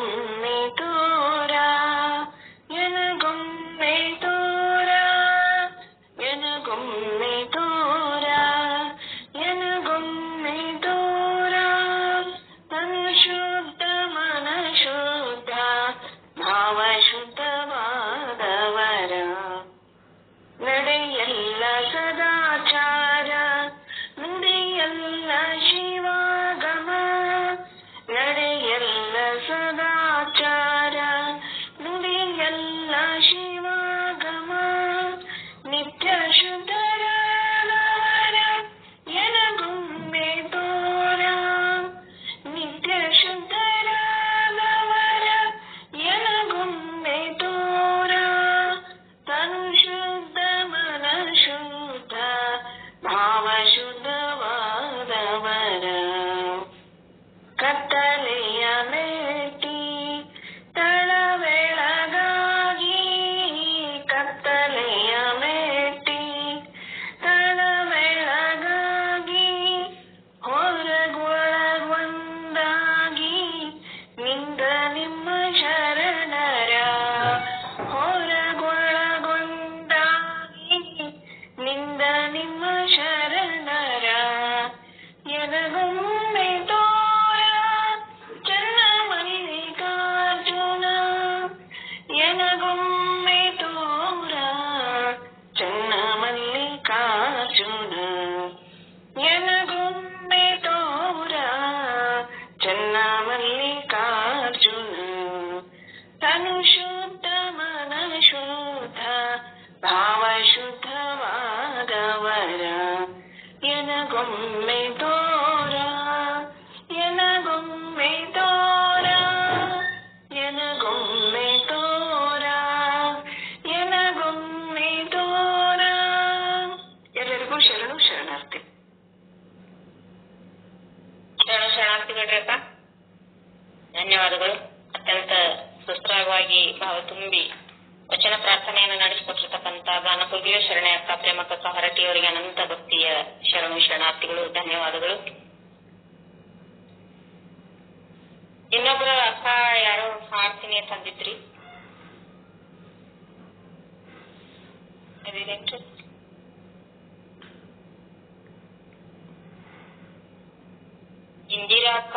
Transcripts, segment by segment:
ಎನಗೊಮ್ಮೆ ದೂರ ಎನಗೊಮ್ಮೆ ದೂರ ಎನಗೊಮ್ಮೆ ದೂರ ಎನಗೊಮ್ಮೆ ದೂರ ತನು ಶುದ್ಧ ಮನ ಶುದ್ಧ ಭಾವ ಶುದ್ಧವಾದವರ ನಡೆಯಲ್ಲ ಸದಾಚಾರ ನುಡಿಯಲ್ಲ ಶಿವಾಗಮ ನಡೆಯಲ್ಲ ಸದಾಚಾರ ನುಡಿಯಲ್ಲ ಶಿವಾಗಮ ನಿತ್ಯ ಶುದ್ಧರಾದವರ ಎನಗೊಮ್ಮೆ ದೂರ ನಿತ್ಯ ಶುದ್ಧರಾದವರ ಎನಗೊಮ್ಮೆ ದೂರ ತನು ಶುದ್ಧ ಮನ ಶುದ್ಧ ಭಾವ ಶುದ್ಧವಾದವರ ಕತ್ತಲೆಯ ಮೆಟ್ಟಿ ತಳಬೆಳಗಾಗಿ ಕತ್ತಲೆಯ ಮೆಟ್ಟಿ ತಳಬೆಳಗಾಗಿ ಹೊರಗೊಳಗೊಂದಾಗಿ ನಿಂದ ನಿಮ್ಮ ಶರಣರ ಹೊರಗೊಳಗೊಂದಾಗಿ ನಿಂದ ನಿಮ್ಮ ಶರಣರ ಎನಗೊಮ್ಮೆ ದೂರ ಚನ್ನ ಮಲ್ಲಿಕಾರ್ಜುನ ಎನಗೊಮ್ಮೆ ದೂರ ಚನ್ನ ಮಲ್ಲಿಕಾರ್ಜುನ ಎನಗೊಮ್ಮೆ ದೂರ ಚನ್ನ ಮಲ್ಲಿಕಾರ್ಜುನ ತನು ಶುದ್ಧ ಮನ ಶುದ್ಧ ಭಾವ ಶುದ್ಧವಾದವರ ಎನಗೊಮ್ಮೆ ದೂರ ಎನಗೊಮ್ಮೆ ದೂರ ಎನಗೊಮ್ಮೆ ದೂರ ಎನಗೊಮ್ಮೆ ದೂರ. ಎಲ್ಲರಿಗೂ ಶರಣು ಶರಣಾರ್ಥಿ. ಶರಣ ಶರಣಾರ್ಥಿಗಳ್ರಪ್ಪ, ಧನ್ಯವಾದಗಳು. ಅತ್ಯಂತ ಸುಸ್ರಾಗವಾಗಿ ಭಾವ ತುಂಬಿ ವಚನ ಪ್ರಾರ್ಥನೆಯನ್ನು ನಡೆಸಿಕೊಟ್ಟಿರ್ತಕ್ಕಂಥ ಗಾನಕುಗಿಯ ಶರಣೆ ಅಕ್ಕ ಪ್ರೇಮಕ್ಕ ಹೊರಟಿಯವರಿಗೆ ಅನಂತ ಭಕ್ತಿಯ ಶರಣು ಶರಣಾರ್ಥಿಗಳು, ಧನ್ಯವಾದಗಳು. ಇನ್ನೊಬ್ಬರ ಅಕ್ಕ ಯಾರೋ ಹಾಡ್ತೀನಿ ಅಂತಂದಿದ್ರಿ, ಅದೇನೇನ್ರಿ? ಇಂದಿರಾ ಅಕ್ಕ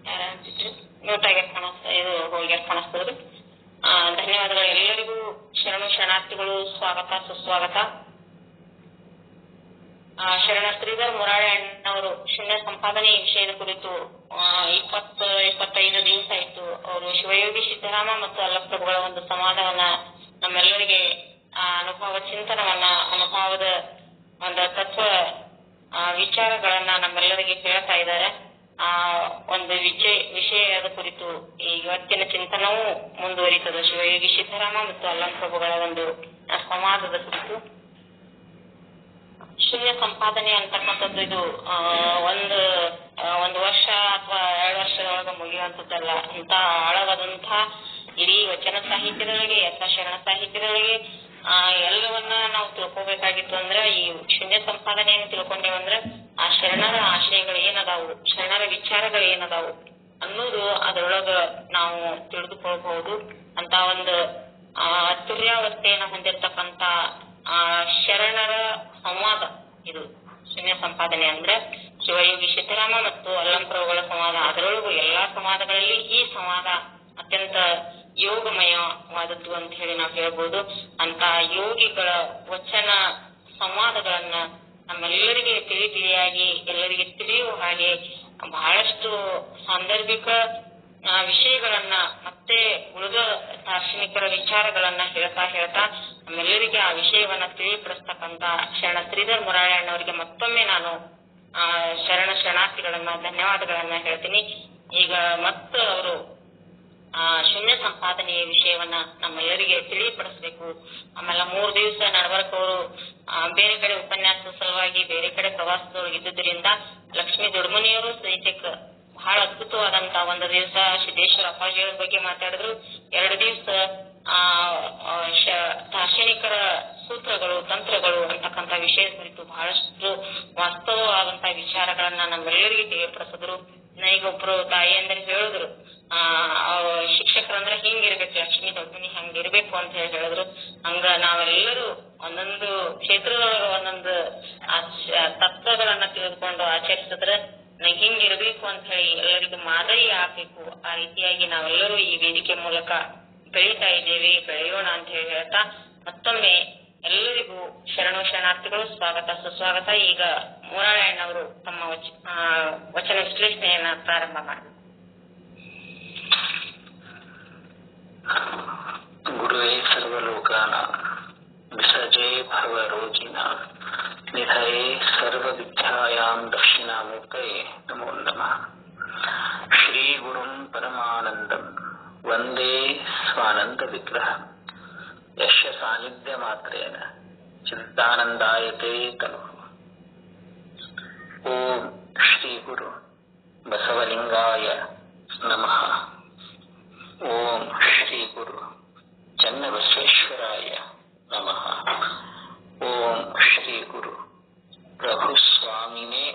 ಯಾರ ಅಂತಿದ್ರು, ಮ್ಯೂಟ್ ಆಗ್ಯಾರ ಕಾಣಿಸ್ತಾ, ಇದು ಹೋಗ್ಯಾರ ಕಾಣಿಸ್ತದ್ರಿ. ಧನ್ಯವಾದಗಳು. ಎಲ್ಲರಿಗೂ ಶರಣು ಶರಣಾರ್ಥಿಗಳು, ಸ್ವಾಗತ ಸುಸ್ವಾಗತ. ಶರಣ ಶ್ರೀಧರ್ ಮುರಾಳೆ ಅಣ್ಣವರು ಶೂನ್ಯ ಸಂಪಾದನೆ ವಿಷಯದ ಕುರಿತು 20-25 ದಿವಸ ಆಯ್ತು ಅವರು ಶಿವಯೋಗಿ ಸಿದ್ದರಾಮ ಮತ್ತು ಅಲ್ಲಪ್ರಭುಗಳ ಒಂದು ಸಂವಾದವನ್ನ ನಮ್ಮೆಲ್ಲರಿಗೆ ಅನುಭವ ಚಿಂತನವನ್ನ, ಅನುಭವದ ಒಂದು ತತ್ವ ವಿಚಾರಗಳನ್ನ ನಮ್ಮೆಲ್ಲರಿಗೆ ಹೇಳ್ತಾ ಇದ್ದಾರೆ. ಒಂದು ವಿಷಯದ ಕುರಿತು ಇವತ್ತಿನ ಚಿಂತನವೂ ಮುಂದುವರಿತದೆ. ಶಿವಯೋಗಿ ಸಿದ್ದರಾಮ ಮತ್ತು ಅಲ್ಲಂಪ್ರಭುಗಳ ಒಂದು ಸಂವಾದದ ಕುರಿತು. ಶೂನ್ಯ ಸಂಪಾದನೆ ಅಂತಕ್ಕಂಥದ್ದು ಇದು ಒಂದು ವರ್ಷ ಅಥವಾ 2 ವರ್ಷದೊಳಗೆ ಮುಗಿಯುವಂಥದ್ದಲ್ಲ. ಇಂಥ ಆಳವಾದಂಥ ಇಡೀ ವಚನ ಸಾಹಿತ್ಯದೊಳಗೆ ಅಥವಾ ಶರಣ ಸಾಹಿತ್ಯದೊಳಗೆ ಎಲ್ಲವನ್ನ ನಾವು ತಿಳ್ಕೊಬೇಕಾಗಿತ್ತು ಅಂದ್ರೆ ಈ ಶೂನ್ಯ ಸಂಪಾದನೆಯನ್ನು ತಿಳ್ಕೊಂಡೇವಂದ್ರೆ ಆ ಶರಣರ ಆಶಯಗಳು ಏನದಾವು, ಶರಣರ ವಿಚಾರಗಳು ಏನದಾವು ಅನ್ನೋದು ಅದರೊಳಗ ನಾವು ತಿಳಿದುಕೊಳ್ಬಹುದು. ಅಂತ ಒಂದು ತುರ್ಯಾವಸ್ಥೆಯನ್ನು ಹೊಂದಿರತಕ್ಕಂತ ಶರಣರ ಸಂವಾದ ಇದು ಶೂನ್ಯ ಸಂಪಾದನೆ ಅಂದ್ರೆ ಶಿವಯೋಗಿ ಸಿದ್ದರಾಮ ಮತ್ತು ಅಲ್ಲಂಪ್ರಭುಗಳ ಸಂವಾದ. ಅದರೊಳಗೂ ಎಲ್ಲಾ ಸಂವಾದಗಳಲ್ಲಿ ಈ ಸಂವಾದ ಅತ್ಯಂತ ಯೋಗಮಯವಾದದ್ದು ಅಂತ ಹೇಳಿ ನಾವು ಹೇಳ್ಬೋದು. ಅಂತ ಯೋಗಿಗಳ ವಚನ ಸಂವಾದಗಳನ್ನ ನಮ್ಮೆಲ್ಲರಿಗೆ ತಿಳಿಯಾಗಿ ಎಲ್ಲರಿಗೆ ತಿಳಿಯುವ ಹಾಗೆ ಬಹಳಷ್ಟು ಸಾಂದರ್ಭಿಕ ವಿಷಯಗಳನ್ನ ಮತ್ತೆ ಉಳಿದ ದಾರ್ಶನಿಕರ ವಿಚಾರಗಳನ್ನ ಹೇಳ್ತಾ ನಮ್ಮೆಲ್ಲರಿಗೆ ಆ ವಿಷಯವನ್ನ ತಿಳಿಪಡಿಸ್ತಕ್ಕಂತ ಶರಣ ಶ್ರೀಧರ್ ಮುರಾಳೆ ಅಣ್ಣವರಿಗೆ ಮತ್ತೊಮ್ಮೆ ನಾನು ಶರಣಾರ್ಥಿಗಳನ್ನ ಧನ್ಯವಾದಗಳನ್ನ ಹೇಳ್ತೀನಿ. ಈಗ ಮತ್ತೆ ಅವರು ಶೂನ್ಯ ಸಂಪಾದನೆಯ ವಿಷಯವನ್ನ ನಮ್ಮೆಲ್ಲರಿಗೆ ತಿಳಿಪಡಿಸಬೇಕು. ಆಮೇಲೆ 3 ದಿವಸ ನಡವರ್ಕ್ ಅವರು ಬೇರೆ ಕಡೆ ಉಪನ್ಯಾಸದ ಸಲುವಾಗಿ ಬೇರೆ ಕಡೆ ಪ್ರವಾಸದೊಳಗೆ ಇದ್ದುದರಿಂದ ಲಕ್ಷ್ಮೀ ದೊಡ್ಮನಿಯವರು ಸಹಿತ ಬಹಳ ಅದ್ಭುತವಾದಂತ ಒಂದು ದಿವಸ ಸಿದ್ದೇಶ್ವರ ಅಪ್ಪಾಜಿಯವರ ಬಗ್ಗೆ ಮಾತಾಡಿದ್ರು. 2 ದಿವಸ ದಾರ್ಶನಿಕರ ಸೂತ್ರಗಳು ತಂತ್ರಗಳು ಅಂತಕ್ಕಂಥ ವಿಷಯ ಕುರಿತು ಬಹಳಷ್ಟು ವಾಸ್ತವವಾದಂತಹ ವಿಚಾರಗಳನ್ನ ನಮ್ಮೆಲ್ಲರಿಗೆ ತಿಳಿಯಪಡಿಸಿದ್ರು. ಈಗ ಒಬ್ರು ತಾಯಿ ಅಂದ್ರೆ ಹೇಳಿದ್ರು ಅಂತ ಹೇಳಿದ್ರು. ಹಂಗ ನಾವೆಲ್ಲರೂ ಒಂದೊಂದು ಕ್ಷೇತ್ರದೊಳಗ ಒಂದೊಂದು ತತ್ವಗಳನ್ನ ತಿಳಿದುಕೊಂಡು ಆಚರಿಸಿದ್ರೆ ಹಿಂಗಿರ್ಬೇಕು ಅಂತ ಹೇಳಿ ಎಲ್ಲರಿಗೂ ಮಾದರಿ ಆಗ್ಬೇಕು. ಆ ರೀತಿಯಾಗಿ ನಾವೆಲ್ಲರೂ ಈ ವೇದಿಕೆ ಮೂಲಕ ಬೆಳೀತಾ ಇದ್ದೇವೆ, ಬೆಳೆಯೋಣ ಅಂತ ಹೇಳಿ ಹೇಳ್ತಾ ಮತ್ತೊಮ್ಮೆ ಎಲ್ಲರಿಗೂ ಶರಣು ಶರಣಾರ್ಥಿಗಳು, ಸ್ವಾಗತ ಸುಸ್ವಾಗತ. ಈಗ ಮೂರಾಳಣ್ಣವರು ತಮ್ಮ ವಚನ ವಿಶ್ಲೇಷಣೆಯನ್ನ ಪ್ರಾರಂಭ ಮಾಡಿ. ಗುರುವೇ ಸರ್ವಲೋಕಾನ ವಿಸರ್ಜೇ ಭವ ರೋಗಿನ ನಿಧಯೇ ಸರ್ವ ವಿದ್ಯಾಯಾಂ ದಕ್ಷಿಣಾಮೂರ್ತಯೇ ನಮೋ ನಮಃ. ಶ್ರೀ ಗುರುಂ ಪರಮಾನಂದಂ ವಂದೇ ಸ್ವಾನಂದ ವಿಗ್ರಹ ಯಶ ಸಾನ್ನಿಧ್ಯ ಮಾತ್ರೇನ ಚಿತ್ತಾನಂದಾಯತೆ ತನು. ಓಂ ಶ್ರೀ ಗುರು ಬಸವಲಿಂಗಾಯ ನಮಃ. ಓಂ ಶ್ರೀ ಗುರು ಚನ್ನಬಸವೇಶ್ವರಾಯ ನಮಃ. ಓಂ ಶ್ರೀ ಗುರು ಪ್ರಭು ಸ್ವಾಮಿನೇ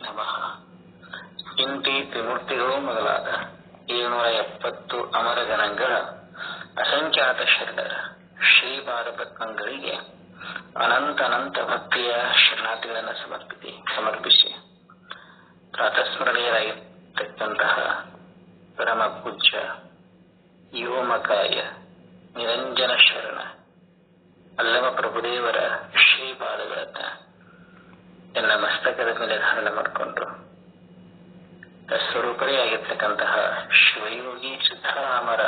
ನಮಃ. ಇಂತಿ ತ್ರಿಮೂರ್ತಿಗಳು ಮೊದಲಾದ 770 ಅಮರಗಣಗಳ ಅಸಂಖ್ಯಾತ ಶರಣರ ಶ್ರೀಪಾದಪದ್ಮಗಳಿಗೆ ಅನಂತ ಭಕ್ತಿಯ ಶರಣಾರ್ಥಿಗಳನ್ನು ಸಮರ್ಪಿಸಿ ಪ್ರಾತಸ್ಮರಣೀಯರಾಗಿರ್ತಕ್ಕಂತಹ ಪರಮ ಪೂಜ್ಯ ಯೋಮಕಾಯ ನಿರಂಜನ ಶರಣ ಅಲ್ಲಮ ಪ್ರಭುದೇವರ ಶ್ರೀಪಾದಗಳನ್ನ ಎನ್ನ ಮಸ್ತಕದ ಮೇಲೆ ಧಾರಣ ಮಾಡಿಕೊಂಡು ಸ್ವರೂಪರೇ ಆಗಿರ್ತಕ್ಕಂತಹ ಶಿವಯೋಗಿ ಸಿದ್ದರಾಮರ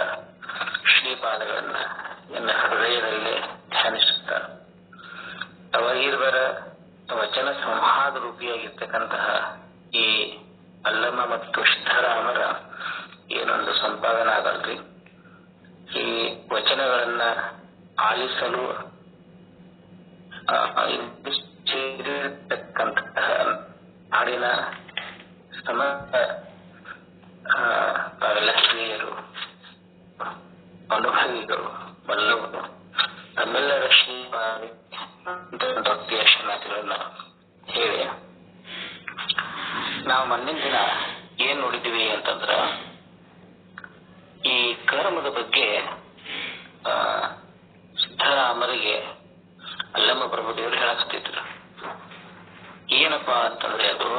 ಶ್ರೀಪಾದಗಳನ್ನ ಎನ್ನ ಹೃದಯದಲ್ಲೇ ಧ್ಯಾನಿಸುತ್ತ ಅವರಿವರ ವಚನ ಸಂವಾದ ರೂಪಿಯಾಗಿರ್ತಕ್ಕಂತಹ ಈ ಅಲ್ಲಮ ಮತ್ತು ಸಿದ್ದರಾಮರ ಏನೊಂದು ಸಂಪಾದನೆ ಆಗಲ್ರಿ. ಈ ವಚನಗಳನ್ನ ಆಲಿಸಲು ಸೇರಿರ್ತಕ್ಕಂತಹ ನಾಡಿನ ಸಮಸ್ತ ತಾವೆಲ್ಲ ಹಿರಿಯರು, ಅನುಭವಿಗಳು, ಬಲ್ಲವರು ತಮ್ಮೆಲ್ಲರ ಭಕ್ತಿಯ ಶರಣಾರ್ಥಿಗಳನ್ನ ಹೇಳಿ ನಾವು ಮುಂದಿನ ದಿನ ಏನ್ ನೋಡಿದೀವಿ ಅಂತಂದ್ರ ಈ ಕರ್ಮದ ಬಗ್ಗೆ ಸಿದ್ದರಾಮರಿಗೆ ಅಲ್ಲಮ ಪ್ರಭುದೇವರು ಹೇಳಕ್ತಿದ್ರು. ಏನಪ್ಪಾ ಅಂತಂದ್ರೆ ಅದು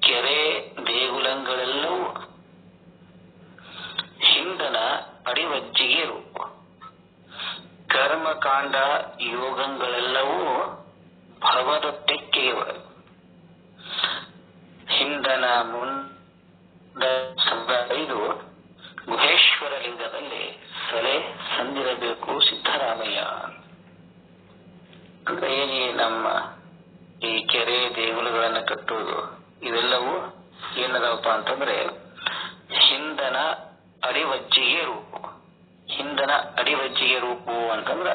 ಕೆರೆ ದೇಗುಲಗಳೆಲ್ಲವೂ ಹಿಂದನ ಅಡಿವಜ್ಜಿಗೆ ರೂಪ, ಕರ್ಮಕಾಂಡ ಯೋಗಗಳೆಲ್ಲವೂ ಭವದ ತೆಕ್ಕೆಗೆ ಒಳಗೆ, ಹಿಂದನ ಇದು ಗುಹೇಶ್ವರ ಲಿಂಗದಲ್ಲಿ ಸೆಲೆ ಸಂದಿರಬೇಕು ಸಿದ್ದರಾಮಯ್ಯ. ಅಂದ್ರೆ ನಮ್ಮ ಈ ಕೆರೆ ದೇಗುಲಗಳನ್ನ ಕಟ್ಟುವುದು ಇವೆಲ್ಲವೂ ಏನದವಪ್ಪ ಅಂತಂದ್ರೆ ಹಿಂದನ ಅಡಿವಜ್ಜಿಗೆ ರೂಪು. ಹಿಂದನ ಅಡಿವಜ್ಜಿಗೆ ರೂಪು ಅಂತಂದ್ರ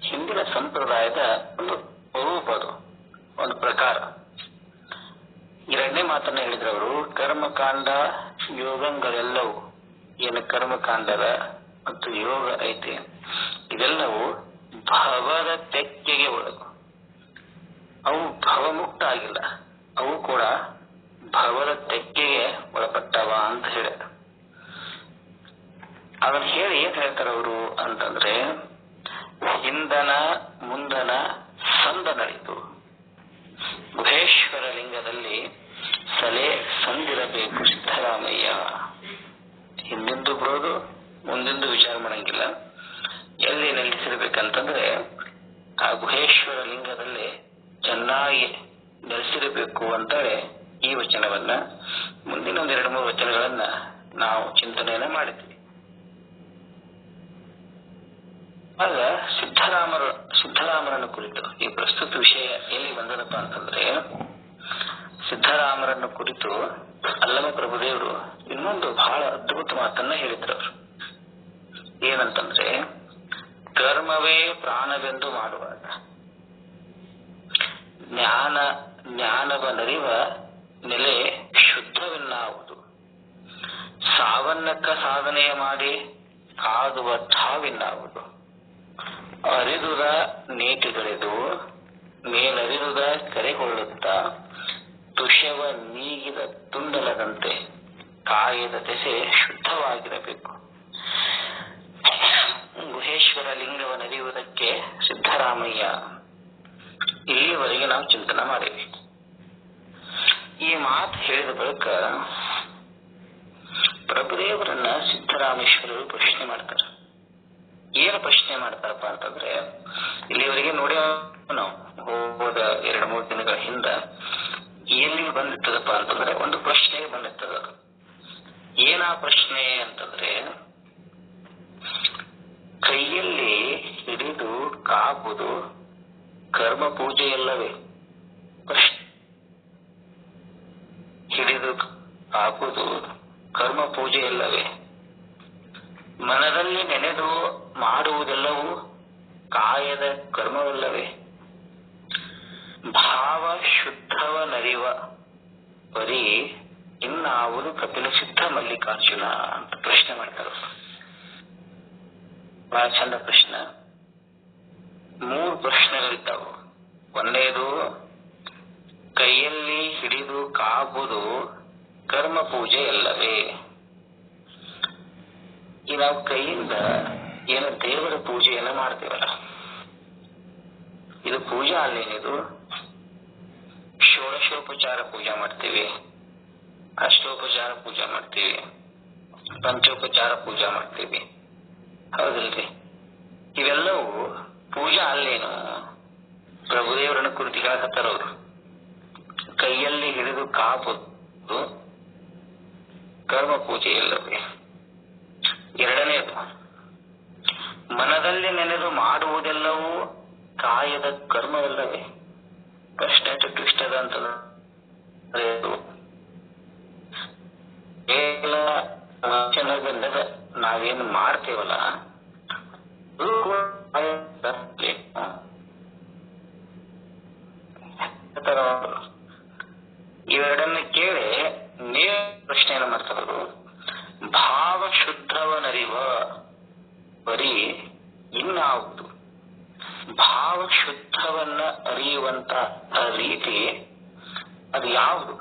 ಹಿಂದಿನ ಸಂಪ್ರದಾಯದ ಒಂದು ರೂಪ, ಅದು ಒಂದು ಪ್ರಕಾರ. ಎರಡನೇ ಮಾತನ್ನ ಹೇಳಿದ್ರು ಅವರು, ಕರ್ಮಕಾಂಡ ಯೋಗಗಳೆಲ್ಲವೂ ಏನು ಕರ್ಮಕಾಂಡದ ಮತ್ತು ಯೋಗ ಐತಿ ಇದೆಲ್ಲವೂ ಭವದ ತೆಕ್ಕೆಗೆ ಒಳಗು, ಅವು ಭವಮುಕ್ತ ಆಗಿಲ್ಲ, ಅವು ಕೂಡ ಭವದ ತೆಕ್ಕೆಗೆ ಒಳಪಟ್ಟವ ಅಂತ ಹೇಳಿದ. ಅದನ್ನ ಹೇಳಿ ಏನ್ ಹೇಳ್ತಾರ ಅವರು ಅಂತಂದ್ರೆ, ಹಿಂದನ ಮುಂದನ ಸಂದ ನಡೀತು, ಗುಹೇಶ್ವರ ಲಿಂಗದಲ್ಲಿ ಸಲೆ ಸಂದಿರಬೇಕು ಸಿದ್ದರಾಮಯ್ಯ. ಹಿಂದಿಂದು ಬರೋದು ಮುಂದಿಂದು ವಿಚಾರ ಮಾಡಂಗಿಲ್ಲ, ಎಲ್ಲಿ ನೆಲೆಸಿರ್ಬೇಕಂತಂದ್ರೆ ಆ ಗುಹೇಶ್ವರ ಲಿಂಗದಲ್ಲಿ ಚೆನ್ನಾಗಿ ನೆಲೆಸಿರಬೇಕು ಅಂತೇಳಿ ಈ ವಚನವನ್ನ ಮುಂದಿನ 2-3 ವಚನಗಳನ್ನ ನಾವು ಚಿಂತನೆಯನ್ನ ಮಾಡಿದ್ವಿ. ಆಗ ಸಿದ್ದರಾಮರನ್ನು ಕುರಿತು ಈ ಪ್ರಸ್ತುತ ವಿಷಯ ಎಲ್ಲಿ ಬಂದದಪ್ಪ ಅಂತಂದ್ರೆ, ಸಿದ್ದರಾಮರನ್ನು ಕುರಿತು ಅಲ್ಲಮ ಪ್ರಭುದೇವರು ಇನ್ನೊಂದು ಬಹಳ ಅದ್ಭುತ ಮಾತನ್ನ ಹೇಳಿದ್ರು. ಅವರು ಏನಂತಂದ್ರೆ, ಕರ್ಮವೇ ಪ್ರಾಣವೆಂದು ಮಾಡುವಾಗ ಜ್ಞಾನವನರಿವ ನೆಲೆ ಶುದ್ಧವೆನ್ನಾವುದು, ಸಾವನ್ನಕ್ಕ ಸಾಧನೆಯ ಮಾಡಿ ಕಾದುವ ಠಾವಿನ್ನಾವುದು, ಅರಿದುದ ನೀತಿಗಳಿದು ಮೇಲರಿದುದ ಕರೆಗೊಳ್ಳುತ್ತಾ ತುಷವ ನೀಗಿದ ತುಂಡಲದಂತೆ ಕಾಯದ ದೆಸೆ ಶುದ್ಧವಾಗಿರಬೇಕು. ಗುಹೇಶ್ವರ ಲಿಂಗವನ್ನರಿಯುವುದಕ್ಕೆ ಸಿದ್ದರಾಮಯ್ಯ. ಇಲ್ಲಿವರೆಗೆ ನಾವು ಚಿಂತನೆ ಮಾಡಿವಿ. ಈ ಮಾತು ಹೇಳಿದ ಬಳಿಕ ಪ್ರಭುದೇವರನ್ನ ಸಿದ್ದರಾಮೇಶ್ವರರು ಪ್ರಶ್ನೆ ಮಾಡ್ತಾರೆ. ಏನು ಪ್ರಶ್ನೆ ಮಾಡ್ತಾರಪ್ಪ ಅಂತಂದ್ರೆ, ಇಲ್ಲಿವರೆಗೆ ನೋಡಿ ನಾವು ಹೋದ 2-3 ದಿನಗಳ ಹಿಂದ ಎಲ್ಲಿ ಬಂದಿರ್ತದಪ್ಪ ಅಂತಂದ್ರೆ ಒಂದು ಪ್ರಶ್ನೆ ಬಂದಿರ್ತದ. ಏನ ಪ್ರಶ್ನೆ ಅಂತಂದ್ರೆ, ಕೈಯಲ್ಲಿ ಹಿಡಿದು ಕಾಬುದು ಕರ್ಮ ಪೂಜೆಯಲ್ಲವೇ? ಪ್ರಶ್ನೆ. ಹಿಡಿದು ಕಾಬುದು ಕರ್ಮ ಪೂಜೆಯಲ್ಲವೇ? ಮನದಲ್ಲಿ ನೆನೆದು ಮಾಡುವುದೆಲ್ಲವೂ ಕಾಯದ ಕರ್ಮವಲ್ಲವೇ? ಭಾವ ಶುದ್ಧವನರಿವ ಬರೀ ಇನ್ನಾವುದು ಕಪಿಲ ಸಿದ್ಧ ಮಲ್ಲಿಕಾರ್ಜುನ ಅಂತ ಪ್ರಶ್ನೆ ಮಾಡ್ತಾರೆ. ಬಹಳ ಚಂದ ಪ್ರಶ್ನೆ. 3 ಪ್ರಶ್ನೆಗಳಿದ್ದಾವು. ಒಂದೇದು, ಕೈಯಲ್ಲಿ ಹಿಡಿದು ಕಾಬುದು ಕರ್ಮ ಪೂಜೆ ಅಲ್ಲವೇ? ಈ ನಾವು ಕೈಯಿಂದ ಏನು ದೇವರ ಪೂಜೆಯನ್ನ ಮಾಡ್ತೇವಲ್ಲ, ಇದು ಪೂಜಾ ಅಲ್ಲೇನಿದು? ಷೋಡಶೋಪಚಾರ ಪೂಜಾ ಮಾಡ್ತೀವಿ, ಅಷ್ಟೋಪಚಾರ ಪೂಜಾ ಮಾಡ್ತೀವಿ, ಪಂಚೋಪಚಾರ ಪೂಜಾ ಮಾಡ್ತೀವಿ, ಹೌದಿಲ್ರಿ? ಇವೆಲ್ಲವೂ ಪೂಜಾ ಅಲ್ಲೇನು? ಪ್ರಭುದೇವರನ್ನ ಕುರಿತು ಹೇಳಕತ್ತಾರ ಅವರು. ಕೈಯಲ್ಲಿ ಹಿಡಿದು ಕಾಬುದು ಕರ್ಮ ಪೂಜೆ ಇಲ್ಲವೇ? ಎರಡನೇದು, ಮನದಲ್ಲಿ ನೆನೆದು ಮಾಡುವುದೆಲ್ಲವೂ ಕಾಯದ ಕರ್ಮವಲ್ಲವೇ? ಪ್ರಶ್ನೆ ಟ್ವಿಸ್ಟ್ ಅದ ಅಂತಂದ್ರೆ, ಬಂದದ ನಾವೇನು ಮಾಡ್ತೇವಲ್ಲ ಇವೆರಡನ್ನ ಕೇಳಿ ನೇರ ಪ್ರಶ್ನೆಯನ್ನು ಮಾಡ್ತಾರರು. ಭಾವ ಶುದ್ಧವನರಿವ ಬರೀ ಇನ್ನಾವುದು? ಭಾವ ಶುದ್ಧವನ್ನ ಅರಿಯುವಂತ ರೀತಿ ಅದು ಯಾವುದು?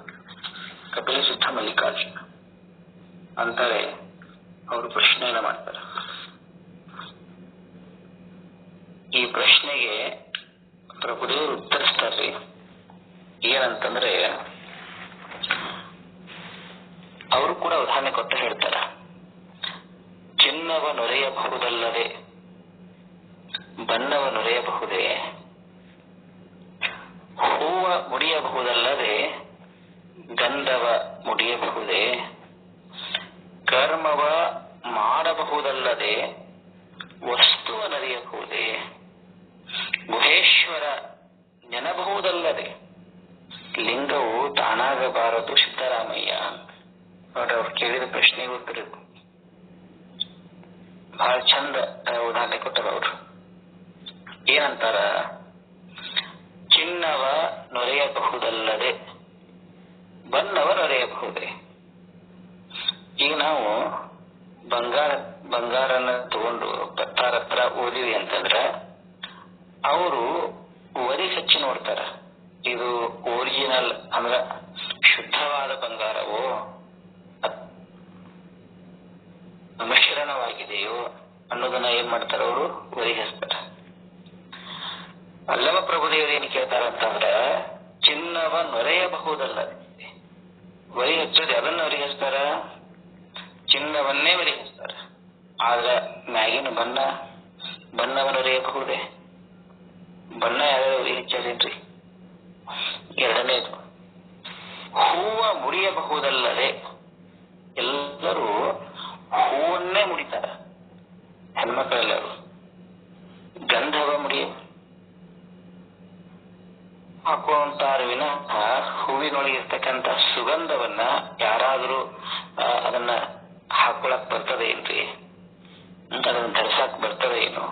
ಕಪಿಲ ಸಿದ್ಧ ಮಲ್ಲಿಕಾರ್ಜುನ ಅಂತಾರೆ. ಅವರು ಪ್ರಶ್ನೆಯನ್ನ ಮಾಡ್ತಾರೆ. ಈ ಪ್ರಶ್ನೆಗೆ ಪ್ರಭುದೇವರು ಉತ್ತರಿಸ್ತಾರ್ರಿ. ಏನಂತಂದ್ರೆ, ಅವರು ಕೂಡ ಉದಾಹರಣೆ ಕೊಟ್ಟು ಹೇಳ್ತಾರೆ. ಚಿನ್ನವ ನೊರೆಯಬಹುದಲ್ಲದೆ ಬಣ್ಣವ ನೊರೆಯಬಹುದೇ? ಹೂವ ಮುಡಿಯಬಹುದಲ್ಲದೆ ಗಂಧವ ಮುಡಿಯಬಹುದೇ? ಕರ್ಮವ ಮಾಡಬಹುದಲ್ಲದೆ ವಸ್ತುವ ನರಿಯಬಹುದೇ? ಗುಹೇಶ್ವರ ನೆನಬಹುದಲ್ಲದೆ ಲಿಂಗವು ತಾನಾಗಬಾರದು ಸಿದ್ದರಾಮಯ್ಯ. ನೋಡ್ರಿ, ಅವ್ರು ಕೇಳಿದ ಪ್ರಶ್ನೆಗೆ ಉತ್ತರ ಬಹಳ ಚಂದ ಉದಾಹರಣೆ ಕೊಟ್ಟರು ಅವರು. ಏನಂತಾರ? ಚಿನ್ನವ ನೊರೆಯಬಹುದಲ್ಲದೆ ಬಣ್ಣವ ನೊರೆಯಬಹುದೇ? ಈಗ ನಾವು ಬಂಗಾರನ ತಗೊಂಡು ಪತ್ತಾರ ಹತ್ರ ಓದಿವಿ ಅಂತಂದ್ರ ಅವರು ವರಿ ಹಚ್ಚಿ ನೋಡ್ತಾರ. ಇದು ಒರಿಜಿನಲ್ ಅಂದ್ರ ಶುದ್ಧವಾದ ಬಂಗಾರವೋ ಮಿಶ್ರಣವಾಗಿದೆಯೋ ಅನ್ನೋದನ್ನ ಏನ್ ಮಾಡ್ತಾರ, ಅವರು ವರಿ ಹಚ್ತಾರ. ಅಲ್ಲವ ಪ್ರಭುದೇವರು ಏನ್ ಕೇಳ್ತಾರಂತಂದ್ರ, ಚಿನ್ನವ ನೊರೆಯಬಹುದಲ್ಲ. ವರಿ ಹಚ್ಚೋದು ಅದನ್ನ ವರಿ ಹಚ್ತಾರ, ಚಿನ್ನವನ್ನೇ ವರಿ ಹಚ್ತಾರ. ಆದ್ರ ಮ್ಯಾಗಿನ ಬಣ್ಣವ ನೊರೆಯಬಹುದೇ? ಬಣ್ಣ ಯಾವ್ಯಾವ ವರಿ ಹಚ್ಚೇನ್ರಿ? ಎರಡನೇದು, ಹೂವ ಮುಡಿಯಬಹುದಲ್ಲದೆ ಎಲ್ಲರೂ ಹೂವನ್ನೇ ಮುಡಿತಾರ, ಹೆಣ್ಮಕ್ಳೆಲ್ಲರೂ. ಗಂಧವ ಹಾಕುವಂತಾರ ವಿನಃ ಹೂವಿನೊಳಗೆ ಇರ್ತಕ್ಕಂಥ ಸುಗಂಧವನ್ನ ಯಾರಾದ್ರೂ ಅದನ್ನ ಹಾಕೊಳಕ್ ಬರ್ತದೆ ಏನ್ರಿ? ಅದನ್ನ ಧರಿಸಕ್ ಬರ್ತದೆ ಏನು?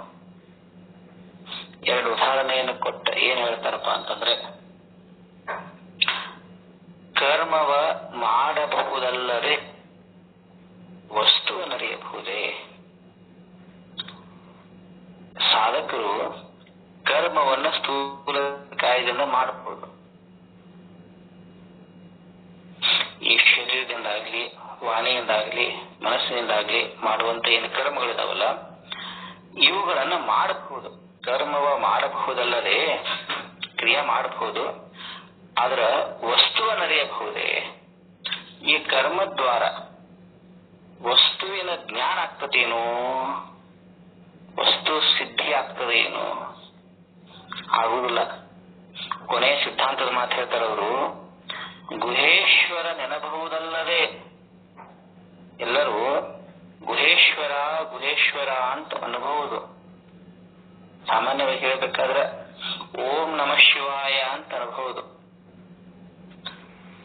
2 ಉದಾಹರಣೆಯನ್ನು ಕೊಟ್ಟ ಏನ್ ಹೇಳ್ತಾರಪ್ಪ ಅಂತಂದ್ರೆ, ಕರ್ಮವ ಮಾಡಬಹುದಲ್ಲದೆ ವಸ್ತುವನ್ನರಿಯಬಹುದೇ? ಸಾಧಕರು ಕರ್ಮವನ್ನ ಸ್ಥೂಲ ಕಾಯದಿಂದ ಮಾಡಬಹುದು. ಈ ಶರೀರದಿಂದಾಗ್ಲಿ, ವಾಣಿಯಿಂದಾಗ್ಲಿ, ಮನಸ್ಸಿನಿಂದಾಗ್ಲಿ ಮಾಡುವಂತ ಏನು ಕರ್ಮಗಳಿದಾವಲ್ಲ, ಇವುಗಳನ್ನ ಮಾಡಬಹುದು, ಕರ್ಮವ ಮಾಡಬಹುದಲ್ಲದೆ ಕ್ರಿಯೆ ಮಾಡಬಹುದು, ಆದ್ರ ವಸ್ತುವನ್ನರಿಯಬಹುದೇ? ಈ ಕರ್ಮದ್ವಾರ ವಸ್ತುವಿನ ಜ್ಞಾನ ಆಗ್ತದೇನು? ವಸ್ತು ಸಿದ್ಧಿ ಆಗ್ತದೇನು? ಆಗುವುದಿಲ್ಲ. ಕೊನೆಯ ಸಿದ್ಧಾಂತದ ಮಾತು ಹೇಳ್ತಾರೆ ಅವರು, ಗುಹೇಶ್ವರ ನೆನಬಹುದಲ್ಲದೆ. ಎಲ್ಲರೂ ಗುಹೇಶ್ವರ ಗುಹೇಶ್ವರ ಅಂತ ಅನ್ನಬಹುದು. ಸಾಮಾನ್ಯವಾಗಿ ಹೇಳಬೇಕಾದ್ರೆ ಓಂ ನಮಃ ಶಿವಾಯ ಅಂತ ಅನ್ನಬಹುದು.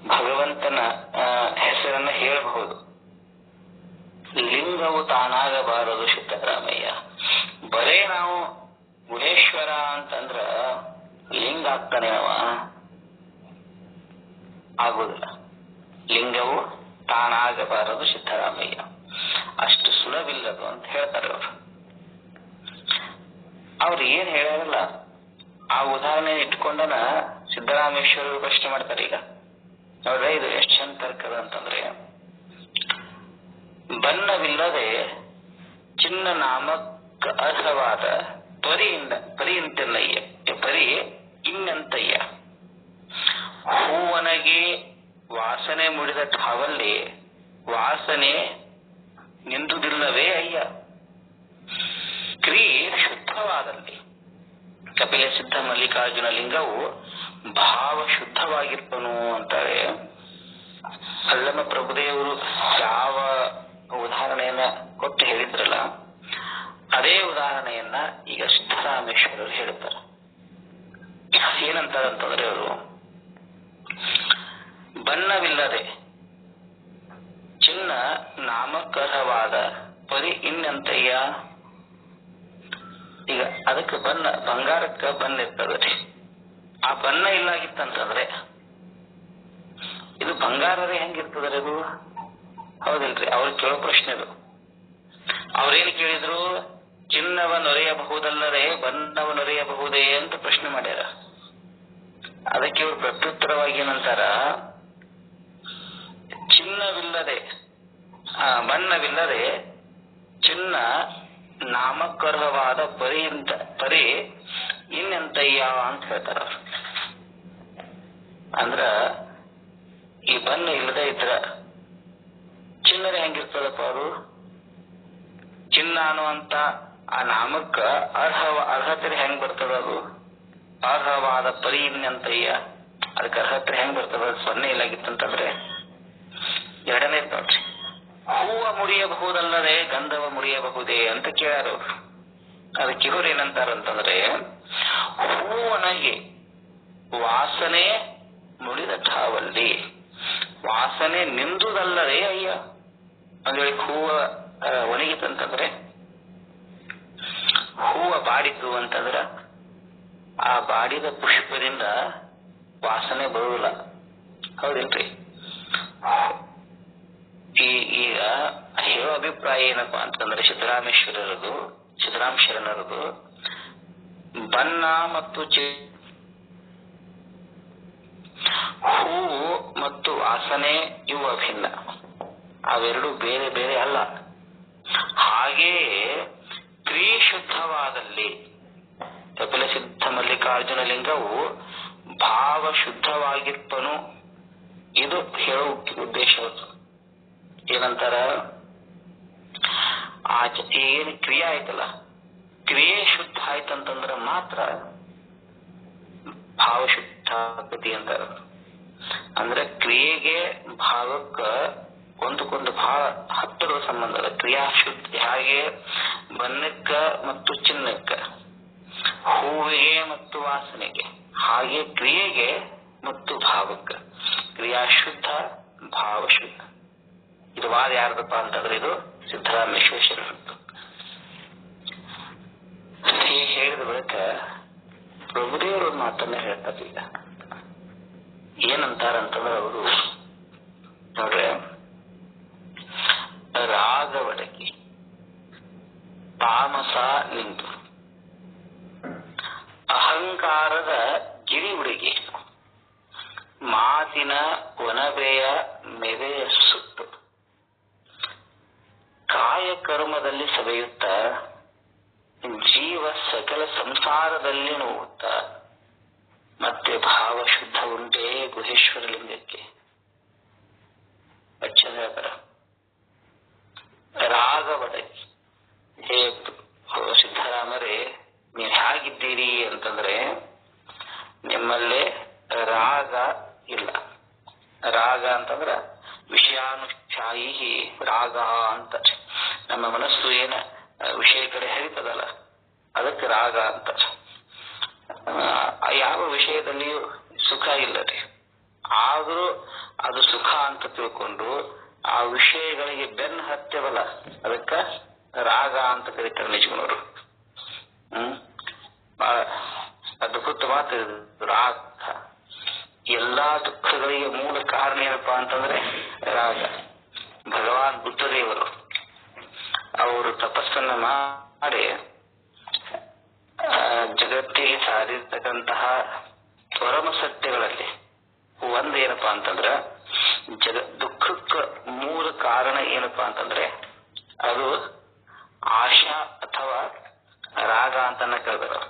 ಭಗವಂತನ ಹೆಸರನ್ನ ಹೇಳಬಹುದು. ಲಿಂಗವು ತಾನಾಗಬಾರದು ಸಿದ್ದರಾಮಯ್ಯ. ಬರೇ ನಾವು ಗುಹೇಶ್ವರ ಅಂತಂದ್ರ ಲಿಂಗ ಆಗ್ತಾನೆ ಅವ? ಆಗುದಿಲ್ಲ. ಲಿಂಗವು ತಾನಾಗಬಾರದು ಸಿದ್ದರಾಮಯ್ಯ. ಅಷ್ಟು ಸುಲಭಿಲ್ಲದು ಅಂತ ಹೇಳ್ತಾರೆ ಅವರು. ಅವ್ರು ಏನ್ ಹೇಳಲ್ಲ, ಆ ಉದಾಹರಣೆ ಇಟ್ಕೊಂಡನ ಸಿದ್ದರಾಮೇಶ್ವರರು ಪ್ರಶ್ನೆ ಮಾಡ್ತಾರೆ. ಈಗ ನೋಡ್ರೆ ಇದು ಎಷ್ಟು ಚಂದ ತರ್ಕದ ಅಂತಂದ್ರೆ, ಬಣ್ಣವಿಲ್ಲದೆ ಚಿನ್ನ ನಾಮಕ ಅರ್ಹವಾದ ಪರಿಯಿಂತೆಲ್ಲಯ್ಯ, ಪರಿ ಇನ್ನಂತಯ್ಯ. ಹೂವನಗೆ ವಾಸನೆ ಮುಡಿದ ಠಾವಲ್ಲಿ ವಾಸನೆ ನಿಂದುದಿಲ್ಲವೇ ಅಯ್ಯ. ಕ್ರಿಯೆ ಶುದ್ಧವಾದಲ್ಲಿ ಕಪಿಲ ಸಿದ್ಧ ಮಲ್ಲಿಕಾರ್ಜುನ ಲಿಂಗವು ಭಾವ ಶುದ್ಧವಾಗಿರ್ಪನು ಅಂತಾರೆ. ಅಲ್ಲಮ ಪ್ರಭುದೇವರು ಯಾವ ಉದಾಹರಣೆಯನ್ನ ಕೊಟ್ಟು ಹೇಳಿದ್ರಲ್ಲ, ಅದೇ ಉದಾಹರಣೆಯನ್ನ ಈಗ ಸಿದ್ದರಾಮೇಶ್ವರರು ಹೇಳ್ತಾರೆ. ಏನಂತಾರಂತಂದ್ರೆ ಅವರು, ಬಣ್ಣವಿಲ್ಲದೆ ಚಿನ್ನ ನಾಮಕರವಾದ ಪರಿ ಇನ್ನಂತಯ್ಯ. ಈಗ ಅದಕ್ಕೆ ಬಣ್ಣ, ಬಂಗಾರಕ್ಕ ಬಣ್ಣ ಇರ್ತದ್ರಿ. ಆ ಬಣ್ಣ ಇಲ್ಲಾಗಿತ್ತಂತಂದ್ರೆ ಇದು ಬಂಗಾರರೇ ಹೆಂಗಿರ್ತದ್ರಿ ಅದು? ಹೌದಿಲ್ರಿ? ಅವ್ರು ಕೇಳೋ ಪ್ರಶ್ನೆ ಅದು. ಅವ್ರೇನು ಕೇಳಿದ್ರು, ಚಿನ್ನವ ನೊರೆಯಬಹುದಲ್ಲದೆ ಬಣ್ಣವ ನೊರೆಯಬಹುದೇ ಅಂತ ಪ್ರಶ್ನೆ ಮಾಡ್ಯಾರ. ಅದಕ್ಕೆ ಇವ್ರು ಪ್ರತ್ಯುತ್ತರವಾಗಿ ಏನಂತಾರ, ಚಿನ್ನವಿಲ್ಲದೆ ಬಣ್ಣವಿಲ್ಲದೆ ಚಿನ್ನ ನಾಮಕರ್ಹವಾದ ಪರಿ ಇನ್ನೆಂತಯ್ಯ ಅಂತ ಹೇಳ್ತಾರ. ಅಂದ್ರ ಈ ಬಣ್ಣ ಇಲ್ಲದೆ ಇದ್ರ ಚಿನ್ನರೇ ಹೆಂಗಿರ್ತದಪ್ಪ? ಅವರು ಚಿನ್ನ ಅನ್ನುವಂತ ಆ ನಾಮಕ್ಕ ಅರ್ಹತೆ ಹೆಂಗ್ ಬರ್ತದ? ಅದು ಅರ್ಹವಾದ ಪರಿ ಇನ್ನೆಂತಯ್ಯ. ಅದಕ್ಕೆ ಅರ್ಹತೆ ಹೆಂಗ್ ಬರ್ತದ? ಸೊನ್ನೆ ಇಲ್ಲಾಗಿತ್ತಂತಂದ್ರೆ ಎರಡನೇ ನೋಡ್ರಿ, ಹೂವ ಮುರಿಯಬಹುದಲ್ಲದೆ ಗಂಧವ ಮುರಿಯಬಹುದೇ ಅಂತ ಕೇಳ್ಯಾರ. ಅದಕ್ಕೆ ಇವರು ಏನಂತಾರಂತಂದ್ರೆ, ಹೂವನಗೆ ವಾಸನೆ ಮುಡಿದ ಠಾವಲ್ಲಿ ವಾಸನೆ ನಿಂದುದಲ್ಲದೆ ಅಯ್ಯ. ಅಂದ್ರೆ ಹೂವ ಒಣಗಿತಂತಂದ್ರೆ, ಹೂವ ಬಾಡಿತು ಅಂತಂದ್ರ ಆ ಬಾಡಿದ ಪುಷ್ಪದಿಂದ ವಾಸನೆ ಬರುವುದಿಲ್ಲ. ಹೌದಿಲ್ರಿ? ಈಗ ಹೇಳೋ ಅಭಿಪ್ರಾಯ ಏನಪ್ಪಾ ಅಂತಂದ್ರೆ, ಸಿದ್ದರಾಮ ಶರಣರದು ಬಣ್ಣ ಮತ್ತು ಹೂವು ಮತ್ತು ವಾಸನೆ ಇವು ಅಭಿನ್ನ, ಅವೆರಡು ಬೇರೆ ಬೇರೆ ಅಲ್ಲ. ಹಾಗೆಯೇ ಕ್ರಿಯೆ ಶುದ್ಧವಾದಲ್ಲಿ ಕಪಿಲ ಸಿದ್ಧ ಮಲ್ಲಿಕಾರ್ಜುನ ಲಿಂಗವು ಭಾವ ಶುದ್ಧವಾಗಿರ್ಪನು. ಇದು ಹೇಳೋ ಉದ್ದೇಶ. ಏನಂತಾರ, ಏನ್ ಕ್ರಿಯೆ ಆಯ್ತಲ್ಲ, ಕ್ರಿಯೆ ಶುದ್ಧ ಆಯ್ತಂತಂದ್ರ ಮಾತ್ರ ಭಾವ ಶುದ್ಧ ಆಗತಿ ಅಂತಾರ. ಅಂದ್ರೆ ಕ್ರಿಯೆಗೆ ಭಾವಕ್ಕ ಒಂದಕ್ಕೊಂದು ಬಹಳ ಹತ್ತಿರದ ಸಂಬಂಧ ಅದ. ಕ್ರಿಯಾ ಶುದ್ಧ ಹಾಗೆ ಬಣ್ಣಕ್ಕ ಮತ್ತು ಚಿನ್ನಕ್ಕ, ಹೂವಿಗೆ ಮತ್ತು ವಾಸನೆಗೆ, ಹಾಗೆ ಕ್ರಿಯೆಗೆ ಮತ್ತು ಭಾವಕ್ಕ ಕ್ರಿಯಾ ಶುದ್ಧ ಭಾವ ಶುದ್ಧ. ಇದು ವಾದ ಯಾರ್ದಪ್ಪ ಅಂತಂದ್ರೆ ಇದು ಸಿದ್ದರಾಮೇಶ್ವರದ್ದು. ಹೇಳಿದ ಬಳಿಕ ಪ್ರಭುದೇವರು ಮಾತನ್ನ ಹೇಳ್ತಾರೆ. ಈಗ ಏನಂತಾರಂತಂದ್ರೆ ಅವರು, ನೋಡ್ರೆ, ರಾಗವಡಗಿ ತಾಮಸ ನಿಂತು ಅಹಂಕಾರದ ಗಿರಿ ಹುಡುಗಿ ಮಾತಿನ ಒನಬೆಯ ಮೆವೆಯ ಸುತ್ತು ಕಾಯ ಕರ್ಮದಲ್ಲಿ ಸವೆಯುತ್ತ ಜೀವ ಸಕಲ ಸಂಸಾರದಲ್ಲಿ ನೋವುತ್ತ ಮತ್ತೆ ಭಾವ ಶುದ್ಧ ಉಂಟೇ ಗುಹೇಶ್ವರ ಲಿಂಗಕ್ಕೆ. ಅಚ್ಚದ ಹೇಳ್ತಾರ ರಾಗ ಒಡಗಿ. ಹೇ ಸಿದ್ದರಾಮರೇ, ನೀವು ಹೇಗಿದ್ದೀರಿ ಅಂತಂದ್ರೆ ನಿಮ್ಮಲ್ಲೇ ರಾಗ ಇಲ್ಲ. ರಾಗ ಅಂತಂದ್ರ ವಿಷಯಾನುಷ್ಠಾಯಿ ರಾಗ ಅಂತ. ನಮ್ಮ ಮನಸ್ಸು ಏನ ವಿಷಯ ಕಡೆ ಹರಿತದಲ್ಲ, ಅದಕ್ಕೆ ರಾಗ ಅಂತ. ಯಾವ ವಿಷಯದಲ್ಲಿಯೂ ಸುಖ ಇಲ್ಲರಿ, ಆದ್ರೂ ಅದು ಸುಖ ಅಂತ ತಿಳ್ಕೊಂಡು ಆ ವಿಷಯಗಳಿಗೆ ಬೆನ್ನು ಹತ್ತೇವಲ್ಲ, ಅದಕ್ಕ ರಾಗ ಅಂತ ಕರೀತಾರೆ ನಿಜಗುಣರು. ಬಹಳ ಅದ್ಭುತ ಮಾತು ರಾಗ. ಎಲ್ಲಾ ದುಃಖಗಳಿಗೆ ಮೂಲ ಕಾರಣ ಏನಪ್ಪಾ ಅಂತಂದ್ರೆ ರಾಗ. ಭಗವಾನ್ ಬುದ್ಧದೇವರು ಅವರು ತಪಸ್ಸನ್ನ ಮಾಡಿ ಜಗತ್ತಿಗೆ ಸಾರಿರ್ತಕ್ಕಂತಹ ಪರಮ ಸತ್ಯಗಳಲ್ಲಿ ಒಂದೇನಪ್ಪಾ ಅಂತಂದ್ರ ದುಃಖಕ್ಕೆ ಮೂಲ ಕಾರಣ ಏನಪ್ಪಾ ಅಂತಂದ್ರೆ ಅದು ಆಶಾ ಅಥವಾ ರಾಗ ಅಂತನ ಕೇಳಿದ್ರು.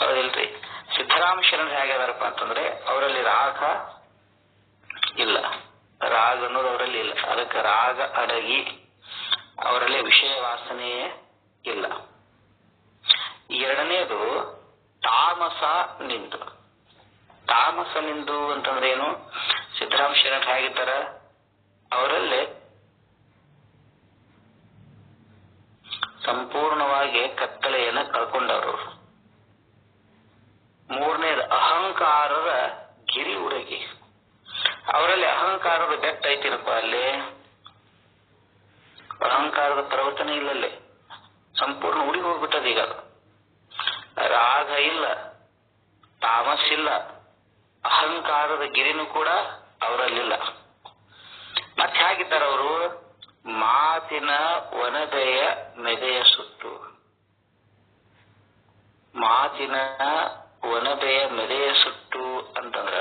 ಹೌದಿಲ್ರಿ? ಸಿದ್ದರಾಮ ಶರಣರು ಹೇಗಿದಾರಪ್ಪ ಅಂತಂದ್ರೆ ಅವರಲ್ಲಿ ರಾಗ ಇಲ್ಲ, ರಾಗ ಅನ್ನೋದು ಅವರಲ್ಲಿ ಇಲ್ಲ. ಅದಕ್ಕೆ ರಾಗ ಅಡಗಿ ಅವರಲ್ಲಿ ವಿಷಯ ವಾಸನೆಯೇ ಇಲ್ಲ. ಎರಡನೇದು ತಾಮಸ ನಿಂದು. ತಾಮಸ ನಿಂದು ಅಂತಂದ್ರೆ ಏನು? ಸಿದ್ದರಾಮ ಶರಣರು ಹೇಗಿದ್ದಾರ? ಅವರಲ್ಲಿ ಸಂಪೂರ್ಣವಾಗಿ ಕತ್ತಲೆಯನ್ನ ಕಳ್ಕೊಂಡವರು. ಮೂರನೇದು ಅಹಂಕಾರದ ಗಿರಿ ಉರಗಿ. ಅವರಲ್ಲಿ ಅಹಂಕಾರದ ಬೆಟ್ಟ ಐತಿರಪ್ಪ, ಅಲ್ಲಿ ಅಹಂಕಾರದ ಪರ್ವತನೇ ಇಲ್ಲಲ್ಲಿ, ಸಂಪೂರ್ಣ ಉಡಿ ಹೋಗ್ಬಿಟ್ಟದ. ಈಗ ರಾಗ ಇಲ್ಲ, ತಾಮಸ್ ಇಲ್ಲ, ಅಹಂಕಾರದ ಗಿರಿನೂ ಕೂಡ ಅವರಲ್ಲಿಲ್ಲ. ಮತ್ತೆ ಹೇಗಿದ್ದಾರೆ ಅವರು? ಮಾತಿನ ಒನದೆಯ ಮೆದೆಯ ಸುಟ್ಟು. ಮಾತಿನ ಒನದೆಯ ಮೆದೆಯ ಸುಟ್ಟು ಅಂತಂದ್ರ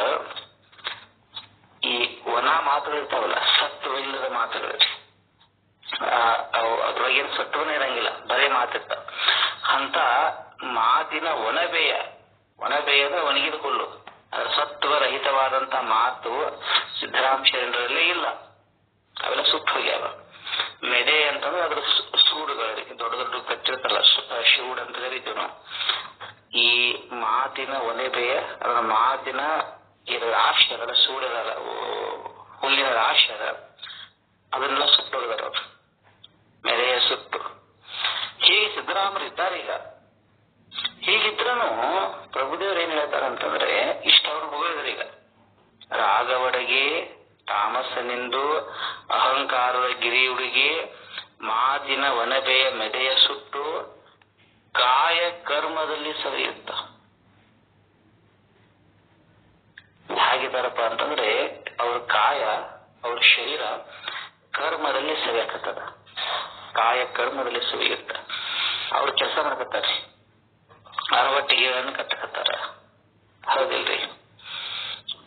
ಈ ಒಣ ಮಾತುಗಳಿರ್ತಾವಲ್ಲ, ಸತ್ವವಿಲ್ಲದ ಮಾತುಗಳು. ಅದ್ರೊಳಗೇನು ಸತ್ವನೇ ಇರಂಗಿಲ್ಲ, ಬರೇ ಮಾತಿರ್ತಾವ. ಅಂತ ಮಾತಿನ ಒಣಬೇಯದ ಒಣಗಿದ ಹುಲ್ಲು, ಅದ್ರ ಸತ್ವರಹಿತವಾದಂತ ಮಾತು ಸಿದ್ದರಾಮ ಶರಣರಲ್ಲಿ ಇಲ್ಲ. ಅವೆಲ್ಲ ಸುಟ್ಟು ಹೋಗ್ಯಾವ. ಮೆದೆ ಅಂತಂದ್ರೆ ಅದ್ರ ಸೂಡುಗಳು ದೊಡ್ಡ ದೊಡ್ಡ ಕಚ್ಚಿರ್ತಲ್ಲ, ಶೂಡ್ ಅಂತ ಕರಿತೀವಿ ನಾವು. ಈ ಮಾತಿನ ಒಣಬೇಯ, ಅದರ ಮಾತಿನ ರಾಶಿ ಅದರ ಸೂಡದಲ್ಲ, ಹುಲ್ಲಿನ ರಾಶಿ ಅದ, ಅದನ್ನೆಲ್ಲ ಸುಟ್ಟು ಹೋಗಿದಾರ ಅವ್ರು, ಮೆದೆಯ ಸುಟ್ಟು. ಹೀಗೆ ಸಿದ್ದರಾಮರು ಇದ್ದಾರೆ. ಈಗ ಹೀಗಿದ್ರೂ ಪ್ರಭುದೇವರು ಏನ್ ಹೇಳ್ತಾರಂತಂದ್ರೆ ಇಷ್ಟ ಅವ್ರು ಹೋಗಿದ್ರು. ಈಗ ರಾಗವಡಗಿ, ತಾಮಸನಿಂದು, ಅಹಂಕಾರದ ಗಿರಿ ಹುಡುಗಿ, ಮಾತಿನ ಒನಬೆಯ ಮೆದೆಯ ಸುಟ್ಟು, ಕಾಯ ಕರ್ಮದಲ್ಲಿ ಸವಿಯುತ್ತ. ಹೇಗಿದ್ದಾರಪ್ಪ ಅಂತಂದ್ರೆ ಅವ್ರ ಕಾಯ, ಅವ್ರ ಶರೀರ ಕರ್ಮದಲ್ಲಿ ಸವಿಯಾಕತ್ತದ, ಕಾಯ ಕರ್ಮದಲ್ಲಿ ಸವಿಯುತ್ತ. ಅವ್ರು ಕೆಲಸ ಮಾಡಕತ್ತಾರ, ಅರವಟ್ಟಿಗೆಗಳನ್ನು ಕಟ್ಟಕತ್ತಾರ, ಹೌದಿಲ್ರಿ?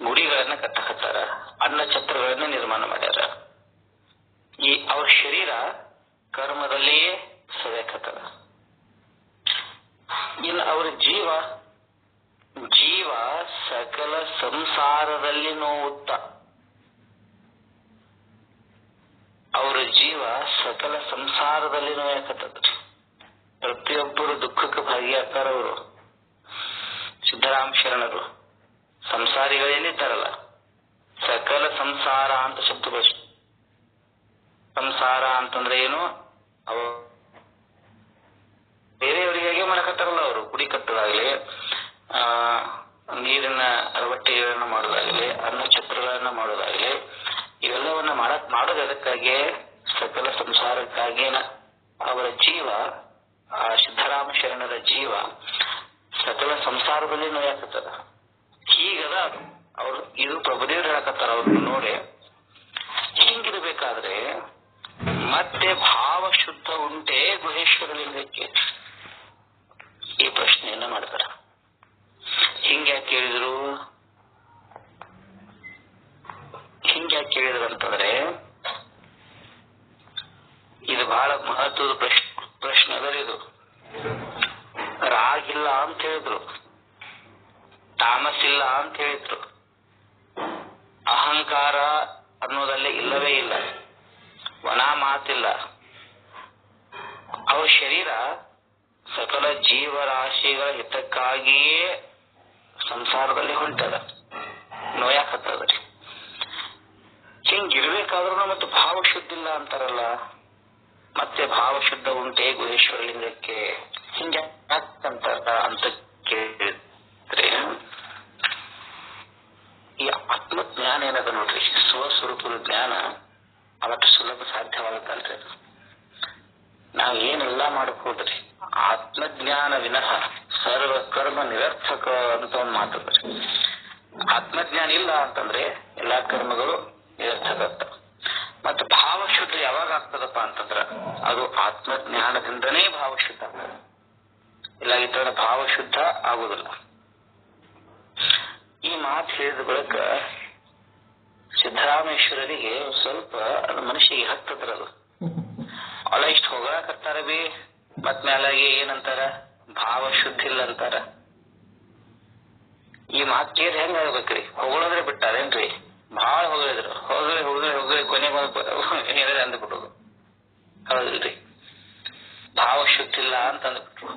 ಗುಡಿಗಳನ್ನ ಕಟ್ಟಕತ್ತಾರ, ಅನ್ನ ಛತ್ರಗಳನ್ನ ನಿರ್ಮಾಣ ಮಾಡ್ಯಾರ. ಈ ಅವ್ರ ಶರೀರ ಕರ್ಮದಲ್ಲಿಯೇ ಸವಿಯಾಕತ್ತದ. ಇನ್ನು ಅವರ ಜೀವ ಸಕಲ ಸಂಸಾರದಲ್ಲಿ ನೋವುತ್ತ. ಅವರ ಜೀವ ಸಕಲ ಸಂಸಾರದಲ್ಲಿ ನೋಯಾಕತ್ತದ. ಪ್ರತಿಯೊಬ್ಬರು ದುಃಖಕ್ಕೆ ಭಾಗಿಯಾಗ್ತಾರ. ಅವರು ಸಿದ್ದರಾಮ ಶರಣರು ಸಂಸಾರಿಗಳೇನಿದ್ದಾರಲ್ಲ, ಸಕಲ ಸಂಸಾರ ಅಂತ ಶಬ್ದ ಬಳಸ. ಸಂಸಾರ ಅಂತಂದ್ರೆ ಏನು? ಬೇರೆಯವರಿಗಾಗೆ ಮಾಡಕತ್ತಾರಲ್ಲ ಅವರು, ಗುಡಿ ಕಟ್ಟೋದಾಗ್ಲಿ, ನೀರಿನ ಅರವಟ್ಟಿಗೆಗಳನ್ನ ಮಾಡೋದಾಗ್ಲಿ, ಅನ್ನ ಛತ್ರಗಳನ್ನ ಮಾಡೋದಾಗ್ಲಿ, ಇವೆಲ್ಲವನ್ನ ಮಾಡೋದು ಅದಕ್ಕಾಗಿ, ಸಕಲ ಸಂಸಾರಕ್ಕಾಗೇನ. ಅವರ ಜೀವ, ಆ ಸಿದ್ದರಾಮ ಶರಣರ ಜೀವ ಸಕಲ ಸಂಸಾರದಲ್ಲಿ ನೋಯಾಕತ್ತದ. ಹೀಗದ ಅವ್ರು. ಇದು ಪ್ರಭುದೇವ್ರು ಹೇಳಕತ್ತಾರ ಅವ್ರನ್ನ ನೋಡಿ. ಹಿಂಗಿರ್ಬೇಕಾದ್ರೆ ಮತ್ತೆ ಭಾವ ಶುದ್ಧ ಉಂಟೇ ಗುಹೇಶ್ವರ ಲಿಂಗಕ್ಕೆ? ಈ ಪ್ರಶ್ನೆಯನ್ನ ಮಾಡ್ತಾರ. ಹಿಂಗ್ಯಾಕೆ ಕೇಳಿದ್ರು ಅಂತಂದ್ರೆ ಇದು ಬಹಳ ಮಹತ್ವದ ಪ್ರಶ್ನೆ. ಪ್ರಶ್ನೆ ಅದರಿದು. ರಾಗಿಲ್ಲ ಅಂತ ಹೇಳಿದ್ರು, ತಾಮಸ್ ಇಲ್ಲ ಅಂತ ಹೇಳಿದ್ರು, ಅಹಂಕಾರ ಅನ್ನೋದಲ್ಲೇ ಇಲ್ಲವೇ ಇಲ್ಲ, ವನ ಮಾತಿಲ್ಲ. ಅವ್ರ ಶರೀರ ಸಕಲ ಜೀವರಾಶಿಗಳ ಹಿತಕ್ಕಾಗಿಯೇ ಸಂಸಾರದಲ್ಲಿ ಹೊಂಟದ, ನೋಯಾಕತ್ತದ್ರಿ. ಹಿಂಗಿರ್ಬೇಕಾದ್ರೂ ಮತ್ತೆ ಭಾವ ಶುದ್ಧ ಇಲ್ಲ ಅಂತಾರಲ್ಲ, ಮತ್ತೆ ಭಾವ ಶುದ್ಧ ಉಂಟೆ ಗುಹೇಶ್ವರ ಲಿಂಗಕ್ಕೆ ಹಿಂಗೆ ಅಂತಾರ ಅಂತ ಕೇಳಿದ್ರೆ, ಈ ಆತ್ಮಜ್ಞಾನ ಏನದ ನೋಡ್ರಿ, ಸ್ವಸ್ವರೂಪದ ಜ್ಞಾನ ಅವತ್ತು ಸುಲಭ ಸಾಧ್ಯವಾಗುತ್ತಲ್ರಿ. ಅದು ನಾವ್ ಏನೆಲ್ಲಾ ಮಾಡಬಹುದ್ರಿ, ಆತ್ಮಜ್ಞಾನ ವಿನಃ ಸರ್ವ ಕರ್ಮ ನಿರರ್ಥಕ ಅಂತ ಒಂದ್ ಮಾತದ್ರಿ. ಆತ್ಮಜ್ಞಾನ ಇಲ್ಲ ಅಂತಂದ್ರೆ ಎಲ್ಲಾ ಕರ್ಮಗಳು ನಿರರ್ಥಕ. ಮತ್ತೆ ಭಾವಶುದ್ಧ ಯಾವಾಗ ಆಗ್ತದಪ್ಪ ಅಂತಂದ್ರ ಅದು ಆತ್ಮಜ್ಞಾನದಿಂದನೇ ಭಾವಶುದ್ಧ ಆಗ್ತದೆ, ಇಲ್ಲ ಈ ತರ ಭಾವಶುದ್ಧ ಆಗುದಿಲ್ಲ. ಈ ಮಾತು ಹೇಳಿದ ಬಳಿಕ ಸಿದ್ದರಾಮೇಶ್ವರರಿಗೆ ಸ್ವಲ್ಪ ಅದು ಮನುಷ್ಯಗೆ ಹತ್ತದ್ರದು. ಅಲ್ಲ ಇಷ್ಟು ಹೊಗಳಕತ್ತಾರ ಬಿ, ಮತ್ ಮೇಲಾಗಿ ಏನಂತಾರ, ಭಾವ ಶುದ್ಧ ಇಲ್ಲ ಅಂತಾರ. ಈ ಮಾತು ಕೇಳಿ ಹೆಂಗ ಆಗ್ಬೇಕ್ರಿ? ಹೊಗಳೋದ್ರೆ ಬಿಟ್ಟಾರೇನ್ರಿ? ಬಹಳ ಹೊಗಳಿದ್ರು, ಹೊಗಳಿ ಕೊನೆಗೆ ಹೇಳಿದ್ರೆ ಅಂದ್ಬಿಟ್ಟರು. ಹೌದಿಲ್ರಿ? ಭಾವ ಶುದ್ಧ ಇಲ್ಲ ಅಂತ ಅಂದ್ಬಿಟ್ರು.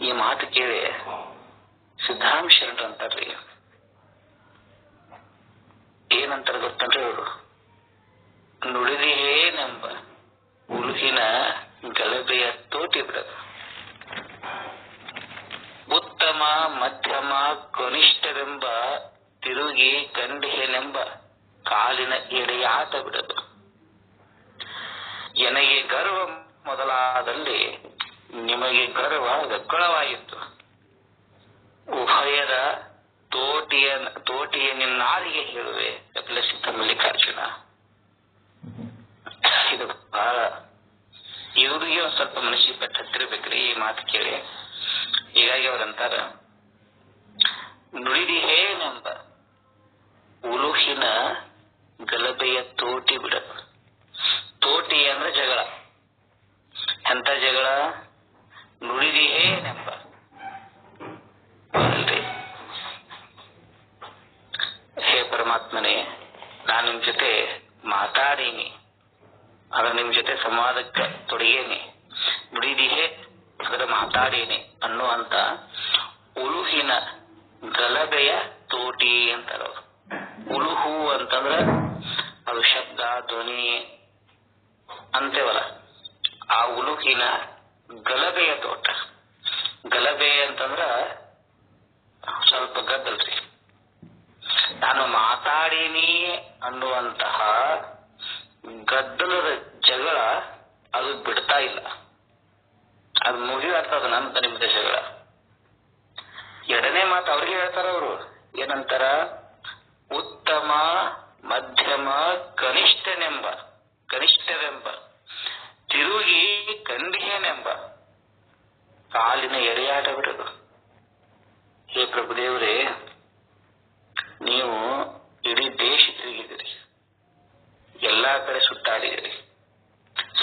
ಈ ಮಾತು ಕೇಳಿ ಸಿದ್ಧಾಂತ ಶರಣರು ಅಂತಾರ್ರಿ, ಏನಂತಾರ ಗೊತ್ತನ್ರಿ ಅವರು? ನುಡಿದೇನೆಂಬ ಉಳುಹಿನ ಗಲಭೆಯ ತೋಟಿ ಬಿಡದು, ಉತ್ತಮ ಮಧ್ಯಮ ಕನಿಷ್ಠವೆಂಬ ತಿರುಗಿ ಕಂಡಿಹೆನೆಂಬ ಕಾಲಿನ ಎಡೆಯಾಟ ಬಿಡದು. ಎನಗೆ ಗರ್ವ ಮೊದಲಾದಲ್ಲಿ ನಿಮಗೆ ಗರ್ವ ಗಕ್ಕಳವಾಯಿತು, ಉಭಯದ ತೋಟಿಯ ನಿನ್ನಾರಿಗೆ ಹೇಳುವೆ ಸಿದ್ಧ ಮಲ್ಲಿಕಾರ್ಜುನ. ಇದು ಬಹಳ ಇವ್ರಿಗೆ ಒಂದ್ ಸ್ವಲ್ಪ ಮನಸ್ಸಿಗೆ ಬೆಟ್ಟ ಹತ್ತಿರ್ಬೇಕ್ರಿ ಈ ಮಾತು ಕೇಳಿ. ಹೀಗಾಗಿ ಅವ್ರಂತಾರ, ನುಡಿದಿಹೇನೆಂಬ ಉಲುಹಿನ ಗಲಭೆಯ ತೋಟಿ ಬಿಡ. ತೋಟಿ ಅಂದ್ರೆ ಜಗಳ. ಎಂತ ಜಗಳ? ನುಡಿದಿಹೇನೆಂಬ. ಹೇ ಪರಮಾತ್ಮನೇ, ನಾನು ನಿಮ್ ಜೊತೆ ಮಾತಾಡೀನಿ, ಅದ್ರ ನಿಮ್ ಜೊತೆ ಸಂವಾದಕ್ಕೆ ತೊಡಗೇನಿ. ನುಡಿದಿಹೆ ಅದರ ಮಾತಾಡೇನಿ ಅನ್ನುವಂತ ಉಲುಹಿನ ಗಲಭೆಯ ತೋಟಿ ಅಂತಾರ. ಉಲುಹು ಅಂತಂದ್ರ ಅದು ಶಬ್ದ ಧ್ವನಿ ಅಂತೇವಲ್ಲ, ಆ ಉಲುಹಿನ ಗಲಭೆಯ ತೋಟ. ಗಲಭೆ ಅಂತಂದ್ರ ಸ್ವಲ್ಪ ಗದ್ದಲ್ರಿ. ನಾನು ಮಾತಾಡೀನಿ ಅನ್ನುವಂತಹ ಗದ್ದಲದ ಜಗಳ ಅದು ಬಿಡ್ತಾ ಇಲ್ಲ, ಅದು ಮುಗಿದಾಗ್ತದ ನನ್ನ ನಿಮ್ಮದ ಜಗಳ. ಎರಡನೇ ಮಾತು ಅವ್ರಿಗೆ ಹೇಳ್ತಾರ ಅವರು, ಏನಂತಾರ? ಉತ್ತಮ ಮಧ್ಯಮ ಕನಿಷ್ಠವೆಂಬ ತಿರುಗಿ ಕಂಡಿಹೇನೆಂಬ ಕಾಲಿನ ಎಡೆಯಾಟ ಬಿಡದು. ಹೇ ಪ್ರಭುದೇವರೇ, ನೀವು ಇಡೀ ದೇಶ ತಿರುಗಿದಿರಿ, ಎಲ್ಲಾ ಕಡೆ ಸುತ್ತಾಡಿದಿರಿ.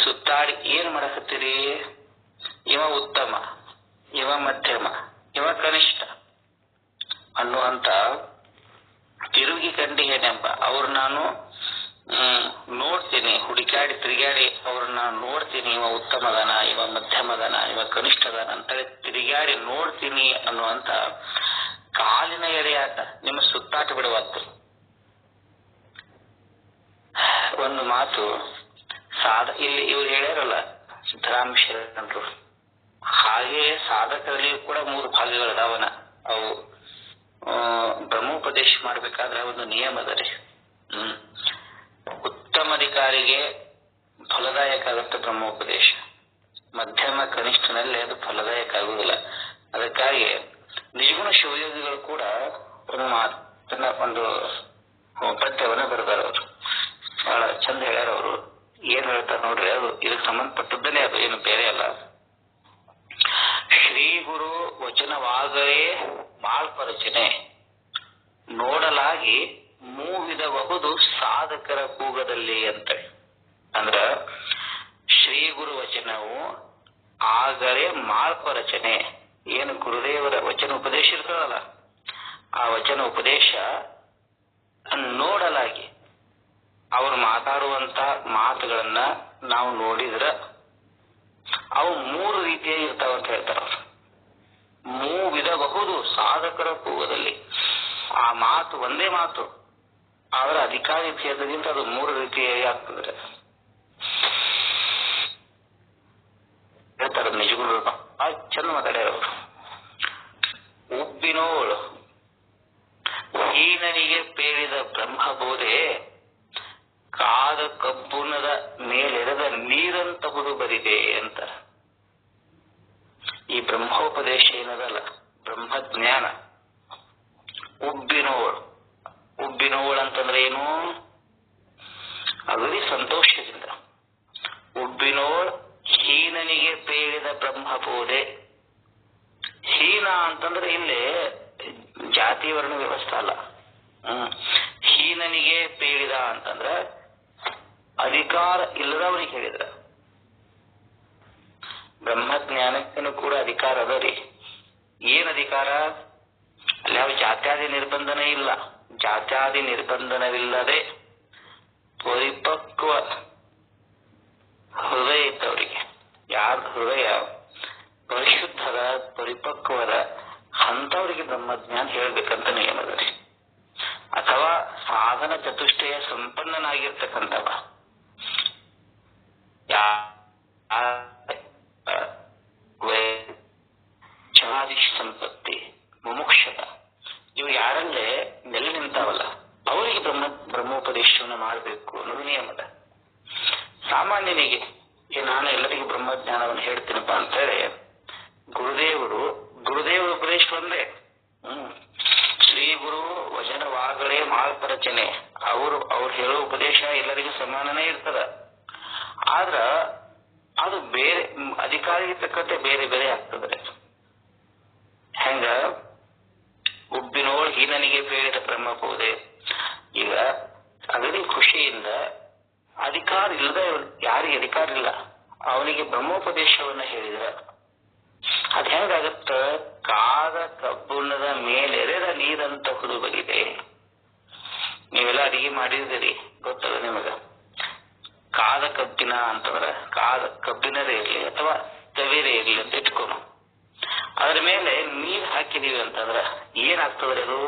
ಸುತ್ತಾಡಿ ಏನ್ ಮಾಡಕತ್ತೀರಿ? ಇವ ಉತ್ತಮ, ಇವ ಮಧ್ಯಮ, ಇವ ಕನಿಷ್ಠ ಅನ್ನುವಂತ ತಿರುಗಿ ಕಂಡಿಹೇನೆಂಬ ಅವ್ರು ನಾನು ನೋಡ್ತೀನಿ, ಹುಡುಕಾಡಿ ತಿರುಗಾಡಿ ಅವ್ರನ್ನ ನೋಡ್ತೀನಿ, ಇವ ಉತ್ತಮದನ, ಇವ ಮಧ್ಯಮದನ, ಇವ ಕನಿಷ್ಠದನ ಅಂತೇಳಿ ತಿರುಗಾಡಿ ನೋಡ್ತೀನಿ ಅನ್ನುವಂತ ಕಾಲಿನ ಎಡೆಯಾಟ ನಿಮ್ಮ ಸುತ್ತಾಟ ಬಿಡುವತ್ತು. ಒಂದು ಮಾತು ಇಲ್ಲಿ ಇವ್ರು ಹೇಳ್ಯಾರಲ್ಲ ಸಿದ್ದರಾಮೇಶ್ವರರು, ಹಾಗೆ ಸಾಧಕರಲ್ಲಿಯೂ ಕೂಡ 3 ಭಾಗಗಳದಾವನ. ಅವು ಬ್ರಹ್ಮೋಪದೇಶ ಮಾಡ್ಬೇಕಾದ್ರೆ ಒಂದು ನಿಯಮ ಅದ ರೀ. ಉತ್ತಮ ಅಧಿಕಾರಿಗೆ ಫಲದಾಯಕ ಆಗುತ್ತೆ ಬ್ರಹ್ಮೋಪದೇಶ, ಮಧ್ಯಮ ಕನಿಷ್ಠನಲ್ಲಿ ಅದು ಫಲದಾಯಕ ಆಗುವುದಿಲ್ಲ. ಅದಕ್ಕಾಗಿ ನಿಜಗುಣ ಶಿವಯೋಗಿಗಳು ಕೂಡ ಒಂದು ಮಾತನ್ನ, ಒಂದು ಪದ್ಯವನ್ನ ಬರೆದಾರ. ಅವರು ಬಹಳ ಚಂದ ಹೇಳ್ಯಾರ. ಅವರು ಏನ್ ಹೇಳ್ತಾರ ನೋಡ್ರಿ, ಅದು ಇದಕ್ಕೆ ಸಂಬಂಧಪಟ್ಟದ್ದನೇ, ಅದು ಏನು ಬೇರೆ ಅಲ್ಲ. ಶ್ರೀ ಗುರು ವಚನವಾಗಲೇ ಮಾಳ್ಪರಚನೆ ನೋಡಲಾಗಿ ಮೂವಿದಬಹುದು ಸಾಧಕರ ಕೂಗದಲ್ಲಿ ಅಂತ. ಅಂದ್ರ ಶ್ರೀ ಗುರು ವಚನವು ಆಗಲೇ ಮಾಲ್ಪ ರಚನೆ. ಏನು ಗುರುದೇವರ ವಚನ ಉಪದೇಶ ಇರ್ತದಲ್ಲ, ಆ ವಚನ ಉಪದೇಶ ನೋಡಲಾಗಿ ಅವರು ಮಾತಾಡುವಂತ ಮಾತುಗಳನ್ನ ನಾವು ನೋಡಿದ್ರ ಅವು 3 ರೀತಿಯಾಗಿ ಇರ್ತಾವ ಅಂತ ಹೇಳ್ತಾರ ಅವರು. ಮೂವಿರಬಹುದು ಸಾಧಕರ ಪೂರ್ವದಲ್ಲಿ. ಆ ಮಾತು ಒಂದೇ ಮಾತು, ಅವರ ಅಧಿಕಾರಿ ಭೇದದಿಂದ ಅದು 3 ರೀತಿಯಾಗಿ ಆಗ್ತದೆ ಹೇಳ್ತಾರೆ ನಿಜಗುರು. ಚಂದ ಮಾತಾಡ್ಯಾರ ಅವರು. ಉಬ್ಬಿನೋಳು ಹೀನನಿಗೆ ಪೇರಿದ ಬ್ರಹ್ಮಬೋಧೆ ಕಾದ ಕಬ್ಬುಣದ ಮೇಲೆರೆದ ನೀರಂತಹುದು ಬರಿದೆ ಅಂತ. ಈ ಬ್ರಹ್ಮೋಪದೇಶ ಏನದಲ್ಲ, ಬ್ರಹ್ಮಜ್ಞಾನ. ಉಬ್ಬಿನೋಳು, ಉಬ್ಬಿನೋಳು ಅಂತಂದ್ರೆ ಏನು? ಅಗದಿ ಸಂತೋಷದಿಂದ. ಉಬ್ಬಿನೋಳು ಹೀನನಿಗೆ ಪೇರಿದ ಬ್ರಹ್ಮಬೋಧೆ. ಹೀನ ಅಂತಂದ್ರೆ ಇಲ್ಲಿ ಜಾತಿ ವರ್ಣ ವ್ಯವಸ್ಥೆ ಅಲ್ಲ. ಹೀನನಿಗೆ ಪೇರಿದ ಅಂತಂದ್ರ ಅಧಿಕಾರ ಇಲ್ಲದವರಿಗೆ ಹೇಳಿದ್ರ. ಬ್ರಹ್ಮಜ್ಞಾನಕ್ಕೂ ಕೂಡ ಅಧಿಕಾರ ಅದ ರೀ. ಏನ್ ಅಧಿಕಾರ? ಅಲ್ಲಿ ಯಾವ ಜಾತ್ಯಾದಿ ನಿರ್ಬಂಧನ ಇಲ್ಲ. ಜಾತ್ಯಾದಿ ನಿರ್ಬಂಧನವಿಲ್ಲದೆ ಪರಿಪಕ್ವ ಹೃದಯ ಇದ್ದವರಿಗೆ, ಯಾರ ಹೃದಯ ಪರಿಶುದ್ಧದ ಪರಿಪಕ್ವದ ಅಂತವರಿಗೆ ಬ್ರಹ್ಮಜ್ಞಾನ ಹೇಳ್ಬೇಕಂತ ನಿಯಮದ ರೀ. ಅಥವಾ ಸಾಧನ ಚತುಷ್ಟಯ ಸಂಪನ್ನನಾಗಿರ್ತಕ್ಕಂಥವ, ಸಂಪತ್ತಿ, ಮುಮುಕ್ಷತ, ಇವು ಯಾರಲ್ಲೇ ನೆಲೆ ನಿಂತಾವಲ್ಲ ಅವರಿಗೆ ಬ್ರಹ್ಮೋಪದೇಶವನ್ನು ಮಾಡಬೇಕು ಅನ್ನೋದು ನಿಯಮದ. ಸಾಮಾನ್ಯನಿಗೆ ನಾನು ಎಲ್ಲರಿಗೂ ಬ್ರಹ್ಮಜ್ಞಾನವನ್ನು ಹೇಳ್ತೀನಪ್ಪ ಅಂತೇಳಿ ಗುರುದೇವರು ಉಪದೇಶ ಒಂದೇ. ಶ್ರೀ ಗುರು ವಚನವಾಗಲೇ ಮಾಲ್ಪರಚನೆ. ಅವ್ರು ಹೇಳೋ ಉಪದೇಶ ಎಲ್ಲರಿಗೂ ಸಮಾನನೇ ಇರ್ತದ. ಆದ್ರ ಅದು ಬೇರೆ ಅಧಿಕಾರಿಗೆ ತಕ್ಕಂತೆ ಬೇರೆ ಬೇರೆ ಆಗ್ತದೆ. ಹೆಂಗ ಉಬ್ಬಿನೋಳು ಹೀನನಿಗೆ ಬೇಡಿದ ಬ್ರಹ್ಮಬೋಧೆ. ಈಗ ಅಗದಿ ಖುಷಿಯಿಂದ ಅಧಿಕಾರ ಇಲ್ಲದ, ಯಾರಿಗೆ ಅಧಿಕಾರ ಇಲ್ಲ ಅವನಿಗೆ ಬ್ರಹ್ಮೋಪದೇಶವನ್ನ ಹೇಳಿದ್ರ ಅದ್ ಹೆಂಗಾಗತ್ತ? ಕಾದ ಕಬ್ಬುಣದ ಮೇಲೆರೆದ ನೀರಂತಹುದು ಬಗಿದೆ. ನೀವೆಲ್ಲ ಅಡಿಗೆ ಮಾಡಿದಿರಿ, ಗೊತ್ತಲ್ಲ ನಿಮಗ. ಕಾದ ಕಬ್ಬಿನ ಅಂತಂದ್ರ ಕಾದ ಕಬ್ಬಿನದೇ ಇರ್ಲಿ ಅಥವಾ ತವೇರೇ ಇರ್ಲಿ ಅಂತ ಇಟ್ಕೊನು. ಅದ್ರ ಮೇಲೆ ನೀರ್ ಹಾಕಿದೀವಿ ಅಂತಂದ್ರ ಏನಾಗ್ತದ್ರಿ? ಅದು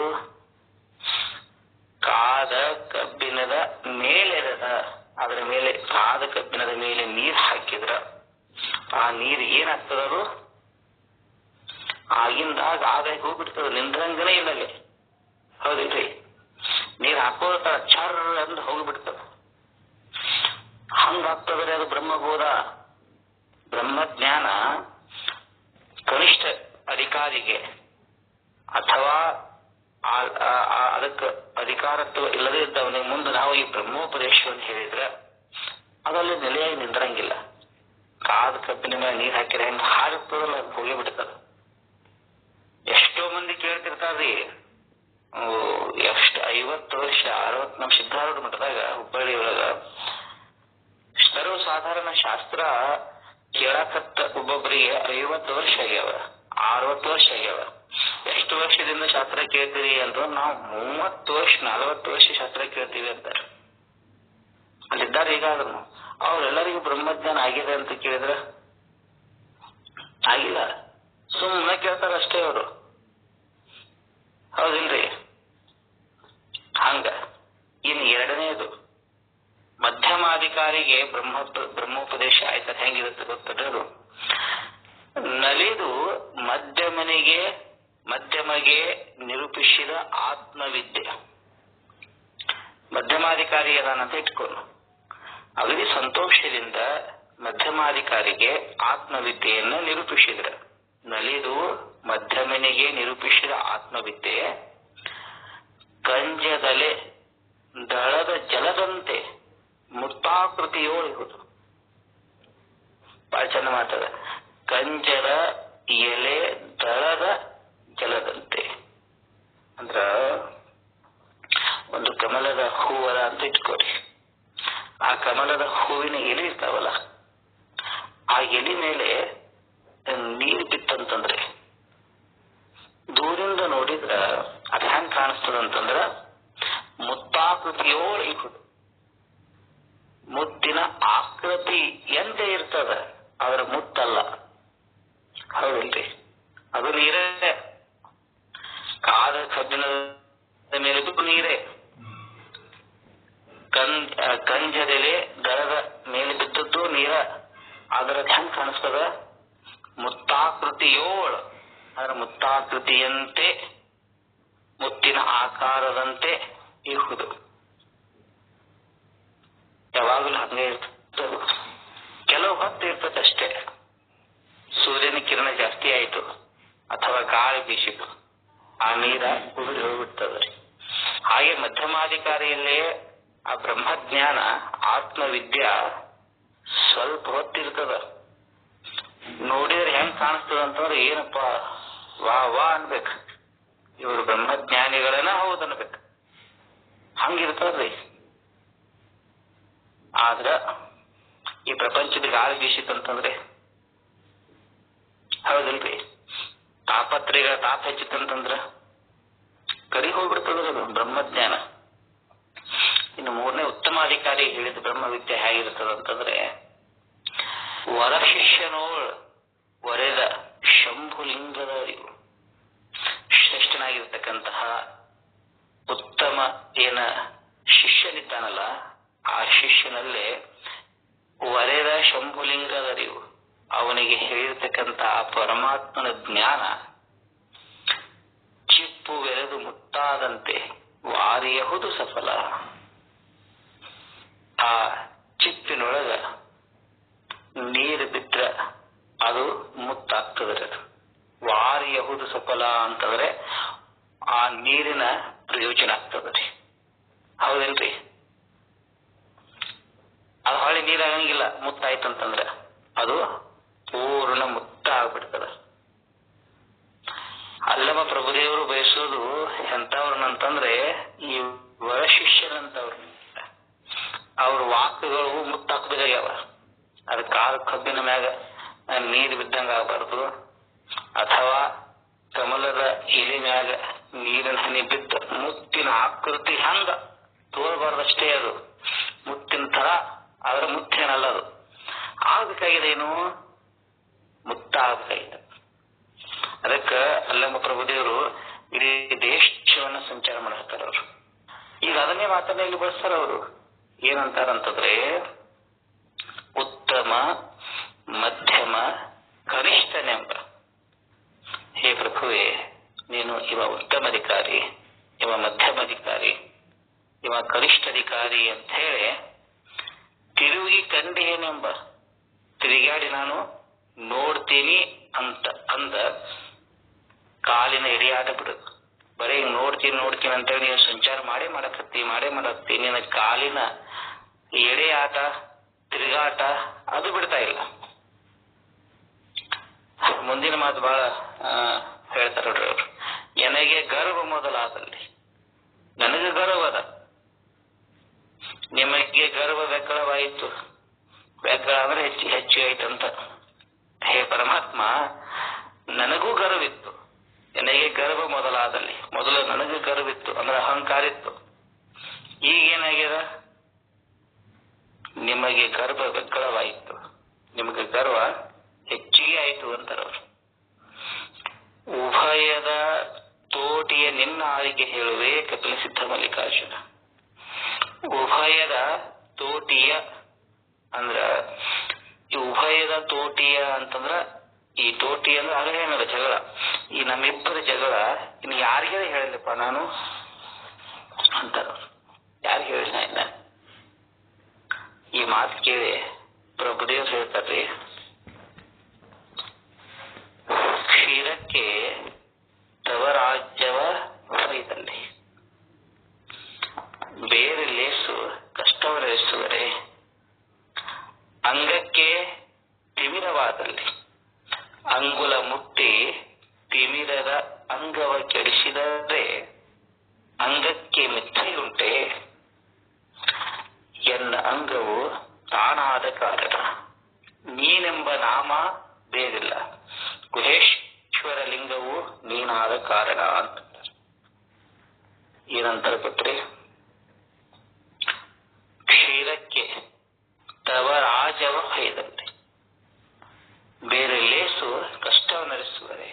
ಕಾದ ಕಬ್ಬಿಣದ ಮೇಲೆರದ, ಅದರ ಮೇಲೆ ಕಾದ ಕಬ್ಬಿಣದ ಮೇಲೆ ನೀರ್ ಹಾಕಿದ್ರ ಆ ನೀರು ಏನಾಗ್ತದ? ಅದು ಆಗಿಂದಾಗ ಆಗ ಹೋಗ್ಬಿಡ್ತದ, ನಿಂದ್ರಂಗನೇ ಇಲ್ಲಲ್ಲಿ. ಹೌದಿಲ್ರಿ? ನೀರ್ ಹಾಕೋದ ಚರ್ ಅಂದ್ ಹೋಗ್ಬಿಡ್ತದ. ಹಂಗಾಗ್ತದ್ರಿ ಅದು ಬ್ರಹ್ಮಬೋಧ. ಬ್ರಹ್ಮಜ್ಞಾನ ಕನಿಷ್ಠ ಅಧಿಕಾರಿಗೆ ಅಥವಾ ಅದಕ್ಕೆ ಅಧಿಕಾರತ್ವ ಇಲ್ಲದೇ ಇದ್ದವನಿಗೆ ಮುಂದೆ ನಾವು ಈ ಬ್ರಹ್ಮೋಪದೇಶವನ್ನು ಹೇಳಿದ್ರೆ ಅದರಲ್ಲಿ ನೆಲೆಯಾಗಿ ನಿಂದ್ರಂಗಿಲ್ಲ. ಕಾದ ಕಬ್ಬಿನ ಮೇಲೆ ನೀರ್ ಹಾಕಿದ್ರೆ ಹೆಂಗ್ ಹಾರುತ್ತದಲ್ಲ, ಹೋಗಿ ಬಿಡ್ತದ. ಎಷ್ಟೋ ಮಂದಿ ಕೇಳ್ತಿರ್ತಾರ್ರಿ, ಎಷ್ಟು 50 ವರ್ಷ 60 ನಮ್ಮ ಸಿದ್ಧಾರೂಢ ಮಠದಾಗ ಹುಬ್ಬಳ್ಳಿ ಒಳಗ ಸರ್ವ ಸಾಧಾರಣ ಶಾಸ್ತ್ರ ಕೇಳಕತ್ತ ಒಬ್ಬೊಬ್ಬರಿಗೆ 50 ವರ್ಷ ಆಗ್ಯಾವ, 60 ವರ್ಷ ಆಗ್ಯಾವ. ಎಷ್ಟು ವರ್ಷದಿಂದ ಶಾಸ್ತ್ರ ಕೇಳ್ತೀರಿ ಅಂದ್ರೆ ನಾವು 30 ವರ್ಷ 40 ವರ್ಷ ಶಾಸ್ತ್ರ ಕೇಳ್ತೀವಿ ಅಂತಾರೆ. ಅಲ್ಲಿದ್ದಾರೆ. ಈಗಾದ್ರೂ ಅವ್ರೆಲ್ಲರಿಗೂ ಬ್ರಹ್ಮಜ್ಞಾನ ಆಗಿದೆ ಅಂತ ಕೇಳಿದ್ರ ಆಗಿಲ್ಲ, ಸುಮ್ಮನೆ ಕೇಳ್ತಾರ ಅಷ್ಟೇ ಅವರು. ಹೌದಿಲ್ರಿ? ಹಂಗ ಇನ್ನು ಎರಡನೇದು ಮಧ್ಯಮಾಧಿಕಾರಿಗೆ ಬ್ರಹ್ಮೋಪದೇಶ ಆಯ್ತದ ಹೆಂಗಿರುತ್ತೆ ಗೊತ್ತದ? ಅದು ನಲಿದು ಮಧ್ಯಮಗೆ ನಿರೂಪಿಸಿದ ಆತ್ಮವಿದ್ಯೆ. ಮಧ್ಯಮಾಧಿಕಾರಿ ಅದಾನಂತ ಇಟ್ಕೊಂಡು ಅಗದಿ ಸಂತೋಷದಿಂದ ಮಧ್ಯಮಾಧಿಕಾರಿಗೆ ಆತ್ಮವಿದ್ಯೆಯನ್ನ ನಿರೂಪಿಸಿದ್ರ. ನಲಿದು ಮಧ್ಯಮನಿಗೆ ನಿರೂಪಿಸಿದ ಆತ್ಮವಿದ್ಯೆ ಕಂಜದಲೆ ದಳದ ಜಲದಂತೆ ಮುಕ್ತಾಕೃತಿಯೋಳಿಹುದು. ಬಹಳ ಚಂದ ಮಾತದ. ಕಂಜದ ಎಲೆ ದಳದ ಜಲದಂತೆ ಅಂದ್ರ ಒಂದು ಕಮಲದ ಹೂವದ ಅಂತ ಇಟ್ಕೋರಿ. ಆ ಕಮಲದ ಹೂವಿನ ಎಲೆ ಇರ್ತಾವಲ್ಲ, ಆ ಎಲೆ ಮೇಲೆ ನೀರು ಬಿತ್ತಂತಂದ್ರೆ ದೂರಿಂದ ನೋಡಿದ್ರ ಅದ್ ಹೆಂಗ್ ಕಾಣಿಸ್ತದಂತಂದ್ರ ಮುತ್ತಾಕೃತಿಯೋಳ ಇಹುದು. ಮುತ್ತಿನ ಆಕೃತಿ ಎಂದೇ ಇರ್ತದ, ಆದ್ರೆ ಮುತ್ತಲ್ಲ. ಹೌದಿಲ್ರಿ? ಅದು ನೀರೇ. ಕಾದ ಕಬ್ಬಿಣದ ಮೇಲೆ ನೀರೇ. ಕಂಜದೆಲೆ ದರದ ಮೇಲೆ ಬಿದ್ದದ್ದು ನೀರ. ಅದರ ಹೆಂಗ್ ಕಾಣಿಸ್ತದ? ಮುತ್ತಾಕೃತಿಯೋಳ. ಅದರ ಮುತ್ತಾಕೃತಿಯಂತೆ, ಮುತ್ತಿನ ಆಕಾರದಂತೆ ಇರುವುದು. ಯಾವಾಗಲೂ ಹಂಗೆ ಇರ್ತದೆ. ಕೆಲವು ಹೊತ್ತು ಇರ್ತದಷ್ಟೇ. ಸೂರ್ಯನ ಕಿರಣ ಜಾಸ್ತಿ ಆಯಿತು ಅಥವಾ ಗಾಳಿ ಬೀಸಿತು, ಆ ನೀರ ಉದುರಿ ಹೋಗ್ಬಿಡ್ತದ್ರಿ. ಹಾಗೆ ಮಧ್ಯಮಾಧಿಕಾರಿಯಲ್ಲೇ ಆ ಬ್ರಹ್ಮಜ್ಞಾನ, ಆತ್ಮವಿದ್ಯಾ ಸ್ವಲ್ಪ ಹೊತ್ತಿರ್ತದ. ನೋಡಿದ್ರೆ ಹೆಂಗ್ ಕಾಣಿಸ್ತದ ಅಂತಂದ್ರೆ ಏನಪ್ಪಾ ವಾ ವಾ ಅನ್ಬೇಕು, ಇವರು ಬ್ರಹ್ಮಜ್ಞಾನಿಗಳನ್ನ ಹೌದು ಅನ್ಬೇಕು, ಹಂಗಿರ್ತದ್ರಿ. ಆದ್ರ ಈ ಪ್ರಪಂಚದ ಗಾಳಿ ಬೀಸಿತಂತಂದ್ರೆ, ಹೌದಲ್ರಿ? ತಾಪತ್ರೆಗಳ ತಾಪ ಹೆಚ್ಚಿತಂತಂದ್ರ ಕರಿ ಹೋಗ್ಬಿಡ್ತದ ಬ್ರಹ್ಮಜ್ಞಾನ. ಇನ್ನು ಮೂರನೇ ಉತ್ತಮಾಧಿಕಾರಿ ಹೇಳಿದ ಬ್ರಹ್ಮವಿದ್ಯೆ ಹೇಗಿರ್ತದಂತಂದ್ರೆ, ವರ ಶಿಷ್ಯನೋಳ್ ಒರೆದ ಶಂಭುಲಿಂಗದ ಅರಿವು. ಶ್ರೇಷ್ಠನಾಗಿರ್ತಕ್ಕಂತಹ ಉತ್ತಮ ಏನ ಶಿಷ್ಯನಿದ್ದಾನಲ್ಲ, ಆ ಶಿಷ್ಯನಲ್ಲೇ ಒರೆದ ಶಂಭುಲಿಂಗದ ಅರಿವು, ಅವನಿಗೆ ಹೇಳಿರ್ತಕ್ಕಂತಹ ಪರಮಾತ್ಮನ ಜ್ಞಾನ ಚಿಪ್ಪು ಬೆರೆದು ಮುತ್ತಾದಂತೆ ವಾರಿಯಹುದು ಸಫಲ. ಆ ಚಿಪ್ಪಿನೊಳಗ ನೀರು ಬಿಟ್ರ ಅದು ಮುತ್ತಾಗ್ತದ್ರಿ. ಅದು ವಾರಿಯಹುದು ಸಫಲ ಅಂತಂದ್ರೆ ಆ ನೀರಿನ ಪ್ರಯೋಜನ ಆಗ್ತದ್ರಿ. ಹೌದೇನ್ರಿ? ಅದು ಹೊಳೆ ನೀರಾಗಂಗಿಲ್ಲ. ಮುತ್ತಾಯ್ತಂತಂದ್ರೆ ಅದು ಪೂರ್ಣ ಮುತ್ತ ಆಗ್ಬಿಡ್ತದ. ಅಲ್ಲಮ ಪ್ರಭುದೇವರು ಬಯಸೋದು ಎಂತವ್ರನ್ನಂತಂದ್ರೆ ಈ ವರಶಿಷ್ಯನಂತವ್ರ. ಅವ್ರ ವಾಕ್ಯಗಳು ಮುತ್ತಾಕ್ಬೇಕಾಗ್ಯಾವ. ಅದ ಕಾಲ ಕಬ್ಬಿನ ಮ್ಯಾಗ ನೀರು ಬಿದ್ದಂಗ ಆಗಬಾರ್ದು, ಅಥವಾ ಕಮಲದ ಎಲೆ ಮ್ಯಾಗ ನೀರಿನ ಹನಿ ಬಿದ್ದ ಮುತ್ತಿನ ಆಕೃತಿ ಹಂಗ ತೋರಬಾರ್ದಷ್ಟೇ. ಅದು ಮುತ್ತಿನ ತರ, ಆದ್ರೆ ಮುತ್ತೇನಲ್ಲ. ಅದು ಆಗ್ಬೇಕಾಗಿದೇನು? ಮುತ್ತ ಆಗ್ಬೇಕಾಗಿದೆ. ಅದಕ್ಕ ಅಲ್ಲಮ್ಮ ಪ್ರಭುದೇವರು ಇಡೀ ದೇಶವನ್ನ ಸಂಚಾರ ಮಾಡ್ತಾರ. ಅವರು ಈಗ ಅದನ್ನೇ ಮಾತನ್ನ ಇಲ್ಲಿ ಬಳಸ್ತಾರ. ಅವರು ಏನಂತಾರಂತಂದ್ರೆ, ಉತ್ತಮ, ಮಧ್ಯಮ, ಕನಿಷ್ಠನೆಂಬ. ಹೇ ಪ್ರಭುವೇ, ನೀನು ಇವ ಉತ್ತಮಾಧಿಕಾರಿ, ಇವ ಮಧ್ಯಮಾಧಿಕಾರಿ, ಇವ ಕನಿಷ್ಠಾಧಿಕಾರಿ ಅಂತ ಹೇಳಿ ತಿರುಗಿ ಕಂಡೇನೆಂಬ. ತಿರುಗಾಡಿ ನಾನು ನೋಡ್ತೀನಿ ಅಂತ ಅಂದ ಕಾಲಿನ ಎಡೆಯಾಟ ಬಿಡುದು. ಬರೀ ನೋಡ್ತೀನಿ ಅಂತೇಳಿ ನೀವು ಸಂಚಾರ ಮಾಡಕತ್ತಿ ನಿನ್ನ ಕಾಲಿನ ಎಡೆಯಾಟ, ತಿರುಗಾಟ ಅದು ಬಿಡ್ತಾ ಇಲ್ಲ. ಮುಂದಿನ ಮಾತು ಬಹಳ ಹೇಳ್ತಾರ ನೋಡ್ರಿ ಅವರು. ನನಗೆ ಗರ್ವ ಮೊದಲಾದಲ್ಲಿ, ನನಗೆ ಗರ್ವದ, ನಿಮಗೆ ಗರ್ವ ವ್ಯಕ್ಳವಾಯಿತು. ವ್ಯಕ್ಳ ಅಂದ್ರೆ ಹೆಚ್ಚು ಆಯ್ತಂತ. ಹೇ ಪರಮಾತ್ಮ, ನನಗೂ ಗರ್ವಿತ್ತು. ನನಗೆ ಗರ್ವ ಮೊದಲಾದಲ್ಲಿ, ಮೊದಲು ನನಗೆ ಗರ್ವಿತ್ತು ಅಂದ್ರೆ ಅಹಂಕಾರ ಇತ್ತು. ಈಗೇನಾಗ್ಯದ? ನಿಮಗೆ ಗರ್ವ ವ್ಯಕ್ಳವಾಯಿತು, ನಿಮಗೆ ಗರ್ವ ಹೆಚ್ಚಿಗೆ ಆಯಿತು ಅಂತಾರ ಅವರು. ಉಭಯದ ತೋಟಿಯ ನಿನ್ನ ಆರಿಗೆ ಹೇಳುವೆ ಕಪಿಲ ಸಿದ್ಧ ಮಲ್ಲಿಕಾರ್ಜುನ. ಉಭಯದ ತೋಟಿಯ ಅಂದ್ರ, ಈ ಉಭಯದ ತೋಟಿಯ ಅಂತಂದ್ರ, ಈ ತೋಟಿ ಅಂದ್ರೆ ಆಗಲೇ ಏನಲ್ಲ ಜಗಳ. ಈ ನಮ್ಮಿಬ್ಬರ ಜಗಳ ಇನ್ನು ಯಾರಿಗೇ ಹೇಳಿಲ್ಲಪ್ಪ ನಾನು ಅಂತಾರ. ಯಾರಿಗೆ ಹೇಳಿನ ಇಲ್ಲ. ಈ ಮಾತು ಕೇಳಿ ಪ್ರಭುದೇವ್ರು ಹೇಳ್ತಾರ್ರಿ, ಕ್ಷೀರಕ್ಕೆ ತವ ರಾಜ್ಯವ ಹೊಯ್ದಲ್ಲಿ, ಬೇರೆ ಲೇಸು ಕಷ್ಟವ ಲೇಸುವರೆ, ಅಂಗಕ್ಕೆ ತಿಮಿರವಾದಲ್ಲಿ, ಅಂಗುಲ ಮುಟ್ಟಿ ತಿಮಿರದ ಅಂಗವ ಕೆಡಿಸಿದರೆ ಅಂಗಕ್ಕೆ ಮಿಥ್ಯೆಯುಂಟೆ, ಎನ್ನ ಅಂಗವು ತಾನಾದ ಕಾರಣ ನೀನೆಂಬ ನಾಮ ಬೇರಿಲ್ಲ. ಗುಹೇಶ್ವರ ಲಿಂಗವು ನೀನಾದ ಕಾರಣ ಅಂತ. ಏನಂತಾರೆ ಪುತ್ರಿ? ಕ್ಷೀರಕ್ಕೆ ತವ ರಾಜವ ಭಯದಲ್ಲಿ ಬೇರೆ ಲೇಸು ಕಷ್ಟವನ್ನರಿಸುವರೆ.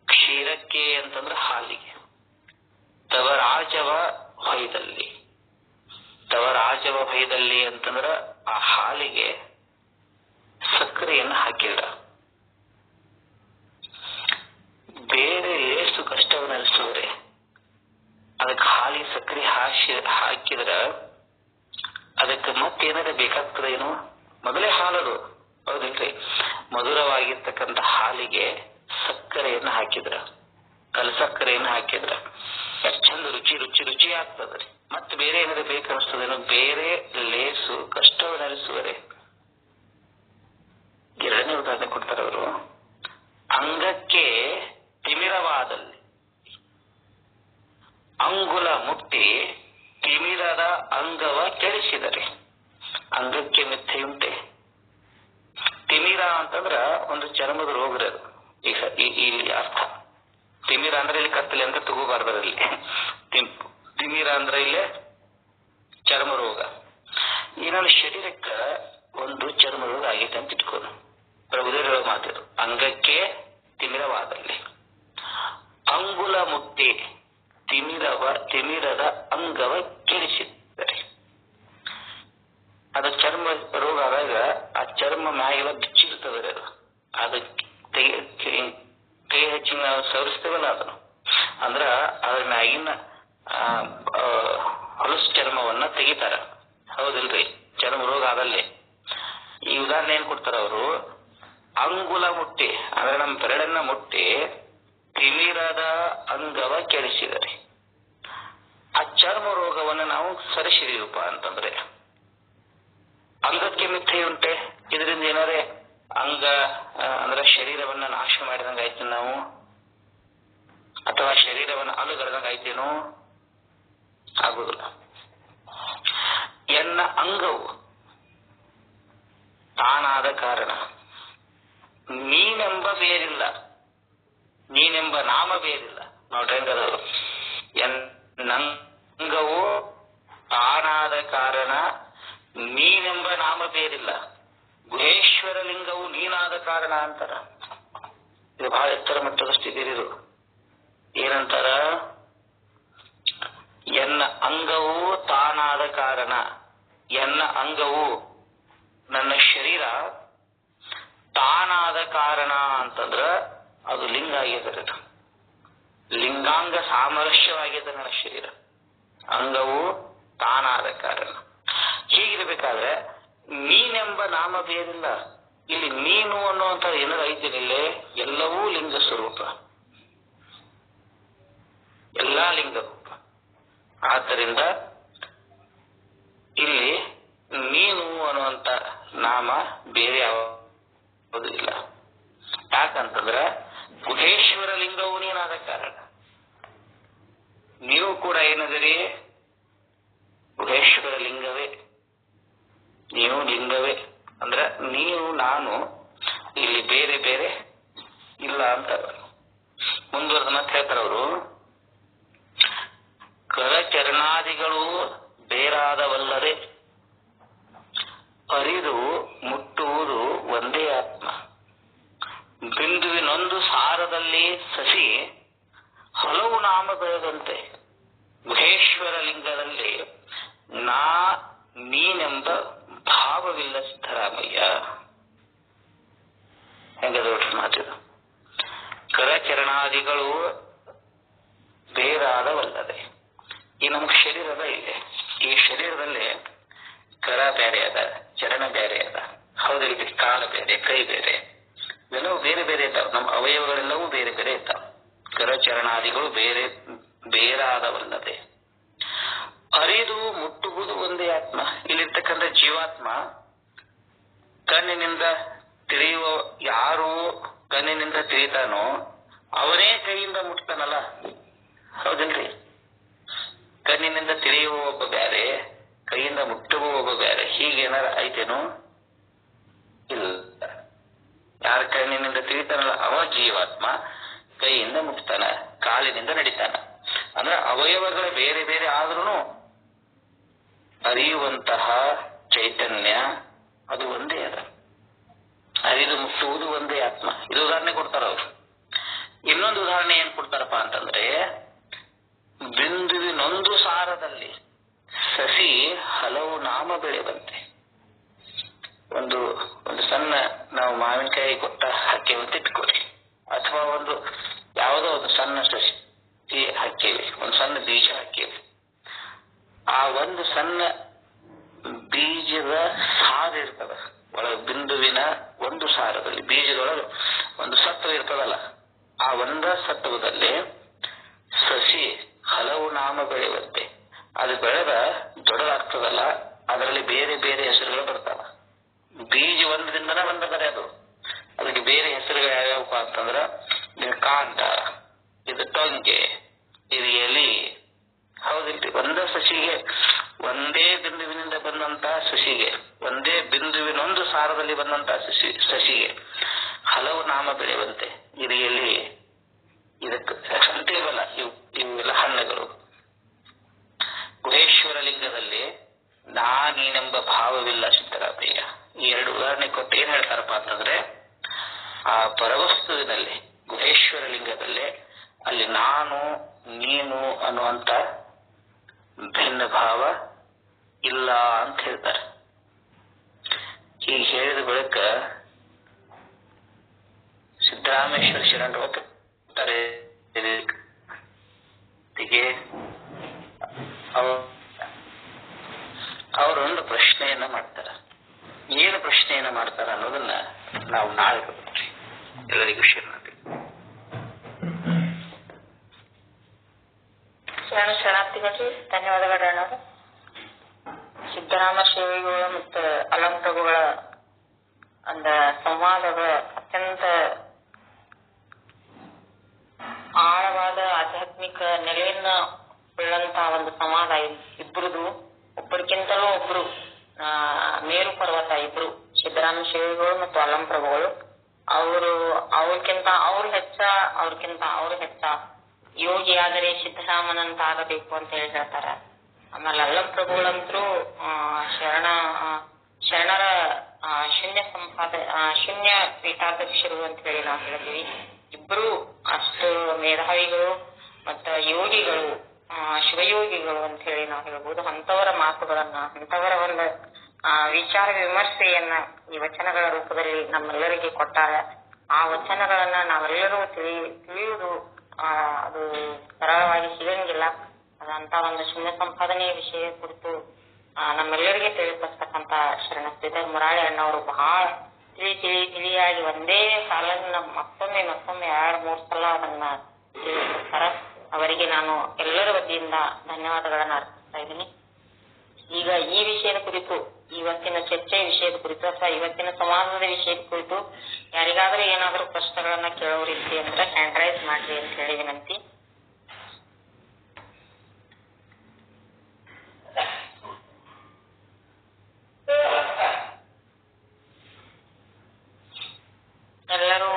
ಕ್ಷೀರಕ್ಕೆ ಅಂತಂದ್ರೆ ಹಾಲಿಗೆ, ತವ ರಾಜವ ಭಯದಲ್ಲಿ, ತವ ರಾಜವ ಭಯದಲ್ಲಿ ಅಂತಂದ್ರ ಆ ಹಾಲಿಗೆ ಸಕ್ಕರೆಯನ್ನು ಹಾಕಿಲ್ಲ. ಬೇರೆ ಲೇಸು ಕಷ್ಟವನ್ನು ಅನಿಸುವರೆ ಅದಕ್ಕೆ ಹಾಲಿಗೆ ಸಕ್ಕರೆ ಹಾಕಿದ್ರ ಅದಕ್ಕೆ ಮತ್ತೇನಾರ ಬೇಕಾಗ್ತದೇನು? ಮೊದಲೇ ಹಾಲದು, ಹೌದಿಲ್ರಿ? ಮಧುರವಾಗಿರ್ತಕ್ಕಂಥ ಹಾಲಿಗೆ ಸಕ್ಕರೆಯನ್ನು ಹಾಕಿದ್ರ, ಕಲ್ಸಕ್ಕರೆಯನ್ನು ಹಾಕಿದ್ರ ಚಂದ ರುಚಿ ರುಚಿ ರುಚಿ ಆಗ್ತದ್ರಿ. ಮತ್ತೆ ಬೇರೆ ಏನಾರ ಬೇಕನ್ನಿಸ್ತದೇನು? ಬೇರೆ ಲೇಸು ಕಷ್ಟವನ್ನು ಅನಿಸುವರೆ. ಎರಡನೇ ಉದಾಹರಣೆ ಕೊಡ್ತಾರೆ ಅವರು. ಅಂಗಕ್ಕೆ ತಿಮಿರವಾದಲ್ಲಿ ಅಂಗುಲ ಮುಟ್ಟಿ ತಿಮಿರದ ಅಂಗವ ಕೆಡಿಸಿದರೆ. ಅಂಗಕ್ಕೆ ಮಿಥ್ಯೆಯುಂಟೆ. ತಿಮಿರ ಅಂತಂದ್ರ ಒಂದು ಚರ್ಮದ ರೋಗ ಅದು. ಈಗ ಇಲ್ಲಿ ಅರ್ಥ ತಿಮಿರ ಅಂದ್ರೆ ಇಲ್ಲಿ ಕತ್ತಲೆ ಅಂತ ತಗೋಬಾರ್ದಲ್ಲಿ. ತಿಮಿರ ಅಂದ್ರೆ ಇಲ್ಲೇ ಚರ್ಮ ರೋಗ. ಈ ನನ್ನ ಶರೀರಕ್ಕ ಒಂದು ಚರ್ಮ ರೋಗ ಆಗೈತೆ ಅಂತ ಇಟ್ಕೊಂಡು ಪ್ರಭುದೇವ ಮಾತಿರು. ಅಂಗಕ್ಕೆ ತಿಮಿರವಾದಲ್ಲಿ ಅಂಗುಲ ಮುಟ್ಟಿ ತಿಮಿರದ ಅಂಗವ ಕೆಡಿಸಿದ್ದಾರೆ. ಅದು ಚರ್ಮ ರೋಗ ಆದಾಗ ಆ ಚರ್ಮ ಮ್ಯಾಗೆಲ್ಲ ಬಿಚ್ಚಿರ್ತದೆ. ಅದು ಕೈ ಹೆಚ್ಚಿನ ನಾವು ಸವರಿಸ್ತೇವಲ್ಲ ಅದನ್ನು, ಅಂದ್ರ ಅದ್ರ ಮ್ಯಾಗಿನ ಹೊಲಸು ಚರ್ಮವನ್ನ ತೆಗಿತಾರ, ಹೌದಿಲ್ರಿ? ಚರ್ಮ ರೋಗ ಆದಲ್ಲಿ ಈ ಉದಾಹರಣೆ ಏನ್ ಕೊಡ್ತಾರ ಅವರು? ಅಂಗುಲ ಮುಟ್ಟಿ ಅಂದ್ರೆ ನಮ್ಮ ಬೆರಳನ್ನ ಮುಟ್ಟಿ ತಿಮಿರದ ಅಂಗವ ಕೆಡಿಸಿದರೆ. ಆ ಚರ್ಮ ರೋಗವನ್ನು ನಾವು ಸರಿಸಿದೀವಪ್ಪ ಅಂತಂದ್ರೆ ಅಂಗಕ್ಕೆ ಮಿಥ್ಯೆಯುಂಟೆ. ಇದರಿಂದ ಏನಾರೇ ಅಂಗ ಅಂದ್ರೆ ಶರೀರವನ್ನ ನಾಶ ಮಾಡಿದಂಗ ಆಯ್ತು ನಾವು, ಅಥವಾ ಶರೀರವನ್ನು ಅಲುಗಡದಂಗ ಆಯ್ತೇನೋ? ಆಗುದಿಲ್ಲ. ಎನ್ನ ಅಂಗವು ತಾನಾದ ಕಾರಣ ನೀನೆಂಬ ಬೇರಿಲ್ಲ, ನೀನೆಂಬ ನಾಮ ಬೇರಿಲ್ಲ. ನೋಡ್ರಿ ಹೆಂಗದವರು. ಎನ್ನಂಗವು ತಾನಾದ ಕಾರಣ ನೀನೆಂಬ ನಾಮ ಬೇರಿಲ್ಲ, ಗುಹೇಶ್ವರ ಲಿಂಗವು ನೀನಾದ ಕಾರಣ ಅಂತಾರ. ಇದು ಬಹಳ ಎತ್ತರ ಮಟ್ಟದ ಸ್ಥಿತಿ ಇದು. ಏನಂತಾರ? ಎನ್ನ ಅಂಗವು ತಾನಾದ ಕಾರಣ, ಎನ್ನ ಅಂಗವು ನನ್ನ ಶರೀರ ತಾನಾದ ಕಾರಣ ಅಂತಂದ್ರ ಅದು ಲಿಂಗ ಆಗಿದ್ದಾರೆ. ಲಿಂಗಾಂಗ ಸಾಮರಸ್ಯವಾಗಿದೆ ನನ್ನ ಶರೀರ. ಅಂಗವು ತಾನಾದ ಕಾರಣ. ಹೀಗಿರ್ಬೇಕಾದ್ರೆ ನೀನೆಂಬ ನಾಮ ಬೇರಿಲ್ಲ. ಇಲ್ಲಿ ನೀನು ಅನ್ನುವಂತ ಏನಾರ ಐತಿಲ್ಲ, ಇಲ್ಲೇ ಎಲ್ಲವೂ ಲಿಂಗ ಸ್ವರೂಪ, ಎಲ್ಲಾ ಲಿಂಗ ರೂಪ. ಆದ್ದರಿಂದ ಇಲ್ಲಿ ನೀನು ಅನ್ನುವಂತ ನಾಮ ಬೇರೆ ಯಾವುದು ಇಲ್ಲ. ಯಾಕಂತಂದ್ರ ಗುಹೇಶ್ವರ ಲಿಂಗವು ನೀನಾದ ಕಾರಣ. ನೀವು ಕೂಡ ಏನದಿರಿ? ಗುಹೇಶ್ವರ ಲಿಂಗವೇ. ನೀವು ಲಿಂಗವೇ ಅಂದ್ರ ನೀವು ನಾನು ಇಲ್ಲಿ ಬೇರೆ ಬೇರೆ ಇಲ್ಲ ಅಂತ ಮುಂದುವರೆದ ಮತ್ತೆ ಹೇಳ್ತಾರ ಅವರು. ಕರಚರಣಾದಿಗಳು ಬೇರಾದವಲ್ಲದೆ ಅರಿದು ಮುಟ್ಟುವುದು ಒಂದೇ ಆತ್ಮ. ಬಿಂದುವಿನೊಂದು ಸಾರದಲ್ಲಿ ಸಸಿ ಹಲವು ನಾಮ ಬೆಳೆದಂತೆ ಗುಹೇಶ್ವರ ಲಿಂಗದಲ್ಲಿ ನೀನೆಂಬ ಭಾವವಿಲ್ಲ ಸಿದ್ದರಾಮಯ್ಯ. ಹೆಂಗದ ಮಾತಿದು? ಕರಚರಣಾದಿಗಳು ಬೇರಾದವಲ್ಲದೆ. ಈ ನಮ್ಗೆ ಶರೀರದ ಇದೆ. ಈ ಶರೀರದಲ್ಲಿ ಕರ ಬೇರೆ ಅದ, ಚರಣ ಬೇರೆ ಅದ, ಹೌದಿಲ್ಲ? ಕಾಲ ಬೇರೆ, ಕೈ ಬೇರೆ, ಇವೆಲ್ಲವೂ ಬೇರೆ ಬೇರೆ ಇದ್ದಾವೆ. ನಮ್ಮ ಅವಯವಗಳೆಲ್ಲವೂ ಬೇರೆ ಬೇರೆ ಇದ್ದಾವೆ. ಕರಚರಣಾದಿಗಳು ಬೇರಾದವಲ್ಲದೆ ಅರಿದು ಮುಟ್ಟುವುದು ಒಂದೇ ಆತ್ಮ. ಇಲ್ಲಿರ್ತಕ್ಕಂಥ ಜೀವಾತ್ಮ ಕಣ್ಣಿನಿಂದ ತಿಳಿಯುವ, ಯಾರು ಕಣ್ಣಿನಿಂದ ತಿಳಿತಾನೋ ಅವನೇ ಕೈಯಿಂದ ಮುಟ್ತಾನಲ್ಲ, ಹೌದಿಲ್ರಿ? ಕಣ್ಣಿನಿಂದ ತಿಳಿಯುವ ಒಬ್ಬ ಬೇರೆ, ಕೈಯಿಂದ ಮುಟ್ಟುವ ಒಬ್ಬ ಬೇರೆ. ಹೀಗೇನಾರ ಐತೇನೋ? ಇಲ್ಲ. ಯಾರ ಕಣ್ಣಿನಿಂದ ತಿಳಿತಾನಲ್ಲ ಅವ ಜೀವಾತ್ಮ, ಕೈಯಿಂದ ಮುಟ್ತಾನ, ಕಾಲಿನಿಂದ ನಡಿತಾನ. ಅಂದ್ರೆ ಅವಯವಗಳು ಬೇರೆ ಬೇರೆ ಆದ್ರೂ ಅರಿಯುವಂತಹ ಚೈತನ್ಯ ಅದು ಒಂದೇ ಅದ. ಅರಿದು ಮುಟ್ಟುವುದು ಒಂದೇ ಆತ್ಮ. ಇದು ಉದಾಹರಣೆ ಕೊಡ್ತಾರ ಅವರು. ಇನ್ನೊಂದು ಉದಾಹರಣೆ ಏನ್ ಕೊಡ್ತಾರಪ್ಪ ಅಂತಂದ್ರೆ, ಬಿಂದುವಿನೊಂದು ಸಾರದಲ್ಲಿ ಸಸಿ ಹಲವು ನಾಮ ಬೆಳೆವಂತೆ. ಒಂದು ಸಣ್ಣ ನಾವು ಮಾವಿನಕಾಯಿ ಕೊಟ್ಟ ಹಾಕೇವಂತ ಇಟ್ಕೊಳ್ಳಿ, ಅಥವಾ ಒಂದು ಯಾವುದೋ ಒಂದು ಸಣ್ಣ ಸಸಿ ಹಾಕೇವಿ, ಒಂದು ಸಣ್ಣ ಬೀಜ ಹಾಕೇವಿ. ಆ ಒಂದು ಸಣ್ಣ ಬೀಜದ ಸಾರ ಇರ್ತದ ಒಳಗೆ, ಬಿಂದುವಿನ ಒಂದು ಸಾರದಲ್ಲಿ ಬೀಜದೊಳಗೆ ಒಂದು ಸತ್ವ ಇರ್ತದಲ್ಲ, ಆ ಒಂದ ಸತ್ವದಲ್ಲಿ ಸಸಿ ಹಲವು ನಾಮ ಬೆಳೆಯುವಂತೆ. ಅದು ಬೆಳೆದ ದೊಡ್ಡದಾಗ್ತದಲ್ಲ, ಅದರಲ್ಲಿ ಬೇರೆ ಬೇರೆ ಹೆಸರುಗಳು ಬರ್ತಾವ. ಬೀಜ ಒಂದರಿಂದನೇ ಬಂದದರೆ ಅದಕ್ಕೆ ಬೇರೆ ಹೆಸರುಗಳು ಯಾವ್ಯಾವಪ್ಪ ಅಂತಂದ್ರ, ಇದು ಕಾಂಡ, ಇದು ಟೊಂಗೆ, ಇದು ಎಲಿ. ಹೌದಿಲ್ರಿ? ಒಂದೇ ಸಸಿಗೆ, ಒಂದೇ ಬಿಂದುವಿನಿಂದ ಬಂದಂತಹ ಸಸಿಗೆ, ಒಂದೇ ಬಿಂದುವಿನೊಂದು ಸಾರದಲ್ಲಿ ಬಂದಂತಹ ಸಸಿಗೆ ಹಲವು ನಾಮ ಬೆಳೆಯುವಂತೆ. ಇದು ಎಲಿ, ಇದಕ್ಕೆ ಅಂತೇವಲ್ಲ, ಇವೆಲ್ಲ ಹಣ್ಣುಗಳು. ಗುಹೇಶ್ವರ ಲಿಂಗದಲ್ಲಿ ನಾನೀನೆಂಬ ಭಾವವಿಲ್ಲ ಸಿದ್ದರಾಮಯ್ಯ. ಈ ಎರಡು ಉದಾಹರಣೆ ಕೊಟ್ಟು ಏನ್ ಹೇಳ್ತಾರಪ್ಪ ಅಂತಂದ್ರೆ, ಆ ಪರವಸ್ತುವಿನಲ್ಲಿ ಗುಹೇಶ್ವರ ಲಿಂಗದಲ್ಲಿ ಅಲ್ಲಿ ನಾನು ನೀನು ಅನ್ನುವಂತ ಭಿನ್ನ ಭಾವ ಇಲ್ಲ ಅಂತ ಹೇಳ್ತಾರೆ. ಹೀಗೆ ಹೇಳಿದ ಬಳಿಕ ಸಿದ್ದರಾಮೇಶ್ವರ ಶರಣರು ಹೋಗ್ತಾರೆ. ಅವರೊಂದು ಪ್ರಶ್ನೆಯನ್ನ ಮಾಡ್ತಾರ. ಏನು ಪ್ರಶ್ನೆಯನ್ನ ಮಾಡ್ತಾರ ಅನ್ನೋದನ್ನ ನಾವು ನಾಳೆ ಬರ್ತೀವಿ. ಎಲ್ಲರಿಗೂ ಶರಣಾರ್ಥಿಗಳು, ಧನ್ಯವಾದಗಳು ಅಣ್ಣವರು. ಸಿದ್ದರಾಮ ಶ್ರೀಗಳು ಮತ್ತು ಅಲಂ ಪ್ರಭುಗಳ ಒಂದು ಸಂವಾದದ ಅತ್ಯಂತ ಆಳವಾದ ಆಧ್ಯಾತ್ಮಿಕ ನೆಲೆಯನ್ನ ಉಳ್ಳಂತಹ ಒಂದು ಸಂವಾದ. ಇಬ್ಬರದು ಒಬ್ಬರಿಗಿಂತಲೂ ಒಬ್ರು ಮೇರು ಪರ್ವತ. ಇಬ್ರು ಸಿದ್ದರಾಮ ಶ್ರೀಗಳು ಮತ್ತು ಅಲಂ ಪ್ರಭುಗಳು. ಅವ್ರಿಗಿಂತ ಅವ್ರು ಹೆಚ್ಚ ಯೋಗಿ ಆದರೆ ಸಿದ್ದರಾಮನಂತ ಆಗಬೇಕು ಅಂತ ಹೇಳಿ ಹೇಳ್ತಾರ. ಆಮೇಲೆ ಅಲ್ಲಂ ಪ್ರಭುಗಳಂತರೂ ಶರಣರ ಶೂನ್ಯ ಪೀಠಾಧ್ಯಕ್ಷರು ಅಂತ ಹೇಳಿ ನಾವು ಹೇಳ್ತೀವಿ. ಇಬ್ರು ಅಷ್ಟು ಮೇಧಾವಿಗಳು ಮತ್ತ ಯೋಗಿಗಳು, ಶಿವಯೋಗಿಗಳು ಅಂತ ಹೇಳಿ ನಾವು ಹೇಳ್ಬೋದು. ಅಂತವರ ಮಾತುಗಳನ್ನ, ಅಂತವರ ಒಂದು ವಿಚಾರ ವಿಮರ್ಶೆಯನ್ನ ಈ ವಚನಗಳ ರೂಪದಲ್ಲಿ ನಮ್ಮೆಲ್ಲರಿಗೆ ಕೊಟ್ಟಾಗ ಆ ವಚನಗಳನ್ನ ನಾವೆಲ್ಲರೂ ತಿಳಿಯುವುದು ಅದು ಸರಳವಾಗಿ ಸಿಗಂಗಿಲ್ಲ. ಅದಂತ ಒಂದು ಶೂನ್ಯ ಸಂಪಾದನೆಯ ವಿಷಯ ಕುರಿತು ನಮ್ಮೆಲ್ಲರಿಗೆ ತಿಳಿಪಡಿಸ್ತಕ್ಕಂತ ಶರಣ ಶ್ರೀಧರ್ ಮುರಾಳಿ ಅಣ್ಣವರು ಬಹಳ ತಿಳಿಯಾಗಿ ಒಂದೇ ಸಾಲನ್ನ ಮತ್ತೊಮ್ಮೆ 2-3 ಸಲ ಅದನ್ನ ತಿಳಿಸ್ತಾರ. ಅವರಿಗೆ ನಾನು ಎಲ್ಲರ ವತಿಯಿಂದ ಧನ್ಯವಾದಗಳನ್ನ ಅರ್ಪಿಸ್ತಾ ಇದ್ದೀನಿ. ಈಗ ಈ ವಿಷಯದ ಕುರಿತು, ಇವತ್ತಿನ ಚರ್ಚೆಯ ವಿಷಯದ ಕುರಿತು ಅಥವಾ ಇವತ್ತಿನ ಸಂವಾದದ ವಿಷಯದ ಕುರಿತು ಯಾರಿಗಾದ್ರೂ ಏನಾದ್ರೂ ಪ್ರಶ್ನೆಗಳನ್ನ ಕೇಳೋರಿದ್ರಿ ಅಂದ್ರೆ ಹ್ಯಾಂಡ್ ರೈಸ್ ಮಾಡ್ರಿ ಅಂತ ಹೇಳಿ ವಿನಂತಿ. ಎಲ್ಲರೂ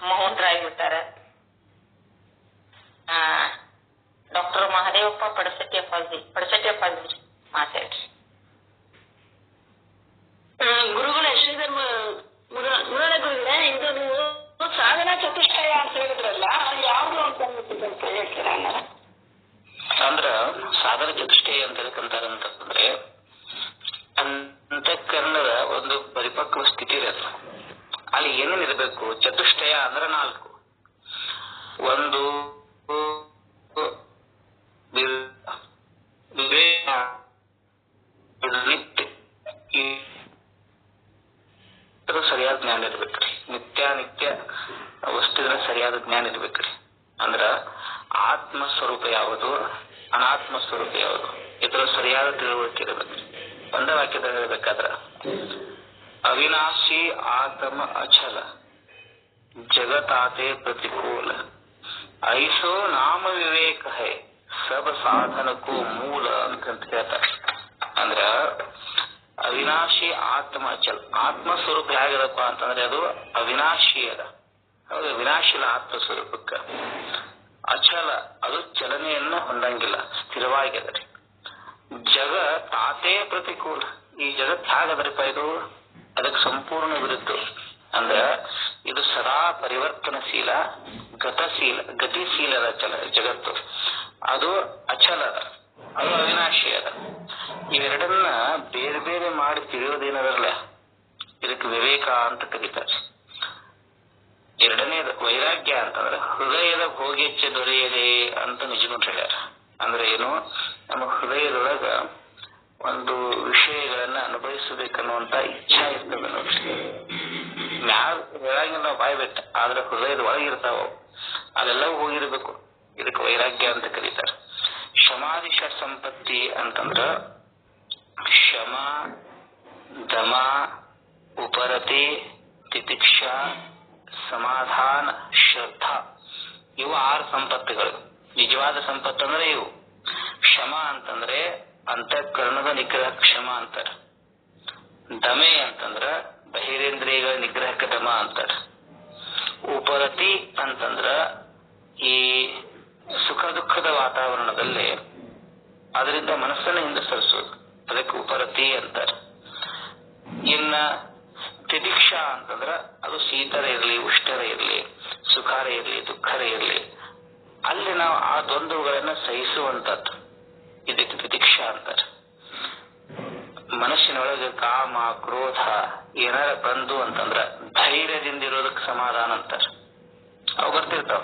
ಮೌನರಾಗಿಬಿಟ್ಟಾರ. ಡಾಕ್ಟರ್ ಮಹದೇವಪ್ಪ ಪಡಸಟ್ಟಿ ಅಪ್ಪಾಜಿ ಮಾತಾಡ್ರಿ. ಗುರುಗಳ ಶ್ರೀಧರ್ ಮುರಾಳಿ ಗುರುಗಳೇ, ಇದು ನೀವು ಸಾಧನಾ ಚತುಷ್ಟಯ ಅಂತ ಹೇಳಿದ್ರಲ್ಲ, ಯಾವುದು ಅಂತ ಹೇಳ್ತೀರಾ? ಅಂದ್ರ ಸಾಧನ ಚತುಷ್ಟಯ ಅಂತ ಹೇಳ್ಕಂತಾರಂತಂದ್ರೆ ಅಂತಃಕರಣದ ಒಂದು ಪರಿಪಕ್ವ ಸ್ಥಿತಿ ಇರತ್ತೆ. ಅಲ್ಲಿ ಏನೇನಿರಬೇಕು? ಚತುಷ್ಟಯ ಅಂದ್ರೆ 4. ಒಂದು ಸರಿಯಾದ ಜ್ಞಾನ ಇರ್ಬೇಕ್ರಿ. ನಿತ್ಯ ವಸ್ತುವಿನ ಸರಿಯಾದ ಜ್ಞಾನ ಇರ್ಬೇಕ್ರಿ. ಅಂದ್ರ ಆತ್ಮ ಸ್ವರೂಪ ಯಾವುದು, ಅನಾತ್ಮ ಸ್ವರೂಪ ಯಾವುದು, ಇದರ ಸರಿಯಾದ ತಿಳುವಳಿಕೆ ಇರಬೇಕ್ರಿ. ಒಂದ ವಾಕ್ಯದಲ್ಲಿ ಹೇಳ್ಬೇಕಾದ್ರ ಅವಿನಾಶಿ ಆತ್ಮ ಅಚಲ ಜಗತಾತೆ ಪ್ರತಿಕೂಲ ಐಸೋ ನಾಮ ವಿವೇಕ ಹೈ ಸಬ ಸಾಧನಕ್ಕೂ ಮೂಲ ಅಂತ ಹೇಳ್ತಾರೆ. ಅಂದ್ರ ಅವಿನಾಶಿ ಆತ್ಮ ಅಚಲ. ಆತ್ಮ ಸ್ವರೂಪ ಹೇಗಿದಪ್ಪ ಅಂತಂದ್ರೆ ಅದು ಅವಿನಾಶಿ ಅದ. ಹೌದು, ವಿನಾಶಿಲ್ಲ ಆತ್ಮ ಸ್ವರೂಪಕ್ಕ. ಅಚಲ, ಅದು ಚಲನೆಯನ್ನ ಹೊಂದಂಗಿಲ್ಲ, ಸ್ಥಿರವಾಗಿದೆ. ಜಗ ತಾತೇ ಪ್ರತಿಕೂಲ. ಈ ಜಗತ್ ಹೇಗದ್ರಿಪ್ಪ ಇದು? ಅದಕ್ಕೆ ಸಂಪೂರ್ಣ ವಿರುದ್ಧ. ಅಂದ್ರ ಇದು ಸದಾ ಪರಿವರ್ತನಶೀಲ, ಗತಿಶೀಲದ ಜಗತ್ತು. ಅದು ಅಚಲದ, ಅದು ಅವಿನಾಶಿ ಅದ. ಇವೆರಡನ್ನ ಬೇರೆ ಬೇರೆ ಮಾಡಿ ತಿಳಿಯೋದೇನದಲ್ಲ, ಇದಕ್ಕೆ ವಿವೇಕ ಅಂತ ಕರೀತಾರೆ. ಎರಡನೇದು ವೈರಾಗ್ಯ ಅಂತಂದ್ರೆ ಹೃದಯದ ಭೋಗ್ಯಚ್ಚ ದೊರೆಯದೆ ಅಂತ ನಿಜಗೊಂಡು ಹೇಳ್ಯಾರ. ಅಂದ್ರೆ ಏನು? ನಮ್ಮ ಹೃದಯದೊಳಗ ಒಂದು ವಿಷಯಗಳನ್ನ ಅನುಭವಿಸಬೇಕನ್ನುವಂತ ಇಚ್ಛಾ ಇರ್ತದೆ ನೋಡ್ರಿ. ಮ್ಯಾಲ ಹೇಳಂಗಿಲ್ಲ ನಾವು ಬಾಯ್ ಬಿಟ್ಟ, ಆದ್ರೆ ಹೃದಯದ ಒಳಗಿರ್ತಾವ, ಅದೆಲ್ಲವೂ ಹೋಗಿರ್ಬೇಕು. ಇದಕ್ಕೆ ವೈರಾಗ್ಯ ಅಂತ ಕರೀತಾರೆ. ಶಮಾಧಿ ಷಟ್ ಸಂಪತ್ತಿ ಅಂತಂದ್ರ ಶಮ, ದಮ, ಉಪರತಿ, ತಿತಿಕ್ಷಾ, ಸಮಾಧಾನ, ಶ್ರದ್ಧಾ, ಇವು 6 ಸಂಪತ್ತುಗಳು. ನಿಜವಾದ ಸಂಪತ್ತು ಅಂದ್ರೆ ಇವು. ಶಮ ಅಂತಂದ್ರೆ ಅಂತಃಕರಣದ ನಿಗ್ರಹ ಕ್ಷಮ ಅಂತಾರ. ದಮೆ ಅಂತಂದ್ರ ಬಹಿರೇಂದ್ರಿಯಗಳ ನಿಗ್ರಹಕ್ಕೆ ದಮ ಅಂತಾರ. ಉಪರತಿ ಅಂತಂದ್ರ ಈ ಸುಖ ದುಃಖದ ವಾತಾವರಣದಲ್ಲಿ ಅದರಿಂದ ಮನಸ್ಸನ್ನ ಹಿಂದೆ ಸರಿಸೋದು, ಅದಕ್ಕೆ ಉಪರತಿ ಅಂತಾರ. ಇನ್ನ ತಿತಿಕ್ಷಾ ಅಂತಂದ್ರ ಅದು ಶೀತರ ಇರ್ಲಿ, ಉಷ್ಣರ ಇರ್ಲಿ, ಸುಖಾರ ಇರ್ಲಿ, ದುಃಖರ ಇರ್ಲಿ, ಅಲ್ಲಿ ನಾವು ಆ ದ್ವಂದ್ವಗಳನ್ನ ಸಹಿಸುವಂತದ್ದು, ಇದಕ್ಕೆ ತಿತಿಕ್ಷಾ ಅಂತಾರ. ಮನಸ್ಸಿನೊಳಗೆ ಕಾಮ, ಕ್ರೋಧ ಏನಾರ ಬಂದು ಅಂತಂದ್ರ ಧೈರ್ಯದಿಂದ ಇರೋದಕ್ಕೆ ಸಮಾಧಾನ ಅಂತಾರ. ಅವು ಬರ್ತಿರ್ತಾವ,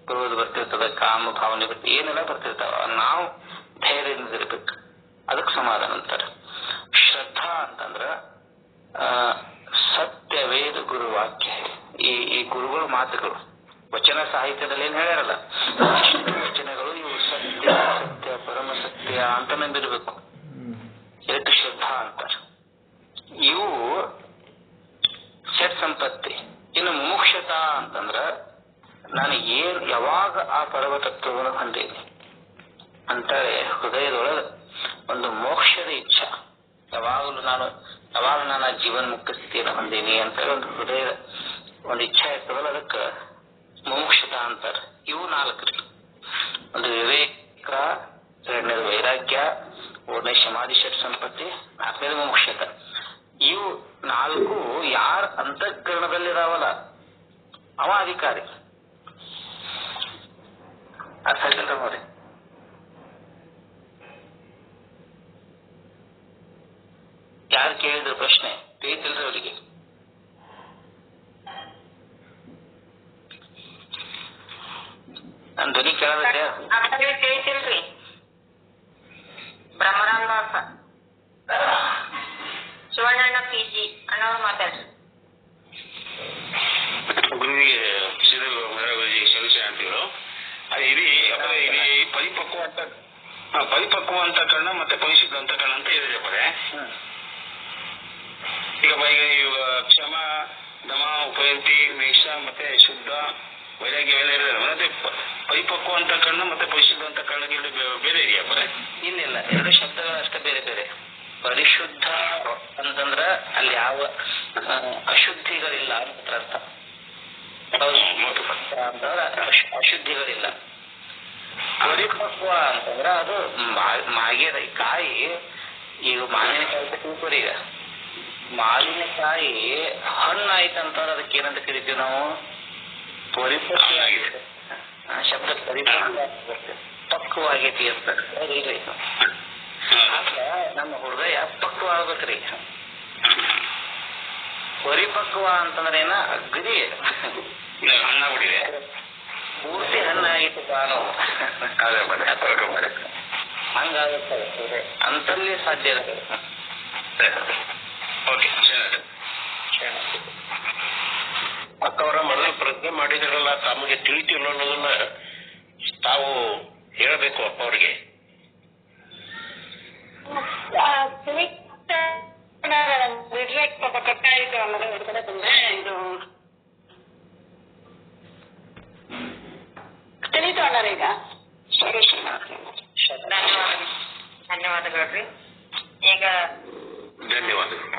ಕ್ರೋಧ ಬರ್ತಿರ್ತದ, ಕಾಮ ಭಾವನೆ ಏನೆಲ್ಲ ಬರ್ತಿರ್ತಾವ, ನಾವು ಧೈರ್ಯದಿಂದ ಇರ್ಬೇಕು, ಅದಕ್ಕೆ ಸಮಾಧಾನ ಅಂತಾರ. ಶ್ರದ್ಧಾ ಅಂತಂದ್ರ ಸತ್ಯವೇದ ಗುರು ವಾಕ್ಯ. ಈ ಗುರುಗಳ ಮಾತುಗಳು ವಚನ ಸಾಹಿತ್ಯದಲ್ಲಿ ಏನ್ ಹೇಳ್ಯಾರಲ್ಲ, ವಚನಗಳು ಇವು ಸತ್ಯ, ಸತ್ಯ, ಪರಮ ಸತ್ಯ ಅಂತ ನಂಬಿರ್ಬೇಕು. ಎಷ್ಟು ಶ್ರದ್ಧಾ ಅಂತಾರ. ಇವು ಷಟ್ ಸಂಪತ್ತಿ. ಇನ್ನು ಮುಮುಕ್ಷತಾ ಅಂತಂದ್ರ ನಾನು ಯಾವಾಗ ಆ ಪರಮತತ್ವವನ್ನು ಹೊಂದೇನಿ ಅಂತಾರೆ. ಹೃದಯದೊಳಗ ಒಂದು ಮೋಕ್ಷದ ಇಚ್ಛಾ, ಯಾವಾಗ ನಾನು ಆ ಜೀವನ್ ಮುಕ್ತ ಸ್ಥಿತಿಯನ್ನು ಹೊಂದೇನಿ ಅಂತ ಒಂದು ಹೃದಯದ ಒಂದು ಇಚ್ಛಾ ಇರ್ತದಲ್ಲ, ಅದಕ್ಕ ಮುಮುಕ್ಷತಾ ಅಂತಾರ. ಇವು 4 ರೀ. ಒಂದು ವಿವೇಕ, 2ನೇದು ವೈರಾಗ್ಯ, 3ನೇ ಶಮಾಧಿ ಷಟ್ ಸಂಪತ್ತಿ, 4ನೇದು ಮುಮುಕ್ಷತ. ಇವು 4 ಯಾರ ಅಂತಃಕರಣದಲ್ಲಿದಾವಲ್ಲ ಅವ ಅಧಿಕಾರಿ. ಅರ್ಥ ಆಗಿಲ್ರ ನೋಡಿ? ಯಾರು ಕೇಳಿದ್ರು ಪ್ರಶ್ನೆ ತಿಳಿತಿಲ್ರಿ ಅವರಿಗೆ? ನನ್ ಧ್ವನಿ ಕೇಳೋದಿದ್ಯಾ? ತಿಳಿತಿಲ್ರಿ. ಬ್ರಹ್ಮರಾಂಬ ಶಿವಣ್ಣ PG ಅನ್ನೋರು ಮಾತಾಡ್ರಿ. ಗುರುವಿಗೆ ಗುರುಜಿಗೆ ಶಂಶಯ ಅಂತಿದ್ರು. ಇದು ಪರಿಪಕ್ವ ಅಂತಃಕರಣ ಮತ್ತೆ ಪರಿಶುದ್ಧ ಅಂತಃಕರಣ ಅಂತ ಹೇಳಿದೆ ಪಡೆ. ಈಗ ಕ್ಷಮ, ದಮ, ಉಪಯಂತಿ, ಮೇಷ ಮತ್ತೆ ಶುದ್ಧ, ವೈರಾಗ್ಯ ಎಲ್ಲ ಇರೋದಿಲ್ಲ. ಮತ್ತೆ ಪರಿಪಕ್ವ ಅಂತಃಕರಣ ಮತ್ತೆ ಪರಿಶುದ್ಧ ಅಂತಃಕರಣಕ್ಕೆ ಬೇರೆ ಇದೆಯಾ ಪಡೆ? ಇಲ್ಲ, 2 ಶಬ್ದಗಳಷ್ಟೇ ಬೇರೆ ಬೇರೆ. ಪರಿಶುದ್ಧ ಅಂತಂದ್ರ ಅಲ್ಲಿ ಯಾವ ಅಶುದ್ಧಿಗಳಿಲ್ಲ ಅಂತ ಅರ್ಥ. ಅಂತಂದ್ರ ಅಶುದ್ಧಿಗಳಿಲ್ಲ. ಪರಿಪಕ್ವ ಅಂತಂದ್ರ ಅದು ಮಾಗಿದ ಕಾಯಿ. ಈಗ ಮಾವಿನಕಾಯಿ ತಿಳ್ಕೊರಿ, ಈಗ ಮಾವಿನಕಾಯಿ ಹಣ್ಣಾಯ್ತಂತಂದ್ರೆ ಅದಕ್ಕೆ ಏನಂತ ಕರಿತೀವಿ ನಾವು? ಪರಿಪಕ್ವ ಆಗಿದೆ. ಶಬ್ದ ಪರಿಪಕ್ವ ಪಕ್ವವಾಗೈತಿ ಅಂತ ಇಲ್ರಿ. ಆದ್ರೆ ನಮ್ಮ ಹೃದಯ ಪಕ್ವ ಆಗ್ಬೇಕ್ರಿ. ಪರಿಪಕ್ವ ಅಂತಂದ್ರೆ ಏನ ಅಗ್ದಿ ಹಣ್ಣಾಗ್ಬಿಟ್ಟಿದೆ, ಪೂರ್ತಿ ಹಣ್ಣಾಗಿತ್ತು ಕಾನು ಹಂಗಾಗುತ್ತೆ. ಅಂತಲ್ಲಿ ಸಾಧ್ಯ ಇದೆ. ಅಕ್ಕವರ ಮೊದಲು ಪ್ರಜ್ಞೆ ಮಾಡಿದ್ರಲ್ಲ, ತಮಗೆ ತಿಳಿತಿಲ್ಲ ಅನ್ನೋದನ್ನ ತಾವು ಹೇಳಬೇಕು ಅಪ್ಪ ಅವ್ರಿಗೆ. ಪಾಪ ಕಟ್ಟಾಯಿತು ಅನ್ನೋದು ಹೊರಗಡೆ ಬಂದ್ರೆ ಇದು ತಿಳಿತು ಅಣ್ಣಾರ. ಈಗ ಸರಿ, ಧನ್ಯವಾದಗಳು ರೀ. ಈಗ ಧನ್ಯವಾದಗಳು.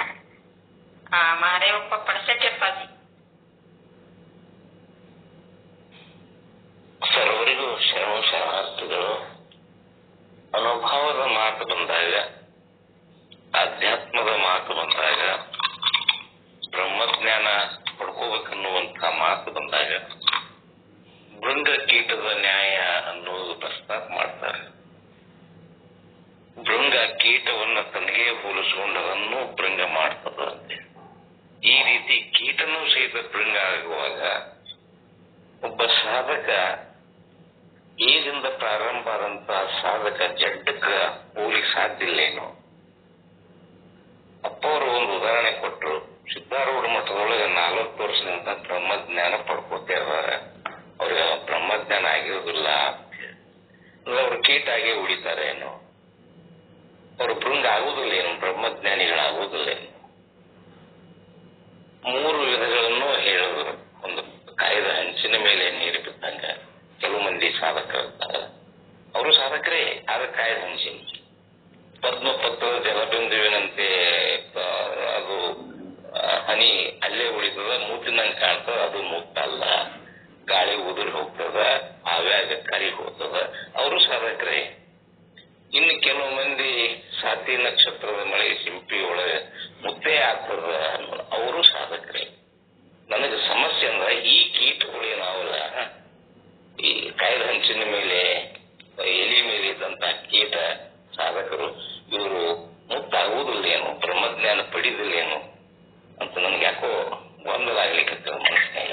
ಮಹಾದೇವಪ್ಪ ಪಣಸೆಟ್ಟಪ್ಪಾಜಿ. ಸರ್ವರಿಗೂ ಶರಣಾರ್ಥಿಗಳು. ಅನುಭವದ ಮಾತು ಬಂದಾಗ, ಅಧ್ಯಾತ್ಮದ ಮಾತು ಬಂದಾಗ, ಬ್ರಹ್ಮಜ್ಞಾನ ಪಡ್ಕೋಬೇಕನ್ನುವಂತ ಮಾತು ಬಂದಾಗ ಭೃಂಗ ಕೀಟದ ನ್ಯಾಯ ಅನ್ನೋದು ಪ್ರಸ್ತಾಪ ಮಾಡ್ತಾರೆ. ಭೃಂಗ ಕೀಟವನ್ನ ತನಗೆ ಹೋಲಿಸಿಕೊಂಡು ಅದನ್ನು ಭೃಂಗ ಮಾಡ್ತದಂತೆ. ಈ ರೀತಿ ಕೀಟನೂ ಸಹಿತ ಭೃಂಗ ಆಗುವಾಗ ಒಬ್ಬ ಸಾಧಕ ಏದಿಂದ ಪ್ರಾರಂಭ ಆದಂತಹ ಸಾಧಕ ಜಡ್ಡಕ್ಕ ಹೋಗ್ಲಿಕ್ಕೆ ಸಾಧ್ಯ ಇಲ್ಲೇನು? ಅಪ್ಪ ಅವರು ಒಂದು ಉದಾಹರಣೆ ಕೊಟ್ಟರು. ಸಿದ್ಧಾರೂಢ ಮಠದೊಳಗೆ 40 ವರ್ಷದಿಂದ ಬ್ರಹ್ಮಜ್ಞಾನ ಪಡ್ಕೋತಾ ಇದ್ದಾರೆ. ಅವ್ರಿಗೆ ಬ್ರಹ್ಮಜ್ಞಾನ ಆಗಿರೋದಿಲ್ಲ, ಅವ್ರು ಕೀಟ ಆಗಿ ಉಳಿತಾರೆ ಏನು? ಅವ್ರು ಭೃಂಗ ಆಗುವುದಿಲ್ಲ ಏನು? ಬ್ರಹ್ಮಜ್ಞಾನಿಗಳಾಗುವುದಿಲ್ಲ ಏನು? 3 ವಿಧಗಳನ್ನು ಹೇಳಿದ್ರು. ಒಂದು ಕಾಯ್ದ ಹಂಚಿನ ಮೇಲೆ ನೀರು ಬಿದ್ದಂಗ ಕೆಲವು ಮಂದಿ ಸಾಧಕರಿರ್ತಾರೆ, ಅವರು ಸಾಧಕರೇ, ಆದ್ರೆ ಕಾಯ್ದ ಹಂಚಿನ ಪದ್ಮಪತ್ರದ ಜಲಬಿಂದುವಿನಂತೆ ಅದು ಹನಿ ಅಲ್ಲೇ ಉಳಿತದ, ಮೂತಿನಂಗೆ ಕಾಣ್ತದ, ಅದು ಮೂತಲ್ಲ. ಗಾಳಿ ಉದುರಿ ಹೋಗ್ತದ, ಆವ್ಯಾಗ ಕರಿ ಹೋಗ್ತದ, ಅವರು ಸಾಧಕರೇ. ಇನ್ನು ಕೆಲವು ಮಂದಿ ಸಾತಿ ನಕ್ಷತ್ರದ ಮಳೆ ಸಿಂಪಿ ಒಳಗೆ ಮುದ್ದೆ ಆಗ್ತದ, ಅವರು ಸಾಧಕರೇ. ನನಗೆ ಸಮಸ್ಯೆ ಅಂದ್ರ ಈ ಕೀಟಗಳು ಏನಾವಲ್ಲ, ಈ ಕಾಯ್ದ ಹಂಚಿನ ಮೇಲೆ ಎಲಿ ಮೇಲೆ ಇದ್ದಂತ ಕೀಟ ಸಾಧಕರು, ಇವರು ಮುಕ್ತಾಗುವುದಿಲ್ಲ ಏನು? ಬ್ರಹ್ಮಜ್ಞಾನ ಪಡಿದಿಲ್ಲೇನು ಅಂತ ನನ್ಗೆ ಯಾಕೋ ಗೊಂದಲ ಆಗ್ಲಿಕ್ಕೆ ಮನಸ್ಸಿನಾಗ.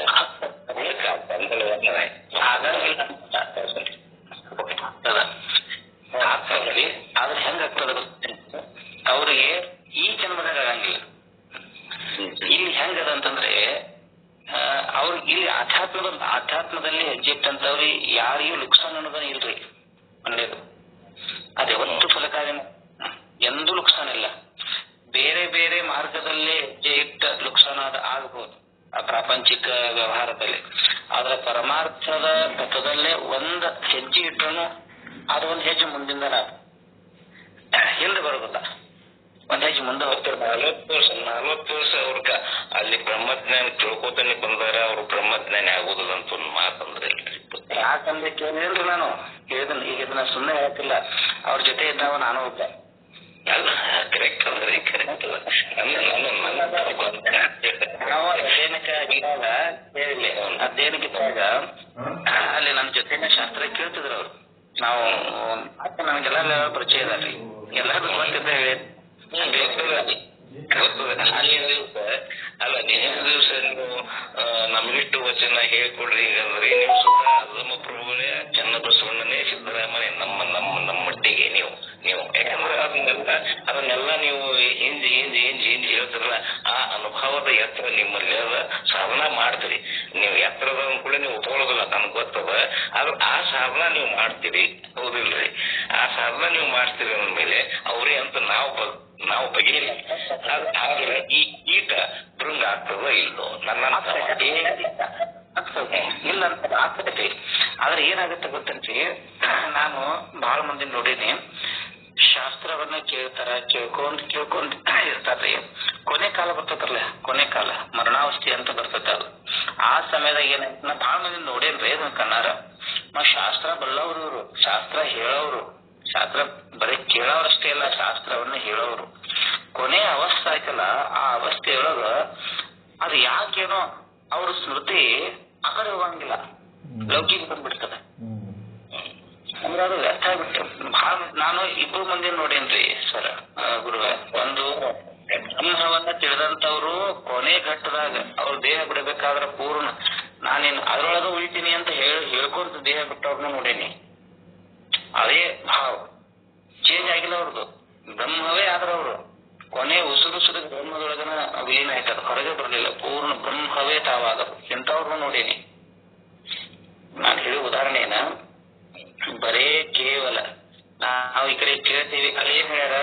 ಆದ್ರೆ ಹೆಂಗಾಗ್ತದ ಅವ್ರಿಗೆ ಈ ಜನ್ಮದಾಗ ಆಗಂಗಿಲ್ಲ. ಇಲ್ಲಿ ಹೆಂಗದ ಅಂತಂದ್ರೆ ಅವ್ರಿಗೆ ಇಲ್ಲಿ ಆಧ್ಯಾತ್ಮದಲ್ಲಿ ಹೆಜ್ಜೆ ಇಟ್ಟಂತವ್ರಿಗೆ ಯಾರಿಗೂ ಲುಕ್ಸಾನ್ ಅನ್ನೋದನ್ನ ಇಲ್ರಿ. ಒಳ್ಳೇದು ಅದೇ ಒಂದು ಫಲಕಾರಿ, ಎಂದೂ ಲುಕ್ಸಾನ್ ಇಲ್ಲ. ಬೇರೆ ಬೇರೆ ಮಾರ್ಗದಲ್ಲಿ ಹೆಜ್ಜೆ ಇಟ್ಟ ಲುಕ್ಸಾನ್ ಆಗಬಹುದು ಆ ಪ್ರಾಪಂಚಿಕ ವ್ಯವಹಾರದಲ್ಲಿ. ಆದ್ರೆ ಪರಮಾರ್ಥದ ಪಥದಲ್ಲೇ ಒಂದ್ ಹೆಜ್ಜೆ ಇಟ್ಟನು ಅದು ಒಂದ್ ಹೆಜ್ಜೆ ಮುಂದಿಂದ ಹಿಂದೆ ಬರೋದಿಲ್ಲ, ಒಂದ್ ಹೆಜ್ಜೆ ಮುಂದೆ ಹೋಗ್ತಿರ್ತಾರೆ. 40 ವರ್ಷ ಅವ್ರ ಅಲ್ಲಿ ಬ್ರಹ್ಮಜ್ಞಾನ ತಿಳ್ಕೋತಾನೆ ಬಂದಾರ, ಅವ್ರು ಬ್ರಹ್ಮಜ್ಞಾನಿ ಆಗುದಿಲ್ಲ ಅಂತ ಒಂದು ಮಾತಂದ್ರೆ ಯಾಕಂದ್ರೆ ಕೇಳಿದ್ರಿ, ನಾನು ಕೇಳಿದನು. ಈಗ ಇದನ್ನ ಸುಮ್ಮನೆ ಹೇಳ್ತಿಲ್ಲ, ಅವ್ರ ಜೊತೆ ಇದ್ದಾವ ನಾನು ಒಬ್ಬ. ಕರೆಕ್ಟ್ ಅಂದ್ರೆ ಕರೆಕ್ಟ್ ನಾವು ಅಧ್ಯಯನಕ್ಕಾಗಿದ್ದಾಗ ಹೇಳಿಲ್ಲ, ಅಧ್ಯಯನಕ್ಕಿದ್ದಾಗ ಅಲ್ಲಿ ನನ್ನ ಜೊತೆನ ಶಾಸ್ತ್ರ ಕೇಳ್ತಿದ್ರು ಅವ್ರು. ನಾವು ನಮಗೆಲ್ಲ ಪರಿಚಯ ಇದಾರ್ರಿ, ಎಲ್ಲಾರು ಗೊತ್ತಿದ್ದ ಹೇಳಿ ಅಲ್ಲಿನ ದಿವಸ ಅಲ್ಲ, ನಿನ್ನೆ ದಿವಸ ನೀವು ನಮ್ಗಿಟ್ಟು ವಚನ ಹೇಳ್ಕೊಡ್ರಿ ಹಿಂಗಂದ್ರೆ ನೀವು ಸುಧಾ ಅಲ್ಲಮ್ಮ ಪ್ರಭುಗಳೇ, ಚನ್ನಬಸವಣ್ಣನೇ, ಸಿದ್ದರಾಮಯ್ಯ ನಮ್ಮ ನಮ್ಮ ನಮ್ಮ ಮಟ್ಟಿಗೆ ನೀವು ಯಾಕಂದ್ರೆ ಅದನ್ನೆಲ್ಲ ನೀವು ಹಿಂದಿ ಹೇಳ್ತಿರಲ್ಲ, ಆ ಅನುಭವದ ಎತ್ತರ ನಿಮ್ಮಲ್ಲಿ ಅದ, ಸಾಧನ ಮಾಡ್ತೀರಿ. ನೀವು ಎತ್ತರದ ಕೂಡ ನೀವು ಒಪ್ಕೊಳ್ಳೋದಿಲ್ಲ, ನನ್ಗೆ ಗೊತ್ತದ. ಆದ್ರೆ ಆ ಸಾಧನ ನೀವು ಮಾಡ್ತೀರಿ, ಹೌದಿಲ್ರಿ? ಆ ಸಾಧನ ನೀವು ಮಾಡ್ತೀರಿ ಅಂದ್ಮೇಲೆ ಅವ್ರೇ ಅಂತ ನಾವು ಬಗೆಯಿಲ್ಲ. ಆದ್ರೆ ಈ ಕೀಟ ಭೃಂಗ ಆಗ್ತದ ಇಲ್ಲೋ ನನ್ನ ಇಲ್ಲ ಅಂತ ಆಗ್ತೈತಿ. ಆದ್ರೆ ಏನಾಗುತ್ತೆ ಗೊತ್ತಂತಿ, ನಾನು ಬಹಳ ಮಂದಿ ನೋಡೀನಿ, ಶಾಸ್ತ್ರವನ್ನ ಕೇಳ್ಕೊಂಡ್ ಇರ್ತಾರ್ರಿ. ಕೊನೆ ಕಾಲ ಬರ್ತದಲ್ಲ, ಕೊನೆ ಕಾಲ ಮರಣಾವಸ್ಥೆ ಅಂತ ಬರ್ತದ. ಆ ಸಮಯದಾಗ ಏನಾಯ್ತು, ನಾ ಬಹಳ ಮಂದಿ ನೋಡೇನ್ರಿ ಅದನ್ನ ಕಣ್ಣಾರ. ನಾವ್ ಶಾಸ್ತ್ರ ಬಲ್ಲವ್ರು ಇವ್ರು, ಶಾಸ್ತ್ರ ಹೇಳೋರು, ಶಾಸ್ತ್ರ ಬರೀ ಕೇಳೋರಷ್ಟೇ ಅಲ್ಲ, ಶಾಸ್ತ್ರವನ್ನ ಹೇಳೋರು. ಕೊನೆ ಅವಸ್ಥೆ ಆಯ್ತಲ್ಲ, ಆ ಅವಸ್ಥೆಯೊಳಗ ಅದು ಯಾಕೇನೋ ಅವ್ರ ಸ್ಮೃತಿ ಆ ಕಡೆ ಹೋಗಂಗಿಲ್ಲ, ಲೌಕಿಕ ಬಂದ್ಬಿಡ್ತದೆ. ಅಂದ್ರೆ ಅದು ವ್ಯರ್ಥ ಆಗ್ಬಿಟ್ಟು ಬಹಳ. ನಾನು 2 ಮಂದಿ ನೋಡೇನ್ರಿ ಸರ್ ಗುರುವ. ಒಂದು ಬ್ರಹ್ಮವನ್ನ ತಿಳಿದಂತವ್ರು ಕೊನೆ ಘಟ್ಟದಾಗ ಅವ್ರ ದೇಹ ಬಿಡಬೇಕಾದ್ರ ಪೂರ್ಣ ನಾನೇನು ಅದ್ರೊಳಗ ಉಳಿತೀನಿ ಅಂತ ಹೇಳ್ಕೊಂತ ದೇಹ ಬಿಟ್ಟವ್ರನ್ನ ನೋಡೇನಿ. ಅದೇ ಭಾವ ಚೇಂಜ್ ಆಗಿಲ್ಲ ಅವ್ರದ್ದು, ಬ್ರಹ್ಮವೇ ಆದ್ರವ್ರು ಕೊನೆ ಉಸುರು ಬ್ರಹ್ಮದೊಳಗನ ವಿಲೀನ ಆಯ್ತದ, ಹೊರಗೆ ಬರಲಿಲ್ಲ, ಪೂರ್ಣ ಬ್ರಹ್ಮವೇ ತಾವಾದರು. ಇಂಥವ್ರನ್ನ ನೋಡೇನಿ. ನಾನು ಹೇಳುವ ಉದಾಹರಣೆನ ಬರೇ ಕೇವಲ ನಾವು ಈ ಕಡೆ ಕೇಳ್ತೀವಿ, ಅದೇನ್ ಹೇಳ್ಯಾರ,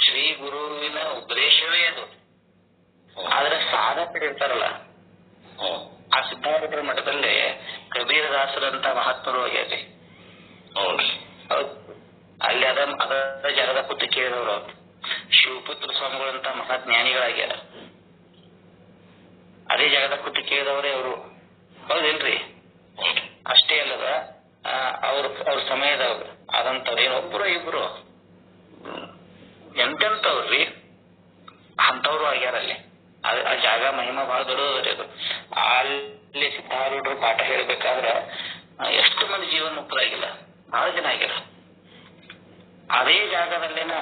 ಶ್ರೀ ಗುರುವಿನ ಉಪದೇಶವೇ ಅದು. ಆದ್ರೆ ಸಾಧಕರಿರ್ತಾರಲ್ಲ, ಆ ಸಿದ್ಧಾರೂಢರ ಮಠದಲ್ಲಿ ಕಬೀರದಾಸರಂತ ಮಹಾತ್ಮರು ಆಗ್ಯಾರಿ. ಅಲ್ಲಿ ಅದ ಜಾಗದ ಕೂತು ಕೇಳಿದವ್ರು, ಶಿವಪುತ್ರ ಸ್ವಾಮಿಗಳಂತ ಮಹಾಜ್ಞಾನಿಗಳಾಗ್ಯಾರ. ಅದೇ ಜಾಗದ ಕೂತು ಕೇಳಿದವರೇ ಅವರು, ಹೌದೇನ್ರಿ? ಅಷ್ಟೇ ಅಲ್ಲದ ಅವ್ರ ಸಮಯದವ್ರು ಆದಂತವ್ರೇನು ಒಬ್ರು ಇಬ್ರು ಎಂತೆಂತವ್ರಿ ಅಂತವ್ರು ಆಗ್ಯಾರ ಅಲ್ಲಿ. ಆ ಜಾಗ ಮಹಿಮಾ ಬಹಳ ದೊಡ್ಡದ್ರಿ ಅದು. ಅಲ್ಲಿ ಸಿದ್ಧಾರೂಢರು ಪಾಠ ಹೇಳ್ಬೇಕಾದ್ರ ಎಷ್ಟು ಮಂದಿ ಜೀವನ ಮುಕ್ತರಾಗಿಲ್ಲ, ಬಹಳ ಜನ ಆಗ್ಯಾರ. ಅದೇ ಜಾಗದಲ್ಲೇನ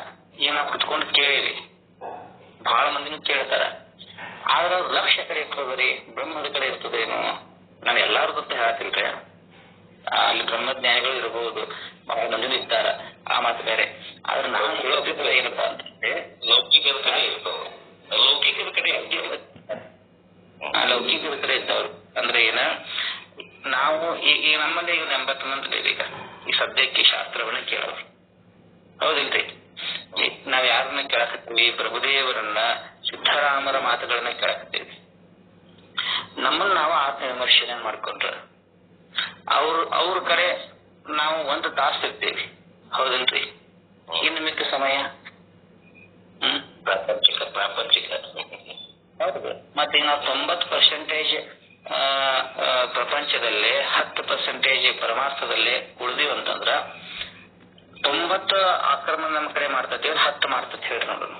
ಏನ ಕುತ್ಕೊಂಡು ಕೇಳಿವಿ, ಬಹಳ ಮಂದಿನೂ ಕೇಳ್ತಾರ. ಆದ್ರ ಲಕ್ಷ್ಯ ಕಡೆ ಇರ್ತದ್ರಿ, ಬ್ರಹ್ಮದ ಕಡೆ ಇರ್ತದೇನು? ನಾನು ಎಲ್ಲಾರ ಜೊತೆ ಹೇಳ್ತೀನಿ, ಅಲ್ಲಿ ಬ್ರಹ್ಮಜ್ಞಾನಿಗಳು ಇರಬಹುದು, ಬಹಳ ಮಂದಿನೂ ಇದ್ದಾರ, ಆ ಮಾತು ಬೇರೆ. ಆದ್ರೆ ನಾವು ಹೇಳೋದಿಲ್ಲ ಏನಪ್ಪಾ ಅಂತಂದ್ರೆ ಲೌಕಿಕದ ಕಡೆ ಇರ್ತವ್ರು, ಲೌಕಿಕದ ಕಡೆ ಇದ್ದವ್ರು ಅಂದ್ರೆ ಏನ, ನಾವು ಈಗ ನಮ್ಮಲ್ಲಿ ಈಗ 80 ಮಂದಿ ಈಗ ಈ ಸದ್ಯಕ್ಕೆ ಶಾಸ್ತ್ರವನ್ನ ಕೇಳೋರು, ಹೌದಿಲ್ರಿ? ನಾವ್ ಯಾರನ್ನ ಕೇಳಕತ್ತೀವಿ? ಪ್ರಭುದೇವರನ್ನ, ಸಿದ್ದರಾಮರ ಮಾತುಗಳನ್ನ ಕೇಳಕತ್ತೀವಿ. ನಮ್ಮನ್ನ ನಾವು ಆತ್ಮವಿಮರ್ಶನೆ ಮಾಡ್ಕೊಂಡ್ರ ಅವ್ರ ಕಡೆ ನಾವು 1 ತಾಸು ಇರ್ತೀವಿ, ಹೌದಿಲ್ರಿ? ಇನ್ನು ಮಿಕ್ಕ ಸಮಯ ಪ್ರಾಪಂಚಿಕ ಹೌದು. ಮತ್ತೆ ಈಗ ನಾವು 90% ಪ್ರಪಂಚದಲ್ಲೇ 10% ಪರಮಾರ್ಥದಲ್ಲೇ ಉಳಿದೀವಿ ಅಂತಂದ್ರ 90 ಆಕ್ರಮಣ ನಮ್ಮ ಕಡೆ ಮಾಡ್ತತಿ, 10 ಮಾಡ್ತತಿ ಹೇಳ್ರಿ ನೋಡೋಣ.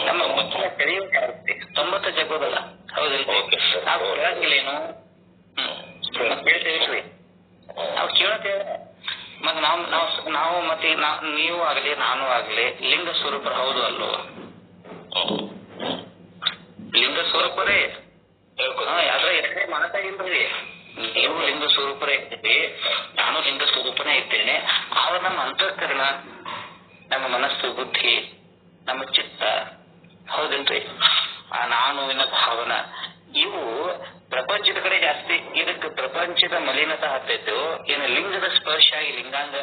ನಮ್ಮ ಮಕ್ಕಳ ಕಳೆಯುತ್ತೆ 90 ಜಗೋದಲ್ಲ, ಹೌದಿಲ್ಲ? ನಾವು ಕೇಳಂಗಿಲ್ಲೇನು? ಕೇಳ್ತೇವಿ, ನಾವು ಕೇಳ್ತೇವೆ. ಮತ್ ನಾವು ಮತ್ತೆ ನೀವು ಆಗ್ಲಿ ನಾನು ಆಗ್ಲಿ ಲಿಂಗ ಸ್ವರೂಪರು ಹೌದು ಅಲ್ಲೋ? ಲಿಂಗ ಸ್ವರೂಪರೇ. ಆದ್ರೆ ಎಷ್ಟೇ ಮಾತಾಗಿಲ್ರಿ, ನೀವು ಲಿಂಗ ಸ್ವರೂಪರೇ ಇರ್ತೀವಿ, ನಾನು ಲಿಂಗ ಸ್ವರೂಪನೇ ಇದ್ದೇನೆ. ಆದ್ರೆ ನಮ್ಮ ಅಂತಃಕರಣ, ನಮ್ಮ ಮನಸ್ಸು, ಬುದ್ಧಿ, ನಮ್ಮ ಚಿತ್ತ, ಹೌದಿಲ್ರಿ? ಆ ನಾನುವಿನ ಭಾವನ ಇವು ಪ್ರಪಂಚದ ಕಡೆ ಜಾಸ್ತಿ. ಇದಕ್ಕೆ ಪ್ರಪಂಚದ ಮಲಿನತ ಹತ್ತೈತೋ ಏನು ಲಿಂಗದ ಸ್ಪರ್ಶ ಆಗಿ ಲಿಂಗಾಂಗ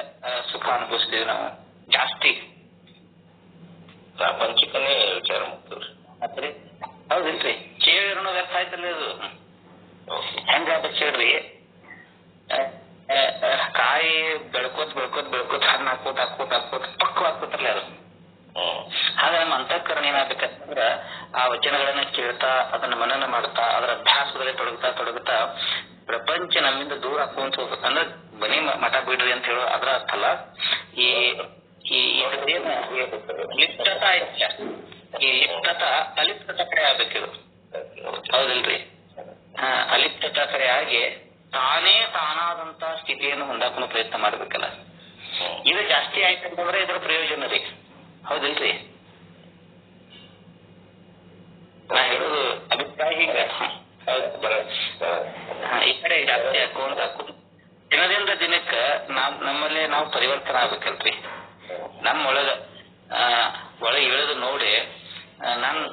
ಸುಖ ಅನುಭವಿಸ್ತೀವಿ ನಾವು ಜಾಸ್ತಿ. ಪ್ರಾಪಂಚಿಕನೇ ವಿಚಾರ ಮಾಡ್ತೀವ್ರಿ, ಹೌದಿಲ್ರಿ? ಕೇಳಿರೋಣ ವ್ಯರ್ಥ ಆಯ್ತಲ್ಲ ಇದು. ಹೆಂಗ ಕೇಳ್ರಿ, ಕಾಯಿ ಬೆಳ್ಕೋತ್ ಹಣ್ಣು ಹಾಕೋತ್ ಪಕ್ವ ಹಾಕೋತಾರಲ್ಲ ಅದು. ಹಾಗೆ ನಮ್ಮ ಅಂತಃಕರಣ ಏನಾಗ್ಬೇಕಂದ್ರ ಆ ವಚನಗಳನ್ನ ಕೇಳ್ತಾ, ಅದನ್ನ ಮನನ ಮಾಡ್ತಾ, ಅದರ ಅಭ್ಯಾಸದಲ್ಲಿ ತೊಡಗುತ್ತಾ ಪ್ರಪಂಚ ನಮ್ಮಿಂದ ದೂರ ಹಾಕುವಂತ ಹೋಗ್ಬೇಕು. ಅಂದ್ರೆ ಬನ್ನಿ ಮಠ ಬಿಡ್ರಿ ಅಂತ ಹೇಳೋ ಅದ್ರ ಅರ್ಥ ಅಲ್ಲ. ಈ ಲಿಪ್ತತ ಐತ್ಯ, ಈ ಲಿಪ್ತತ ಅಲಿಪ್ತತ ಕಡೆ ಆಗ್ಬೇಕಿದು, ಹೌದಿಲ್ರಿ? ಅಲಿಪ್ತತ ಕಡೆ ಆಗಿ ತಾನಾದಂತ ಸ್ಥಿತಿಯನ್ನು ಹೊಂದಾಕೋ ಪ್ರಯತ್ನ ಮಾಡ್ಬೇಕಲ್ಲ. ಇದು ಜಾಸ್ತಿ ಆಯ್ತಂತಂದ್ರೆ ಇದ್ರ ಪ್ರಯೋಜನ ರೀ, ಹೌದಿಲ್ರಿ? ನಾ ಹೇಳೋದು ಅಭಿಪ್ರಾಯ ಹಿಂಗ. ಈ ಕಡೆ ಜಾಸ್ತಿ ಹಾಕೋದು ದಿನದಿಂದ ದಿನಕ್ಕ ನಮ್ಮಲ್ಲೇ ನಾವು ಪರಿವರ್ತನೆ ಆಗ್ಬೇಕಲ್ರಿ. ನಮ್ಮೊಳಗ ಇಳಿದು ನೋಡಿ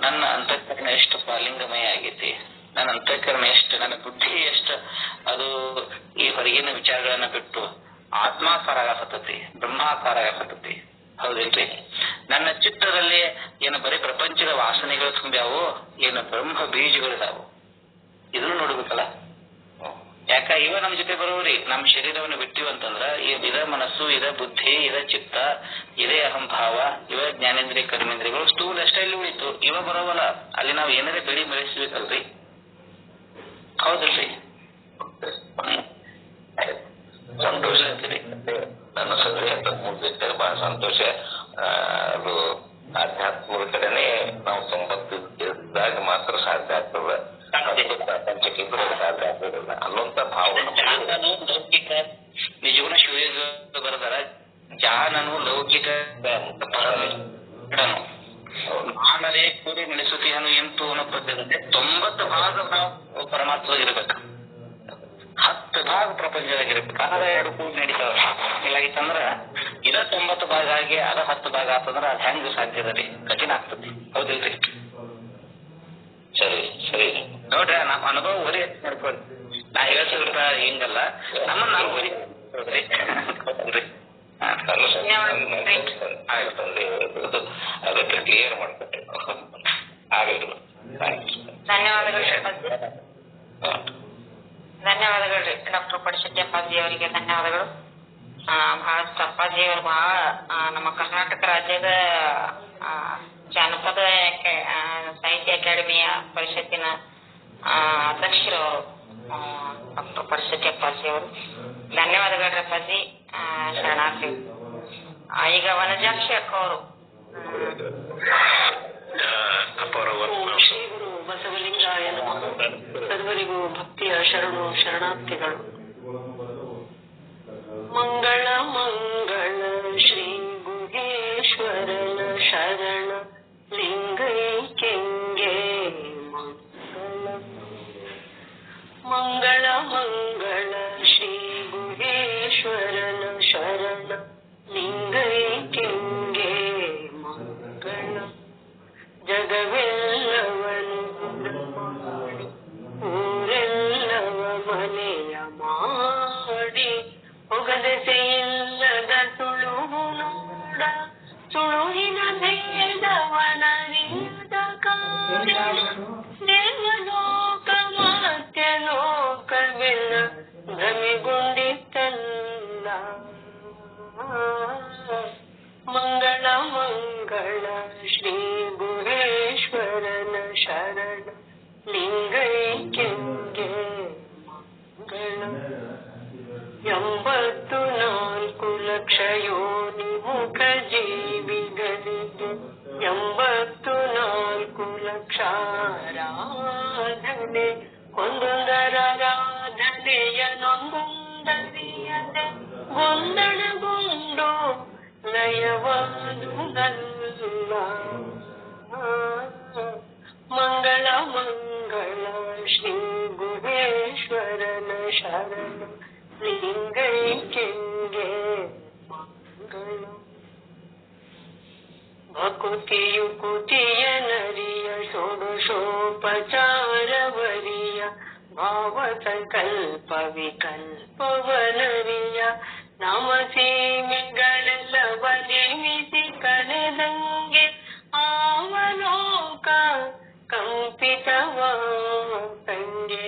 ನನ್ನ ಅಂತಃಕರಣ ಎಷ್ಟು ಲಿಂಗಮಯ ಆಗೈತಿ, ನನ್ನ ಅಂತಃಕರಣ ಎಷ್ಟು, ನನ್ನ ಬುದ್ಧಿ ಎಷ್ಟು ಅದು ಈ ಹೊರಗಿನ ವಿಚಾರಗಳನ್ನ ಬಿಟ್ಟು ಆತ್ಮಾಕಾರ ಆಗತತಿ, ಬ್ರಹ್ಮಾಕಾರ ಆಗತತಿ, ಹೌದಿಲ್ರಿ? ನನ್ನ ಚಿತ್ತದಲ್ಲಿ ಏನು ಬರೀ ಪ್ರಪಂಚದ ವಾಸನೆಗಳು ತುಂಬ್ಯಾವು, ಏನು ಬ್ರಹ್ಮ ಬೀಜಗಳಿದಾವು, ಇದನ್ನು ನೋಡ್ಬೇಕಲ್ಲ. ಯಾಕ ಇವ ನಮ್ ಜೊತೆ ಬರೋರಿ, ನಮ್ಮ ಶರೀರವನ್ನು ಬಿಟ್ಟಿವಂತಂದ್ರ ಇದ ಮನಸ್ಸು, ಇದ ಬುದ್ಧಿ, ಇದ ಚಿತ್ತ, ಇದೇ ಅಹಂಭಾವ, ಇವ ಜ್ಞಾನೇಂದ್ರಿಯ ಕರ್ಮೇಂದ್ರಿಯಗಳು ಸ್ಥೂಲ ಅಷ್ಟೇ ಇಲ್ಲಿ ಉಳಿತು. ಇವ ಬರೋವಲ್ಲ, ಅಲ್ಲಿ ನಾವ್ ಏನಾರೇ ಬೆಳಿ ಬೆಳೆಸ್ಬೇಕಲ್ರಿ, ಹೌದಿಲ್ರಿ? ಸಂತೋಷ ಅಂತೀರಿ, ನನ್ನ ಸತ್ಯ ಬಹಳ ಸಂತೋಷ. ಅದು ಆಧ್ಯಾತ್ಮದ ಕಡೆನೆ ನಾವು 90 ಇದ್ದಾಗ ಮಾತ್ರ ಸಾಧ್ಯ ಆಗ್ತದೆ, ಪ್ರಪಂಚಕ್ಕೆ ಸಾಧ್ಯ ಆಗ್ತದಿಲ್ಲ ಅನ್ನುವಂತ ಭಾವನೆ. ಲೌಕಿಕ ನಿಜಗುಣ ಶಿವಯೋಗ ಬರದಾರ, ಜಾನನು ಲೌಕಿಕ ಮಾನವೇ ಕೂಡಿ ನಡೆಸುತ್ತೀಯನು ಎಂತೂ ಅನ್ನೋ ಪದ್ಯದಂತೆ 90 ಭಾಗ ನಾವು ಪರಮಾತ್ಮವಾಗಿರ್ಬೇಕು, 10 ಭಾಗ ಪ್ರಪಂಚದಾಗಿರ್ಬೇಕು. ಅದ 2 ಕೂಡಿ ನಡೀತಾವ. ಇಲ್ಲಾಗಿತ್ತಂದ್ರ ಇದ 90 ಭಾಗ ಆಗಿ ಅದ 10 ಭಾಗ ಆತಂದ್ರ ಅದ್ ಹೆಂಗ್ ಸಾಧ್ಯದ ರೀ? ಕಠಿಣ ಆಗ್ತದೆ, ಹೌದಿಲ್ರಿ? ಸರಿ ನೋಡ್ರಿ, ನಮ್ಮ ಅನುಭವ ಒರಿ ಮಾಡ್ಕೊಳ್ರಿ. ನಾ ಹೇಳ್ತಿದ್ರ ಹಿಂಗಲ್ಲ, ನಮ್ಮನ್ನ ನಾವು ಒರಿ ಅದಕ್ಕೆ ಕ್ಲಿಯರ್ ಮಾಡ್ಕೊಟ್ಟೆ. ಧನ್ಯವಾದಗಳು ಡಾಕ್ಟರ್ ಪಡಿಶೆಟ್ಟಿ ಅಪ್ಪಾಜಿ ಅವರಿಗೆ ಧನ್ಯವಾದಗಳು. ಬಹಳಷ್ಟು ಅಪ್ಪಾಜಿಯವರು ಬಹಳ ನಮ್ಮ ಕರ್ನಾಟಕ ರಾಜ್ಯದ ಜಾನಪದ ಸಾಹಿತ್ಯ ಅಕಾಡೆಮಿಯ ಪರಿಷತ್ತಿನ ಅಧ್ಯಕ್ಷರು ಡಾಕ್ಟರ್ ಪರಿಷತ್ತಿ ಅಪ್ಪಾಜಿಯವರು. ಧನ್ಯವಾದಗಳು ಅಪ್ಪಾಜಿ, ಶರಣಾರ್ಥಿ. ಈಗ ವನಜಾಕ್ಷಿ ಅಕ್ಕ ಅವರು. ಶ್ರೀ ಗುರು ಬಸವಲಿಂಗಾಯ ನಮಃ. ಸರ್ವರಿಗೂ ಭಕ್ತಿಯ ಶರಣು ಶರಣಾರ್ಥಿಗಳು. ಮಂಗಳ ಮಂಗಳ ಶ್ರೀ ಗುಹೇಶ್ವರನ ಶರಣ ಲಿಂಗೈಕ್ಯಂಗೆ ಮಂಗಳ ಮಂಗಳ ಶ್ರೀ ಗುಹೇಶ್ವರನ ಶರಣ ಲಿಂಗೈಕ್ಯಂಗೆ ಮಂಗಳ. ಜಗವೆಲ್ಲವನು ಮಾಡಿ ಊರೆಲ್ಲವ ಮನೆಯ ಮಾಡಿ ಹೊಗದೆಸೆಯಿಲ್ಲದ ಸುಳುಹು ನೋಡ ಸುಳುಹಿನ ಭೇದವನರಿಯದ ಕಾರಣ ದೇವಲೋಕ ಮತ್ಯಲೋಕವೆಲ್ಲ ಭ್ರಮೆಗೊಂಡಿತ್ತಲ್ಲ. ಮಂಗಳ ಮಂಗಳ ಶ್ರೀ ಗುಹೇಶ್ವರನ ಶರಣ ಲಿಂಗೈಕ್ಯಂಗೆ ಮಂಗಳ. 84 ಲಕ್ಷ ಯೋನಿ ಮುಖ ಜೀವಿಗಳಿಗೆ 84 ಲಕ್ಷ ಆರಾಧನೆ ಒಂದೊಂದರಾಧನೆಯ ನೊಂದೊಂದರಿಯದೆ ಗೊಂದಣಗೊಂಡು ಲಯವಾದುದಲ್ಲ. ಮಂಗಳ ಮಂಗಳ ಶ್ರೀ ಗುಹೇಶ್ವರನ ಶರಣ ಲಿಂಗೈಕ್ಯಂಗೆ ಮಂಗಳ. ಭಕುತಿಯು ಕುತಿಯ ನರಿಯ ಷೋಡಶೋಪಚಾರವರಿಯ ಭಾವ ಸಂಕಲ್ಪ ವಿಕಲ್ಪವನರಿಯ ನಾಮ ಸೀಮೆಗಳೆಲ್ಲವ ನೇಮಿಸಿ ಕಳೆದಂಗೆ ಆವಲೋಕ ಕಂಪಿತವ ಸಂಗೆ.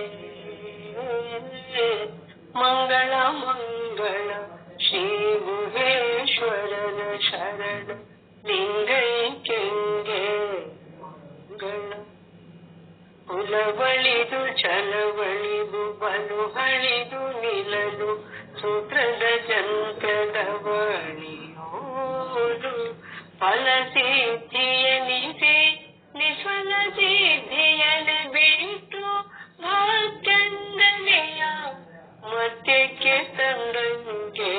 ಮಂಗಳ ಮಂಗಳ ಶ್ರೀ ಗುಹೇಶ್ವರನ ಶರಣ ಲಿಂಗೈಕ್ಯಂಗೆ ಮಂಗಳ. ಕುಲವಳಿದು ಛಲವಳಿದು ಬಲು ಹಳಿದು ನಿಲ್ಲಲು ಸೂತ್ರದ ಜಂತ್ರದ ಬಳಿಯೋದು ಫಲ ಸಿದ್ಧಿಯನಿಸಿ ನಿಫಲ ಸಿದ್ಧಿಯನೆ ಬಿಟ್ಟು ಭಾಗ್ಯಂದನೆಯ ಮತ್ಯಕ್ಕೆ ತಂದಂಗೆ.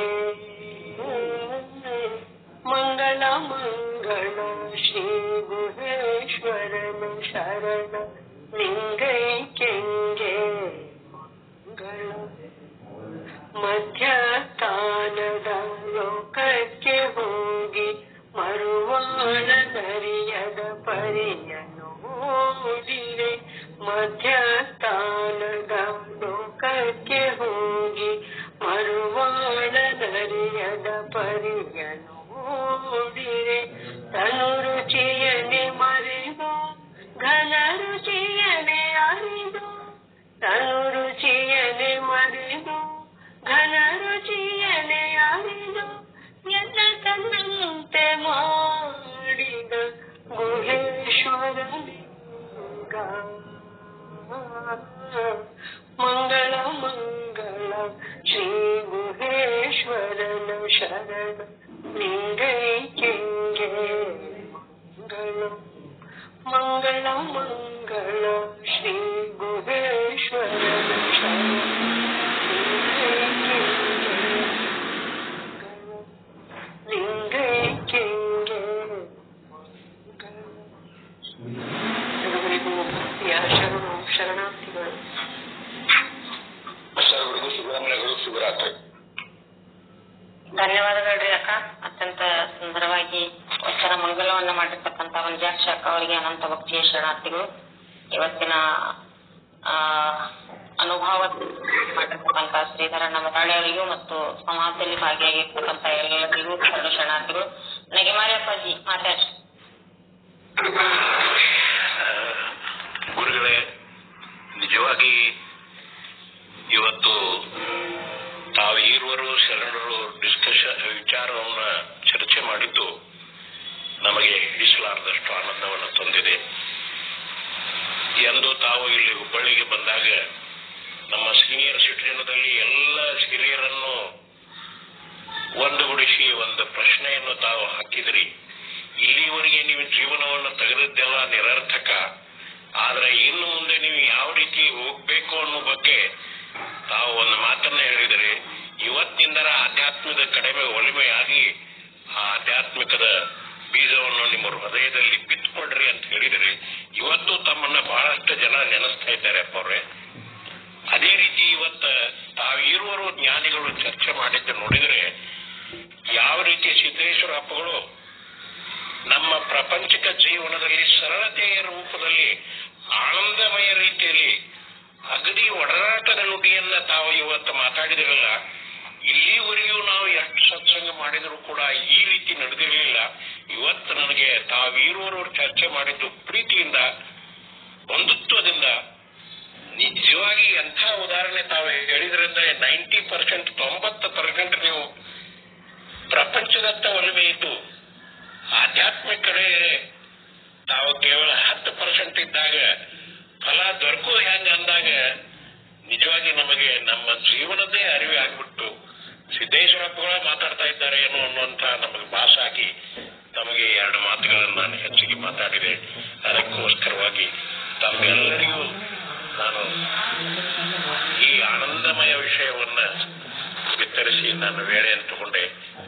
ಮಂಗಳ ಮಂಗಳ ಶ್ರೀ ಗುಹೇಶ್ವರನ ಶರಣ ಲಿಂಗೈಕ್ಯಂಗೆ ಮಂಗಳ. ಮಧ್ಯಸ್ಥಾನದ ಲೋಕಕ್ಕೆ ಹೋಗಿ ಮರುವಾಳ ನರಿಯದ ಪರಿಯ ನೋಡಿರೆ ಮಧ್ಯಸ್ಥಾನದ ಲೋಕಕ್ಕೆ ಹೋಗಿ ಮರುವಾಳ ನರಿಯದ ಪರಿಯ ನೋಡಿರೆ ತನು ರುಚಿಯನೆ ಮರೆದು ಘನ ರುಚಿಯನೆ ಅರಿದು ತನು ರುಚಿಯನೆ ಮರೆದು ಘನ ರುಚಿಯನೆ ಅರಿದು ಎಲ್ಲ ತನ್ನಂತೆ ಮಾಡಿದ ಗುಹೇಶ್ವರ ಲಿಂಗ. ಮಂಗಳ ಮಂಗಳ ಶ್ರೀ ಗುಹೇಶ್ವರನ ಶರಣ ಲಿಂಗೈಕ್ಯಂಗೆ ಮಂಗಳ. ಮಂಗಳ ಮಂಗಳ ಶ್ರೀ ಗುಹೇಶ್ವರನ ಶರಣ ಲಿಂಗೈಕ್ಯಂಗೆ ಮಂಗಳ. ಸರ್ವರಿಗೂ ಭಕ್ತಿಯ ಶರಣು ಶರಣಾರ್ಥಿಗಳು. ಸರ್ವರಿಗೂ ಶುಭಾಮನೆಗಳು, ಶುಭರಾತ್ರಿ. ಧನ್ಯವಾದಗಳ್ರಿ ಅಕ್ಕ. ಅತ್ಯಂತ ಸುಂದರವಾಗಿ ವಚನ ಮಂಗಲವನ್ನ ಮಾಡಿರ್ತಕ್ಕಂಥ ವನಜಾಕ್ಷಿ ಅಕ್ಕ ಅವರಿಗೆ ಅನಂತ ಭಕ್ತಿಯ ಶರಣಾರ್ಥಿಗಳು. ಇವತ್ತಿನ ಅನುಭವ ಮಾಡಿರ್ತಕ್ಕಂಥ ಶ್ರೀಧರಣ್ಣ ಮತಾಳೆ ಅವರಿಗೂ ಮತ್ತು ಸಮಾಜದಲ್ಲಿ ಭಾಗಿಯಾಗಿರ್ತಕ್ಕಂಥ ಎಲ್ಲರಿಗೂ ಶರಣಾರ್ಥಿಗಳು. ನನಗೆ ಮಾರಿ ಅಪ್ಪಾಜಿ ಮಾತಾಡಿ. ಗುರುಗಳೇ, ನಿಜವಾಗಿ ಇವತ್ತು ತಾವು ಈರುವರು ಶರಣರು ಡಿಸ್ಕಷನ್ ವಿಚಾರವನ್ನ ಚರ್ಚೆ ಮಾಡಿದ್ದು ನಮಗೆ ಹಿಡಿಸಲಾರದಷ್ಟು ಆನಂದವನ್ನು ತಂದಿದೆ ಎಂದು ತಾವು ಇಲ್ಲಿ ಹುಬ್ಬಳ್ಳಿಗೆ ಬಂದಾಗ ನಮ್ಮ ಸೀನಿಯರ್ ಸಿಟಿಜನ್ದಲ್ಲಿ ಎಲ್ಲ ಹಿರಿಯರನ್ನು ಒಂದುಗೂಡಿಸಿ ಒಂದು ಪ್ರಶ್ನೆಯನ್ನು ತಾವು ಹಾಕಿದ್ರಿ. ಇಲ್ಲಿವರೆಗೆ ನೀವು ಜೀವನವನ್ನು ತೆಗೆದದ್ದೆಲ್ಲ ನಿರರ್ಥಕ, ಆದ್ರೆ ಇನ್ನು ಮುಂದೆ ನೀವು ಯಾವ ರೀತಿ ಹೋಗ್ಬೇಕು ಅನ್ನೋ ಬಗ್ಗೆ ತಾವು ಒಂದು ಮಾತನ್ನ ಹೇಳಿದರೆ, ಇವತ್ತಿನಿಂದ ಆಧ್ಯಾತ್ಮದ ಕಡಿಮೆ ಒಲಿಮೆಯಾಗಿ ಆ ಆಧ್ಯಾತ್ಮಿಕದ ಬೀಜವನ್ನು ನಿಮ್ಮ ಹೃದಯದಲ್ಲಿ ಬಿತ್ತುಕೊಡ್ರಿ ಅಂತ ಹೇಳಿದರೆ, ಇವತ್ತು ತಮ್ಮನ್ನ ಬಹಳಷ್ಟು ಜನ ನೆನೆಸ್ತಾ ಇದ್ದಾರೆ ಅಪ್ಪ ಅವ್ರೆ. ಅದೇ ರೀತಿ ಇವತ್ತ ತಾವಿರುವರು ಜ್ಞಾನಿಗಳು ಚರ್ಚೆ ಮಾಡಿದ್ದು ನೋಡಿದರೆ, ಯಾವ ರೀತಿ ಸಿದ್ದೇಶ್ವರ ಅಪ್ಪಗಳು ನಮ್ಮ ಪ್ರಾಪಂಚಿಕ ಜೀವನದಲ್ಲಿ ಸರಳತೆಯ ರೂಪದಲ್ಲಿ ಆನಂದಮಯ ರೀತಿಯಲ್ಲಿ ಅಗದಿ ಒಡನಾಟದ ನುಡಿಯನ್ನ ತಾವು ಇವತ್ತು ಮಾತಾಡಿದಿರಲ್ಲ. ಇಲ್ಲಿವರೆಗೂ ನಾವು ಎಷ್ಟು ಸತ್ಸಂಗ ಮಾಡಿದರೂ ಕೂಡ ಈ ರೀತಿ ನಡೆದಿರಲಿಲ್ಲ. ಇವತ್ತು ನನಗೆ ತಾವಿರುವವರು ಚರ್ಚೆ ಮಾಡಿದ್ದು ಪ್ರೀತಿಯಿಂದ, ಬಂಧುತ್ವದಿಂದ, ನಿಜವಾಗಿ ಎಂಥ ಉದಾಹರಣೆ ತಾವು ಹೇಳಿದ್ರಂದ್ರೆ 90% 90% ನೀವು ಪ್ರಪಂಚದತ್ತ ಒಲುಮೆ ಇದ್ದು ಆಧ್ಯಾತ್ಮಿಕ ಕಡೆ ತಾವು ಕೇವಲ 10% ಇದ್ದಾಗ ಫಲ ದೊರಕುವುದು ಹೆಂಗ ಅಂದಾಗ ನಿಜವಾಗಿ ನಮಗೆ ನಮ್ಮ ಜೀವನದೇ ಅರಿವೆ ಆಗ್ಬಿಟ್ಟು ಸಿದ್ದೇಶ್ವರಪ್ಪಗಳ ಮಾತಾಡ್ತಾ ಇದ್ದಾರೆ ಏನೋ ಅನ್ನುವಂತ ನಮಗೆ ಭಾಸಾಗಿ ತಮಗೆ 2 ಮಾತುಗಳನ್ನು ನಾನು ಹೆಚ್ಚಿಗೆ ಮಾತಾಡಿದೆ. ಅದಕ್ಕೋಸ್ಕರವಾಗಿ ತಮ್ಮೆಲ್ಲರಿಗೂ ನಾನು ಈ ಆನಂದಮಯ ವಿಷಯವನ್ನ ವಿತರಿಸಿ ನಾನು ವೇಳೆಯನ್ನು ತಗೊಂಡೆ.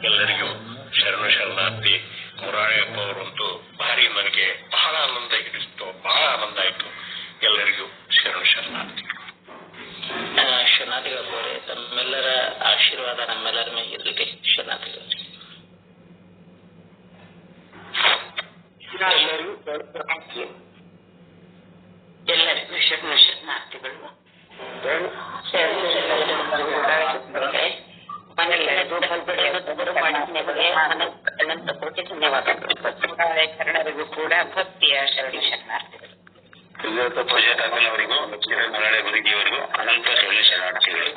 ಎಲ್ಲರಿಗೂ ಶರಣಾರ್ಥಿ. ಮುರಾರಿಯಪ್ಪ ಅವರಂತೂ ಭಾರಿ ನನಗೆ ಬಹಳ ಆನಂದ ಹಿಡಿಸ್ತು, ಬಹಳ ಆನಂದ ಆಯ್ತು. ಎಲ್ಲರಿಗೂ ಶರಣಾರ್ಥಿ. ಶರಣಾರ್ಥಿಗಳಪ್ಪ ಅವರೇ, ತಮ್ಮೆಲ್ಲರ ಆಶೀರ್ವಾದ ನಮ್ಮೆಲ್ಲರ ಮೇಲೆ ಇರಲಿ. ಶರಣಾರ್ಥಿಗಳು. ಎಲ್ಲರಿಗೂ ಶರಣಾರ್ಥಿಗಳು. ಅನಂತ ಕೋಟಿ ಧನ್ಯವಾದಗಳು. ಶರಣರಿಗೂ ಕೂಡ ಭಕ್ತಿಯ ಶರಣಾರ್ಥಿಗಳು. ಪೂಜಾ ಕಾಕಲ್ ಅವರಿಗೂ ಮರಳೆ ಗುರುಜಿಯವರಿಗೂ ಅನಂತ ಶರಣಾರ್ಥಿಗಳು.